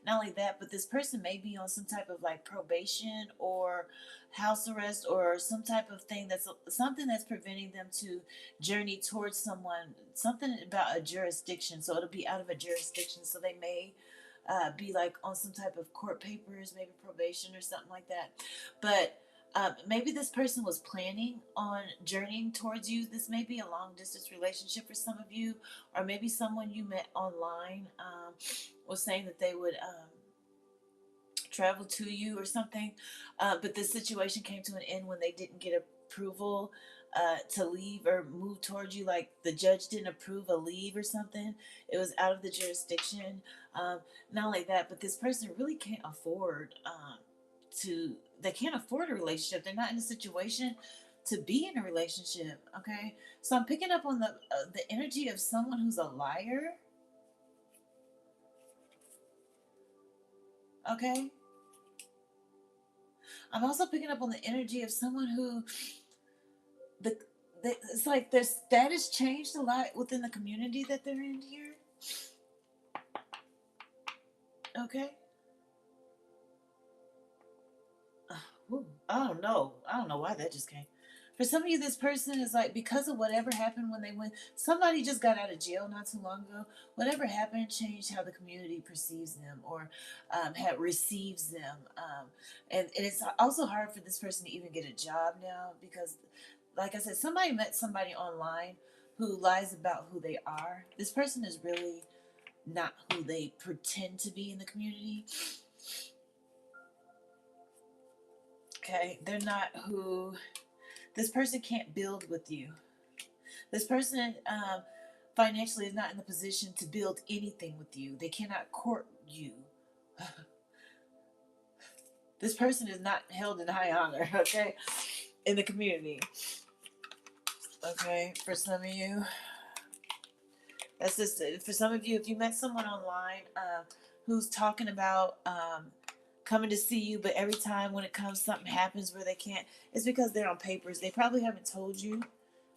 not only that, but this person may be on some type of like probation or house arrest or some type of thing that's something that's preventing them to journey towards someone, something about a jurisdiction, so it'll be out of a jurisdiction, so they may be like on some type of court papers, maybe probation or something like that. But maybe this person was planning on journeying towards you. This may be a long distance relationship for some of you, or maybe someone you met online was saying that they would travel to you or something. But the situation came to an end when they didn't get approval to leave or move towards you. Like the judge didn't approve a leave or something. It was out of the jurisdiction. Not only that, but this person really can't afford they can't afford a relationship. They're not in a situation to be in a relationship. Okay, so I'm picking up on the energy of someone who's a liar. Okay, I'm also picking up on the energy of someone who the, it's like their status changed a lot within the community that they're in here. Okay. I don't know. I don't know why that just came. For some of you, this person is like, because of whatever happened when they went, somebody just got out of jail not too long ago. Whatever happened changed how the community perceives them or receives them. And it's also hard for this person to even get a job now because, like I said, somebody met somebody online who lies about who they are. This person is really not who they pretend to be in the community. Okay, they're not who. This person can't build with you. This person financially is not in the position to build anything with you. They cannot court you. This person is not held in high honor, okay, in the community. Okay, for some of you, that's just for some of you. If you met someone online who's talking about coming to see you, but every time when it comes, something happens where they can't. It's because they're on papers. They probably haven't told you.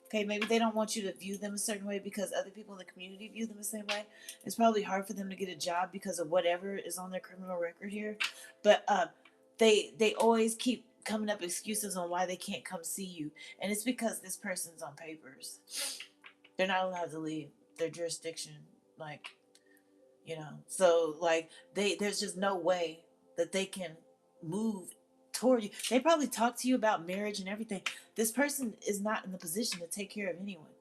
Okay, maybe they don't want you to view them a certain way because other people in the community view them the same way. It's probably hard for them to get a job because of whatever is on their criminal record here. But they always keep coming up excuses on why they can't come see you, and it's because this person's on papers. They're not allowed to leave their jurisdiction, like So like there's just no way that they can move toward you. They probably talk to you about marriage and everything. This person is not in the position to take care of anyone.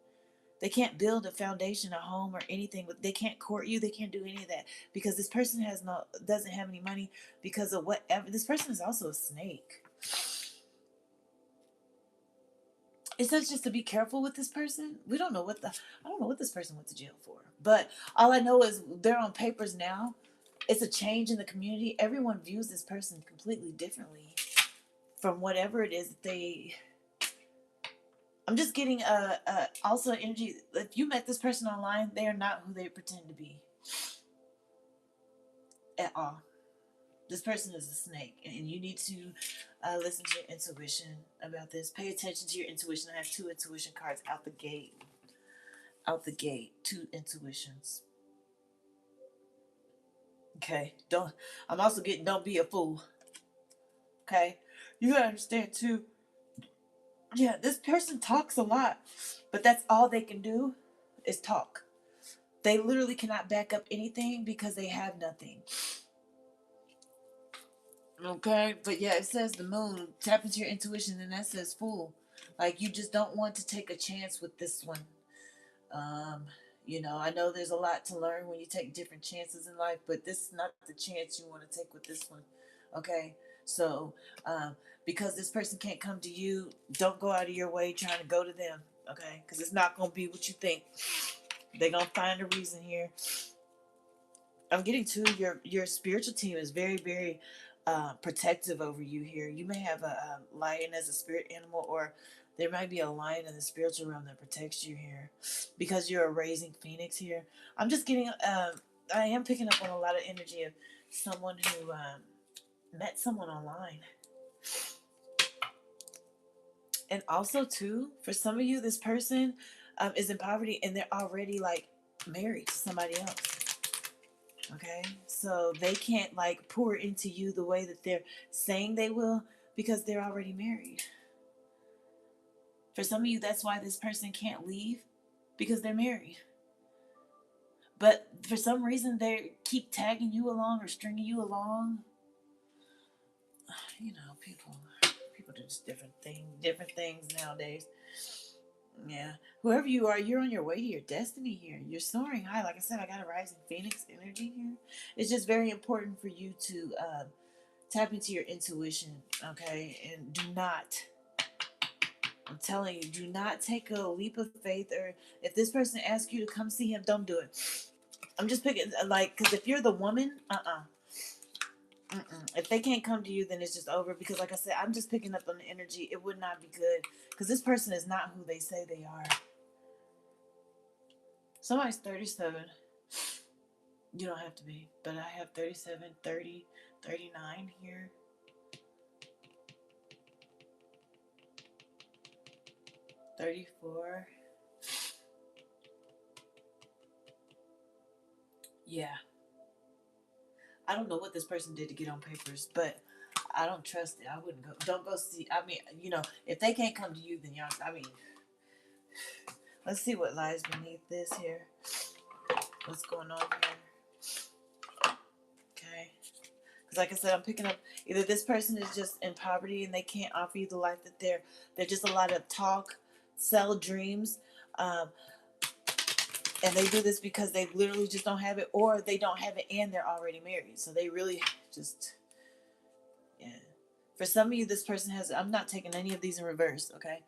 They can't build a foundation, a home, or anything. They can't court you. They can't do any of that because this person doesn't have any money because of whatever. This person is also a snake. it says just to be careful with this person. We don't know what the I don't know what this person went to jail for. But all I know is they're on papers now. It's a change in the community. Everyone views this person completely differently from whatever it is that they. I'm just getting also energy. If you met this person online, they are not who they pretend to be at all. This person is a snake, and you need to listen to your intuition about this. Pay attention to your intuition. I have two intuition cards out the gate. Out the gate, two intuitions. Okay, don't. I'm also getting don't be a fool. Okay, you gotta understand too. Yeah, this person talks a lot, but that's all they can do is talk. They literally cannot back up anything because they have nothing. Okay, but yeah, it says the moon. Tap into your intuition, and that says fool. Like you just don't want to take a chance with this one. Um, I know there's a lot to learn when you take different chances in life, but this is not the chance you want to take with this one. Okay, so because this person can't come to you, don't go out of your way trying to go to them. Okay, because it's not gonna be what you think. They're gonna find a reason here. I'm getting to your spiritual team is very very protective over you here. You may have a lion as a spirit animal, or there might be a lion in the spiritual realm that protects you here, because you're a raising phoenix here. I'm just getting. I am picking up on a lot of energy of someone who met someone online, and also too for some of you, this person is in poverty and they're already like married to somebody else. Okay, so they can't like pour into you the way that they're saying they will because they're already married. For some of you, that's why this person can't leave, because they're married. But for some reason, they keep tagging you along or stringing you along. People do just different things nowadays. Yeah, whoever you are, you're on your way to your destiny here. You're soaring high. Like I said, I got a rising phoenix energy here. It's just very important for you to tap into your intuition, okay? And I'm telling you, do not take a leap of faith. Or if this person asks you to come see him, don't do it. I'm just picking, like, because if you're the woman, if they can't come to you, then it's just over. Because, like I said, I'm just picking up on the energy. It would not be good. Because this person is not who they say they are. Somebody's 37. You don't have to be. But I have 37, 30, 39 here. 34. Yeah. I don't know what this person did to get on papers, but I don't trust it. I wouldn't go. Don't go see. I mean, if they can't come to you, then y'all. I mean, let's see what lies beneath this here. What's going on here? Okay. Because, like I said, I'm picking up either this person is just in poverty and they can't offer you the life that they're just a lot of talk, sell dreams, and they do this because they literally just don't have it, or they don't have it and they're already married. So they really just. Yeah. For some of you, this person has. I'm not taking any of these in reverse, okay?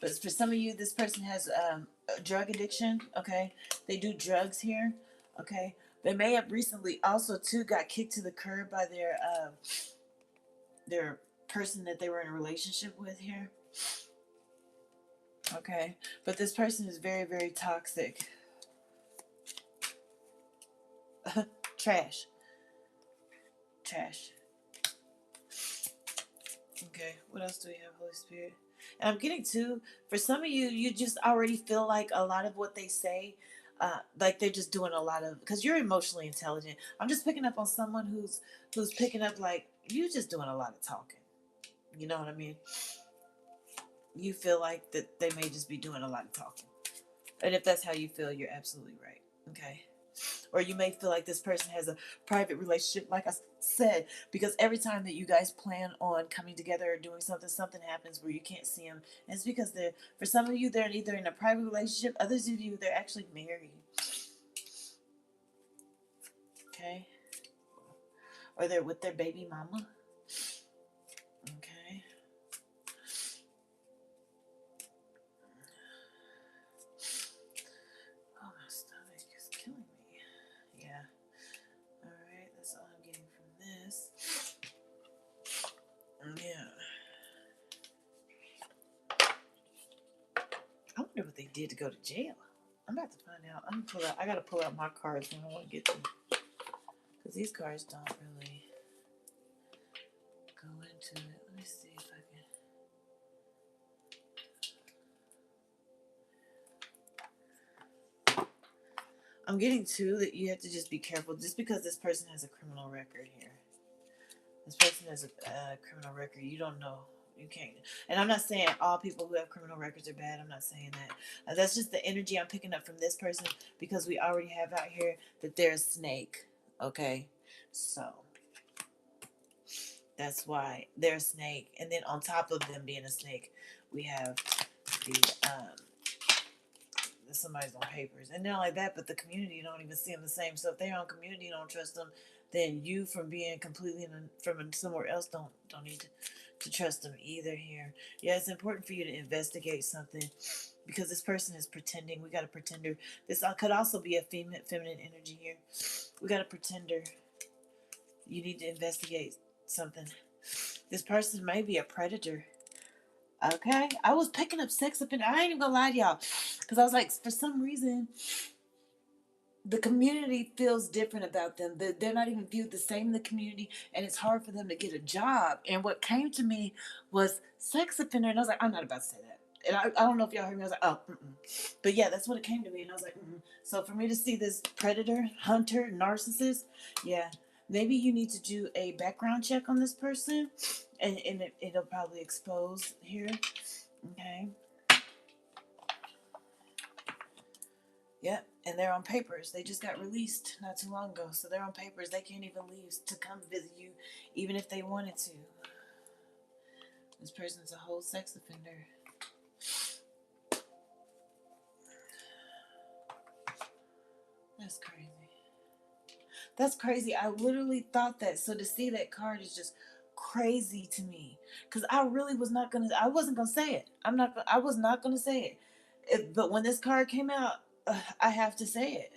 But for some of you, this person has a drug addiction, okay? They do drugs here, okay? They may have recently also too got kicked to the curb by their person that they were in a relationship with here, okay? But this person is very very toxic. Trash. Trash. Okay, what else do we have, Holy Spirit? And I'm getting to, for some of you, you just already feel like a lot of what they say, like they're just doing a lot of, because you're emotionally intelligent. I'm just picking up on someone who's picking up like, you just doing a lot of talking. You know what I mean? You feel like that they may just be doing a lot of talking. And if that's how you feel, you're absolutely right. Okay. Or you may feel like this person has a private relationship, like I said, because every time that you guys plan on coming together or doing something, something happens where you can't see them. And it's because for some of you, they're either in a private relationship, others of you, they're actually married. Okay? Or they're with their baby mama. Okay? did to go to jail. I'm about to find out. I gotta pull out my cards when I want to get them, because these cards don't really go into it. Let me see if I can. I'm getting too that you have to just be careful, just because this person has a criminal record here. This person has a criminal record. You don't know. You can't. And I'm not saying all people who have criminal records are bad. I'm not saying that. That's just the energy I'm picking up from this person, because we already have out here that they're a snake. Okay? So that's why they're a snake. And then on top of them being a snake, we have the somebody's on papers. And not like that, but the community don't even see them the same. So if their own community don't trust them, then you, from being completely from somewhere else, don't need to trust them either here. Yeah, it's important for you to investigate something, because this person is pretending. We got a pretender. This could also be a feminine energy here. We got a pretender. You need to investigate something. This person may be a predator. Okay, I was picking up sex offender. I ain't even gonna lie to y'all, because I was like, for some reason, the community feels different about them. They're not even viewed the same in the community, and it's hard for them to get a job. And what came to me was sex offender, and I was like, I'm not about to say that. And I don't know if y'all heard me. I was like, oh, but yeah, that's what it came to me, and I was like, So for me to see this predator, hunter, narcissist, yeah, maybe you need to do a background check on this person, and it'll probably expose here. Okay. Yep, and they're on papers. They just got released not too long ago, so they're on papers. They can't even leave to come visit you, even if they wanted to. This person's a whole sex offender. That's crazy. That's crazy. I literally thought that. So to see that card is just crazy to me, because I really was not gonna. I wasn't gonna say it. I was not gonna say it. But when this card came out, I have to say it.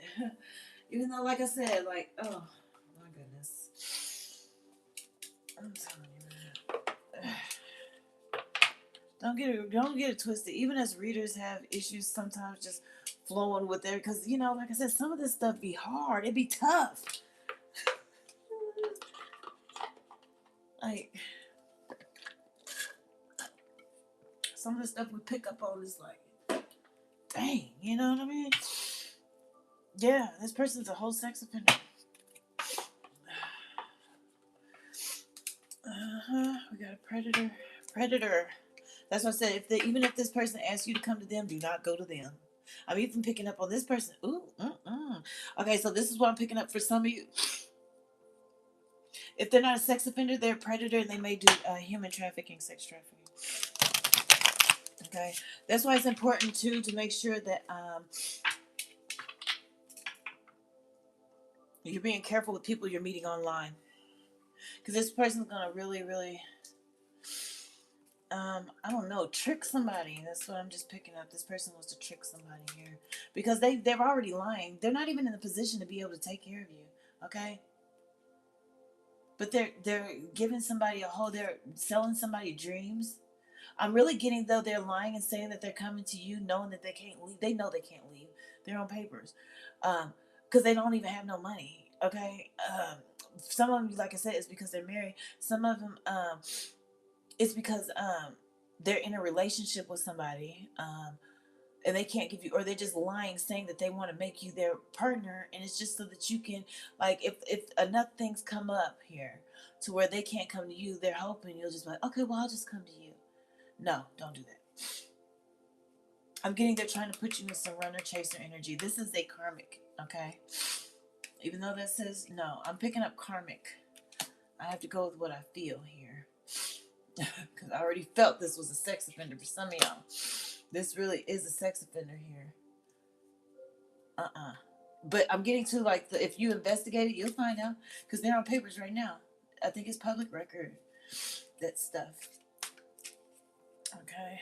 Even though, like I said, like, oh my goodness, I'm telling you, man. Don't get it twisted. Even as readers have issues sometimes just flowing with their, because like I said, some of this stuff be hard. It be tough. Like, some of the stuff we pick up on is like, dang, you know what I mean? Yeah, this person's a whole sex offender. We got a predator. That's what I said. Even if this person asks you to come to them, do not go to them. I'm even picking up on this person. Ooh, Okay, so this is what I'm picking up for some of you. If they're not a sex offender, they're a predator, and they may do human trafficking, sex trafficking. Okay, that's why it's important too to make sure that you're being careful with people you're meeting online, because this person's gonna really, really, I don't know, trick somebody. That's what I'm just picking up. This person wants to trick somebody here, because they're already lying. They're not even in a position to be able to take care of you. Okay. But they're giving somebody they're selling somebody dreams. I'm really getting, though, they're lying and saying that they're coming to you knowing that they can't leave. They know they can't leave. They're on papers. Because they don't even have no money. Okay. Some of them, like I said, it's because they're married. Some of them, it's because they're in a relationship with somebody. And they can't give you, or they're just lying, saying that they want to make you their partner, and it's just so that you can, like, if enough things come up here to where they can't come to you, they're hoping you'll just be like, okay, well, I'll just come to you. No, don't do that. I'm getting they're trying to put you in some runner chaser energy. This is a karmic, okay? Even though that says no, I'm picking up karmic. I have to go with what I feel here, because I already felt this was a sex offender for some of y'all. This really is a sex offender here. But I'm getting to, like, if you investigate it, you'll find out, because they're on papers right now. I think it's public record, that stuff. Okay.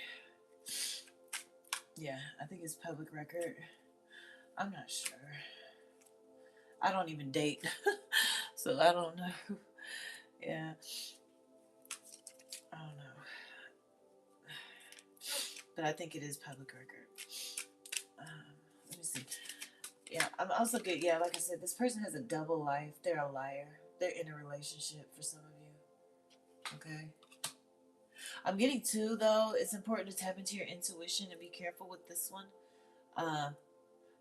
Yeah, I think it's public record. I'm not sure. I don't even date, so I don't know. Yeah. I don't know. But I think it is public record. Let me see. Yeah, I'm also good. Yeah, like I said, this person has a double life. They're a liar. They're in a relationship for some of you. Okay. I'm getting two though. It's important to tap into your intuition and be careful with this one. Uh,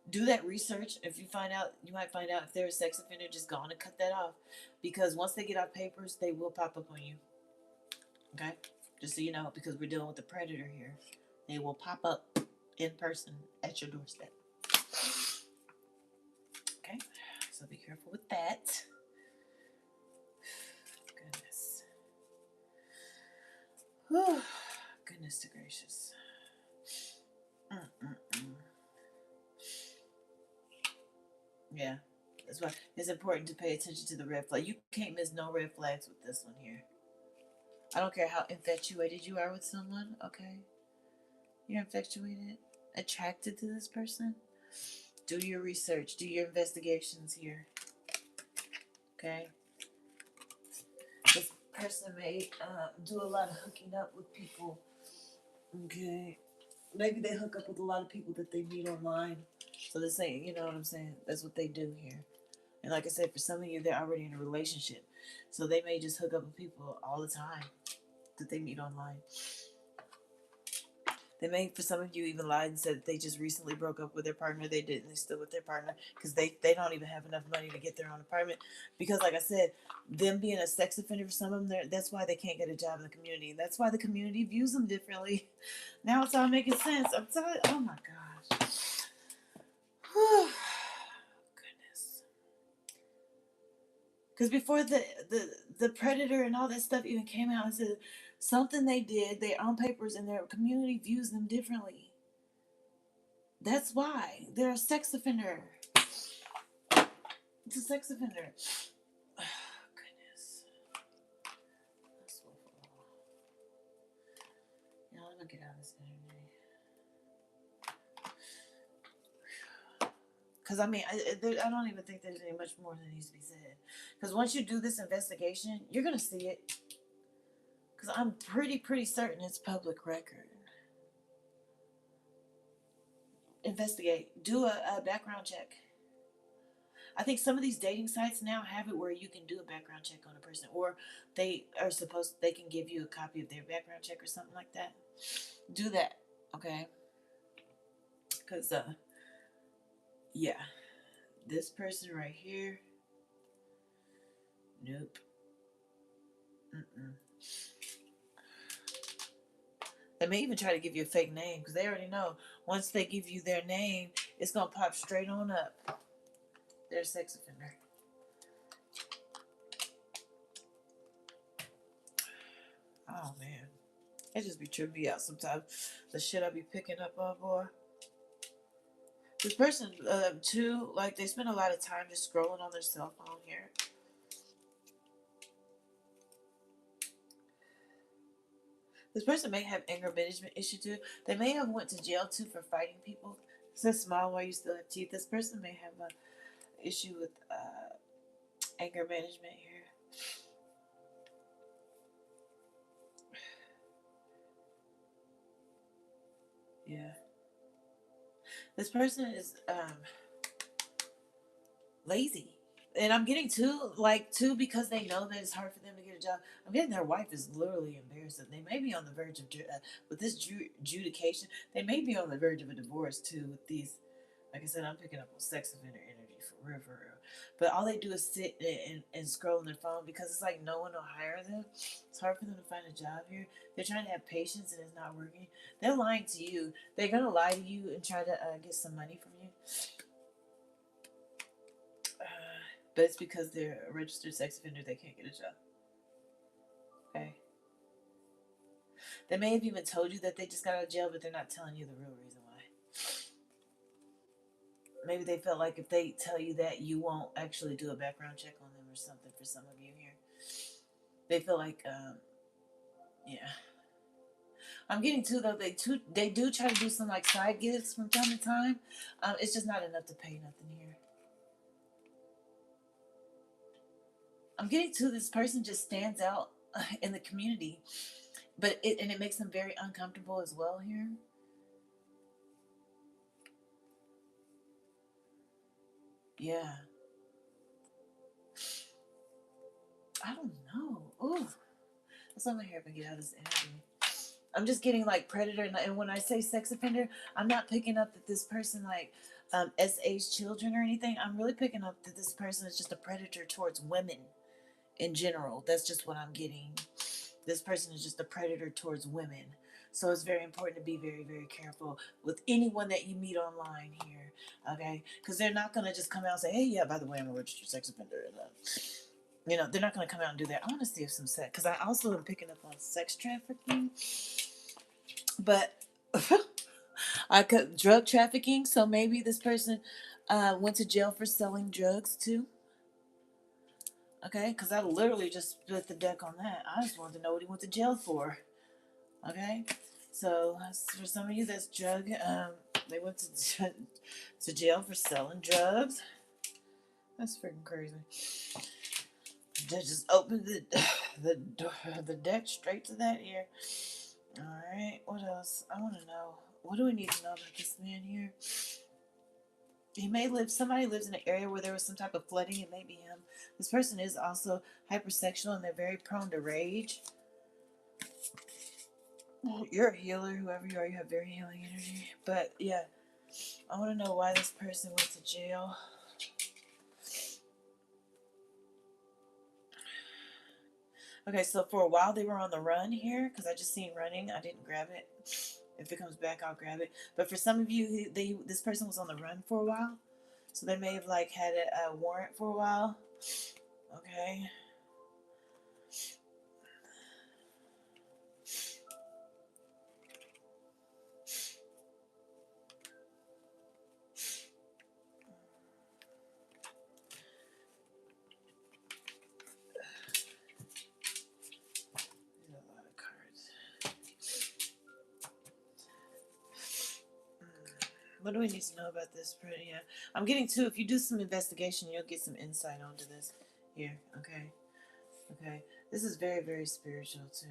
do that research. If you find out, you might find out if they're a sex offender. Just go on and cut that off, because once they get off papers, they will pop up on you. Okay, just so you know, because we're dealing with the predator here. They will pop up in person at your doorstep. Okay, so be careful with that. Goodness. Whew. Goodness gracious. Mm-mm-mm. Yeah, that's why it's important to pay attention to the red flag. You can't miss no red flags with this one here. I don't care how infatuated you are with someone, okay? You're infatuated, attracted to this person. Do your research, do your investigations here, okay? This person may do a lot of hooking up with people, okay? Maybe they hook up with a lot of people that they meet online. So they say, you know what I'm saying? That's what they do here. And like I said, for some of you, they're already in a relationship. So they may just hook up with people all the time that they meet online. They may, for some of you, even lied and said that they just recently broke up with their partner. They didn't. They're still with their partner because they don't even have enough money to get their own apartment. Because, like I said, them being a sex offender for some of them, that's why they can't get a job in the community. And that's why the community views them differently. Now it's all making sense. I'm telling you, oh my gosh. Goodness. Because before the predator and all that stuff even came out, and said something they did, their own papers, and their community views them differently. That's why they're a sex offender. It's a sex offender. Oh, goodness. That's awful. Yeah, I'm gonna get out of this energy. Because I mean, I don't even think there's any much more that needs to be said. Because once you do this investigation, you're gonna see it. Because I'm pretty certain it's public record. Investigate. Do a background check. I think some of these dating sites now have it where you can do a background check on a person, or they can give you a copy of their background check or something like that. Do that, okay? Because yeah, this person right here, nope. Mm-mm. They may even try to give you a fake name because they already know once they give you their name, it's gonna pop straight on up. They're a sex offender. Oh man, it just be tripping me out sometimes. The shit I be picking up on, boy. This person, too, like they spend a lot of time just scrolling on their cell phone here. This person may have anger management issue too. They may have went to jail too for fighting people. It says smile while you still have teeth. This person may have an issue with anger management here. Yeah. This person is lazy. And I'm getting two because they know that it's hard for them to get a job. I'm getting their wife is literally embarrassing. They may be on the verge of with this adjudication. They may be on the verge of a divorce too. With these, like I said, I'm picking up on sex offender energy for real, for real. But all they do is sit and scroll on their phone because it's like no one will hire them. It's hard for them to find a job here. They're trying to have patience and it's not working. They're lying to you. They're gonna lie to you and try to get some money from you. But it's because they're a registered sex offender, they can't get a job. Okay. They may have even told you that they just got out of jail, but they're not telling you the real reason why. Maybe they felt like if they tell you that, you won't actually do a background check on them or something for some of you here. They feel like, yeah. I'm getting to though, they do try to do some like side gigs from time to time. It's just not enough to pay nothing here. I'm getting to this person just stands out in the community, but it makes them very uncomfortable as well here. Yeah. I don't know. Ooh. That's why I'm here to get out of this energy. I'm just getting like predator, and when I say sex offender, I'm not picking up that this person like SA's children or anything. I'm really picking up that this person is just a predator towards women in general. That's just what I'm getting. This person is just a predator towards women. So it's very important to be very, very careful with anyone that you meet online here, okay? Because they're not going to just come out and say, hey, yeah, by the way, I'm a registered sex offender. You know, they're not going to come out and do that. I want to see if some sex, because I also am picking up on sex trafficking, but I could drug trafficking. So maybe this person went to jail for selling drugs too. Okay, because I literally just split the deck on that. I just wanted to know what he went to jail for. Okay, so for some of you, that's drug. They went to jail for selling drugs. That's freaking crazy. They just opened the deck straight to that here. All right, what else? I want to know. What do we need to know about this man here? He may live. Somebody lives in an area where there was some type of flooding. It may be him. This person is also hypersexual and they're very prone to rage. You're a healer, whoever you are. You have very healing energy. But yeah, I want to know why this person went to jail. Okay, so for a while they were on the run here because I just seen running. I didn't grab it. If it comes back, I'll grab it. But for some of you, this person was on the run for a while, so they may have like had a warrant for a while. Okay. There's a lot of cards. What do we need to know about this? Yeah, I'm getting to. If you do some investigation, you'll get some insight onto this here. Okay. Okay. This is very, very spiritual too.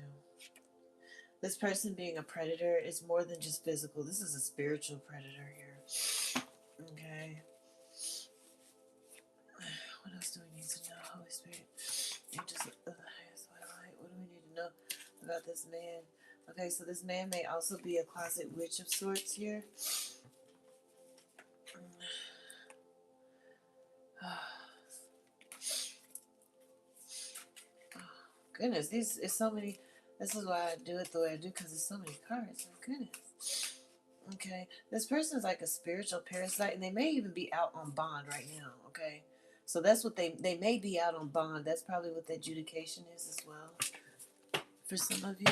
This person being a predator is more than just physical. This is a spiritual predator here. Okay. What else do we need to know? Holy Spirit. Angels of the highest light. What do we need to know about this man? Okay, so this man may also be a closet witch of sorts here. Oh, goodness, these is so many. This is why I do it the way I do, because there's so many cards. My goodness. Okay, this person is like a spiritual parasite, and they may even be out on bond right now. Okay, so that's what they may be out on bond. That's probably what the adjudication is as well for some of you.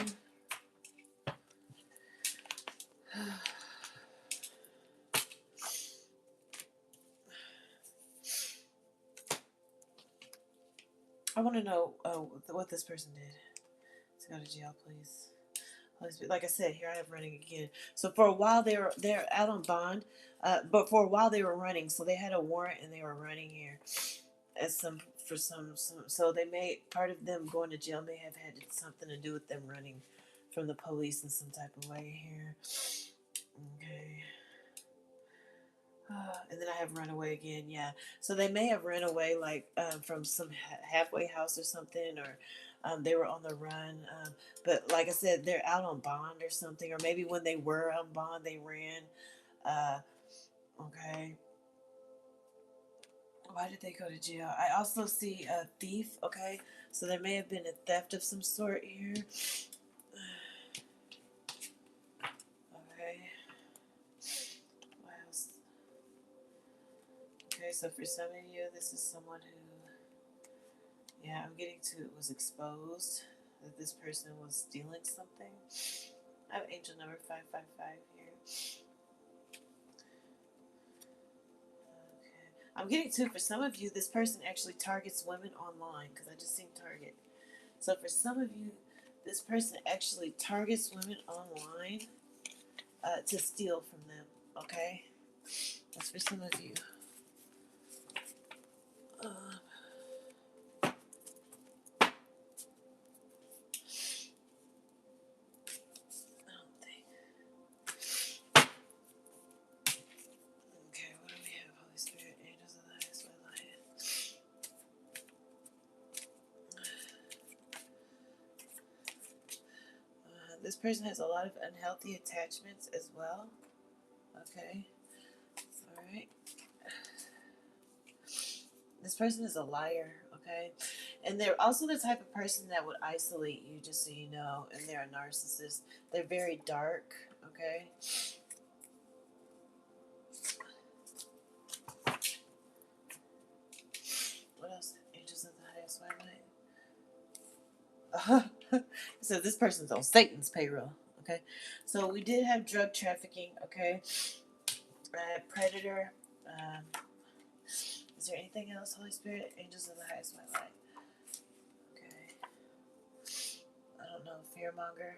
I want to know what this person did to go to jail, please. Like I said, here I am running again. So for a while they're out on bond, but for a while they were running. So they had a warrant and they were running here. As some for some, so they may part of them going to jail may have had something to do with them running from the police in some type of way here. Okay. And then I have run away again. Yeah. So they may have run away like from some halfway house or something, or they were on the run. But like I said, they're out on bond or something, or maybe when they were on bond, they ran. Uh, okay. Why did they go to jail? I also see a thief. Okay. So there may have been a theft of some sort here. Okay. What else? Okay. So for some of you, this is someone who. Yeah, I'm getting to it was exposed that this person was stealing something. I have angel number 555 here. Okay. I'm getting to, for some of you, this person actually targets women online because I just seen target. So for some of you, this person actually targets women online to steal from them. Okay? That's for some of you. I don't think. Okay, what do we have? Holy Spirit, angels of the highest way This person has a lot of unhealthy attachments as well. Okay. All right. This person is a liar. Okay. And they're also the type of person that would isolate you, just so you know. And they're a narcissist. They're very dark. Okay. What else? Angels of the highest white light. So this person's on Satan's payroll. Okay. So we did have drug trafficking. Okay. Predator. Is there anything else? Holy Spirit, angels of the highest white light. Okay. I don't know. Fearmonger.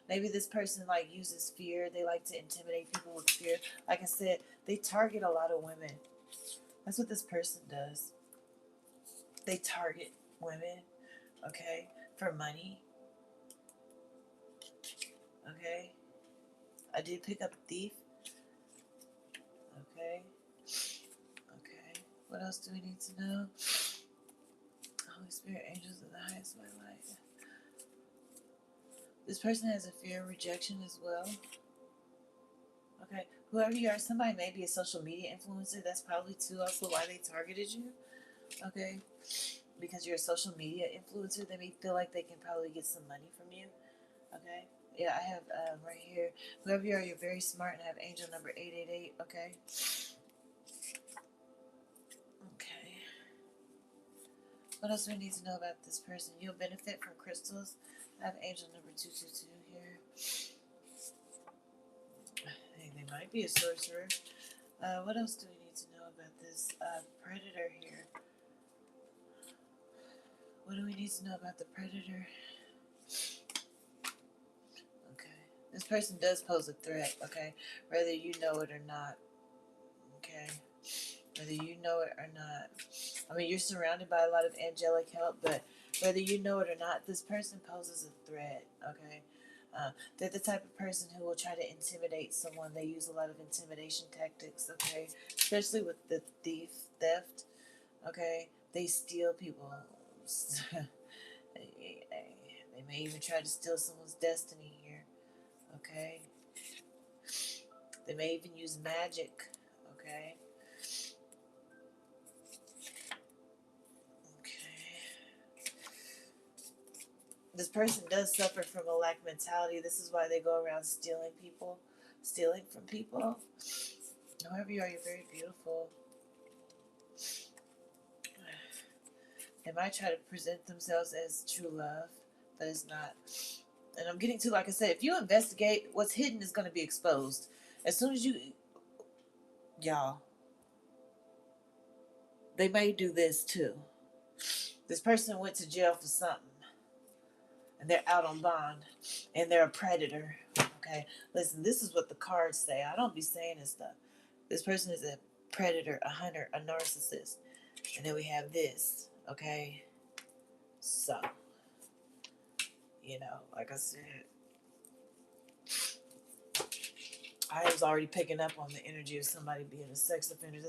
Maybe this person like uses fear. They like to intimidate people with fear. Like I said, they target a lot of women. That's what this person does. They target women. Okay, for money. Okay. I did pick up a thief. Okay. Okay. What else do we need to know? Holy Spirit, angels of the highest white light. This person has a fear of rejection as well. Okay. Whoever you are, somebody may be a social media influencer. That's probably too also why they targeted you. Okay. Because you're a social media influencer, they may feel like they can probably get some money from you. Okay. Yeah, I have right here. Whoever you are, you're very smart and have angel number 888. Okay. Okay. What else do we need to know about this person? You'll benefit from crystals. I have angel number 222 here. Hey, they might be a sorcerer. What else do we need to know about this predator here? What do we need to know about the predator? Okay. This person does pose a threat, okay? Whether you know it or not. Okay. Whether you know it or not. I mean, you're surrounded by a lot of angelic help, but whether you know it or not, this person poses a threat, okay? They're the type of person who will try to intimidate someone. They use a lot of intimidation tactics, okay? Especially with the theft, okay? They steal people. They may even try to steal someone's destiny here, okay? They may even use magic, okay? This person does suffer from a lack mentality. This is why they go around stealing from people. However you are, you're very beautiful. They might try to present themselves as true love, but it's not. And I'm getting to, like I said, if you investigate, what's hidden is going to be exposed. As soon as y'all, they may do this too. This person went to jail for something, and they're out on bond, and they're a predator. Okay, listen, this is what the cards say. I don't be saying this stuff. This person is a predator, a hunter, a narcissist. And then we have this, okay? So, like I said, I was already picking up on the energy of somebody being a sex offender.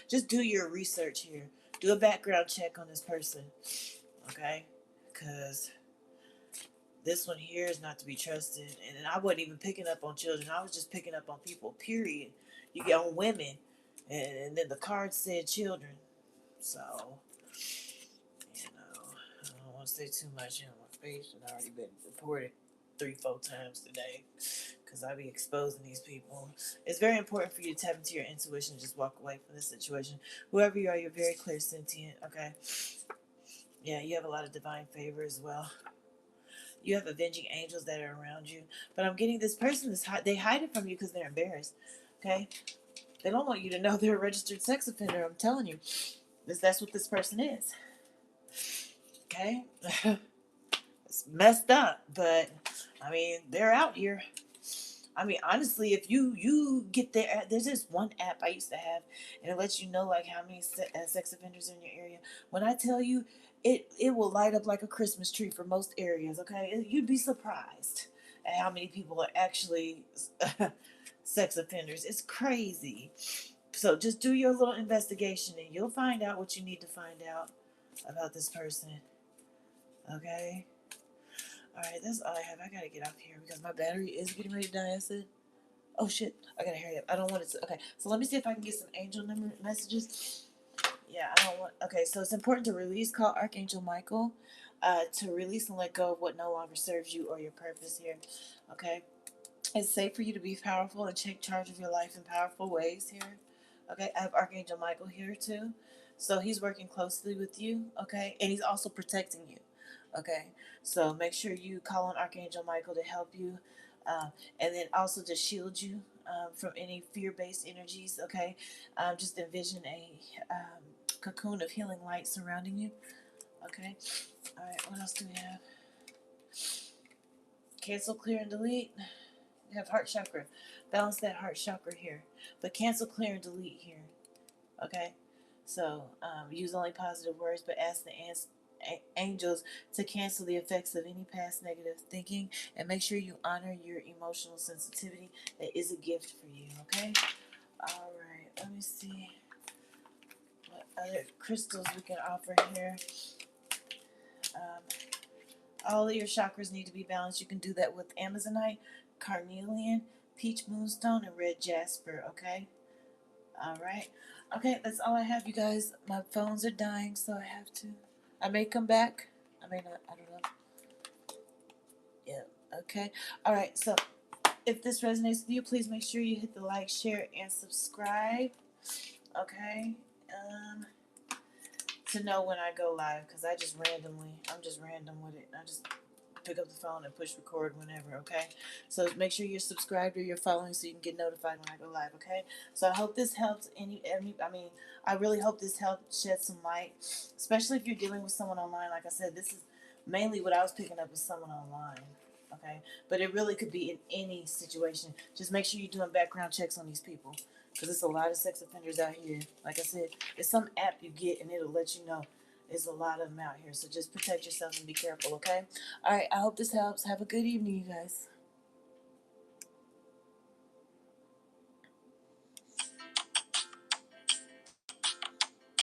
Just do your research here. Do a background check on this person, okay? Because this one here is not to be trusted. And I wasn't even picking up on children. I was just picking up on people, period. You get on women. And then the card said children. So, I don't want to say too much on my face. I've already been reported 3-4 times today because I be exposing these people. It's very important for you to tap into your intuition and just walk away from this situation. Whoever you are, you're very clairsentient, okay? Yeah, you have a lot of divine favor as well. You have avenging angels that are around you. But I'm getting this person, they hide it from you because they're embarrassed, okay? They don't want you to know they're a registered sex offender. I'm telling you. That's what this person is. Okay? It's messed up, but I mean, they're out here. I mean, honestly, if you get there, there's this one app I used to have, and it lets you know like how many sex offenders in your area. When I tell you, it will light up like a Christmas tree for most areas. Okay, you'd be surprised at how many people are actually sex offenders. It's crazy. So just do your little investigation, and you'll find out what you need to find out about this person. Okay. Alright, that's all I have. I gotta get off here because my battery is getting ready to die. I said, oh shit, I gotta hurry up. I don't want it to. Okay, so let me see if I can get some angel number messages. Yeah, I don't want. Okay, so it's important to release. Call Archangel Michael to release and let go of what no longer serves you or your purpose here. Okay, it's safe for you to be powerful and take charge of your life in powerful ways here. Okay, I have Archangel Michael here too. So he's working closely with you, okay? And he's also protecting you, okay? So make sure you call on Archangel Michael to help you uh, and then also to shield you from any fear based energies, okay? Just envision a cocoon of healing light surrounding you, okay? All right, what else do we have? Cancel, clear, and delete. We have heart chakra. Balance that heart chakra here. But cancel, clear, and delete here. Okay? So use only positive words, but ask the angels to cancel the effects of any past negative thinking and make sure you honor your emotional sensitivity. That is a gift for you. Okay? All right. Let me see what other crystals we can offer here. Um, all of your chakras need to be balanced. You can do that with Amazonite, carnelian, peach moonstone, and red jasper. Okay? All right. Okay, that's all I have, you guys. My phones are dying, so I have to. I may come back. I may not. I don't know. Yeah. Okay. All right. So, if this resonates with you, please make sure you hit the like, share, and subscribe. Okay. To know when I go live, because I'm just random with it. I just pick up the phone and push record whenever, okay? So make sure you're subscribed or you're following so you can get notified when I go live, okay? So I hope this helped I really hope this helped shed some light, especially if you're dealing with someone online. Like I said, this is mainly what I was picking up with someone online, okay? But it really could be in any situation. Just make sure you're doing background checks on these people because there's a lot of sex offenders out here. Like I said, it's some app you get and it'll let you know there's a lot of them out here. So just protect yourself and be careful, okay? All right, I hope this helps. Have a good evening, you guys.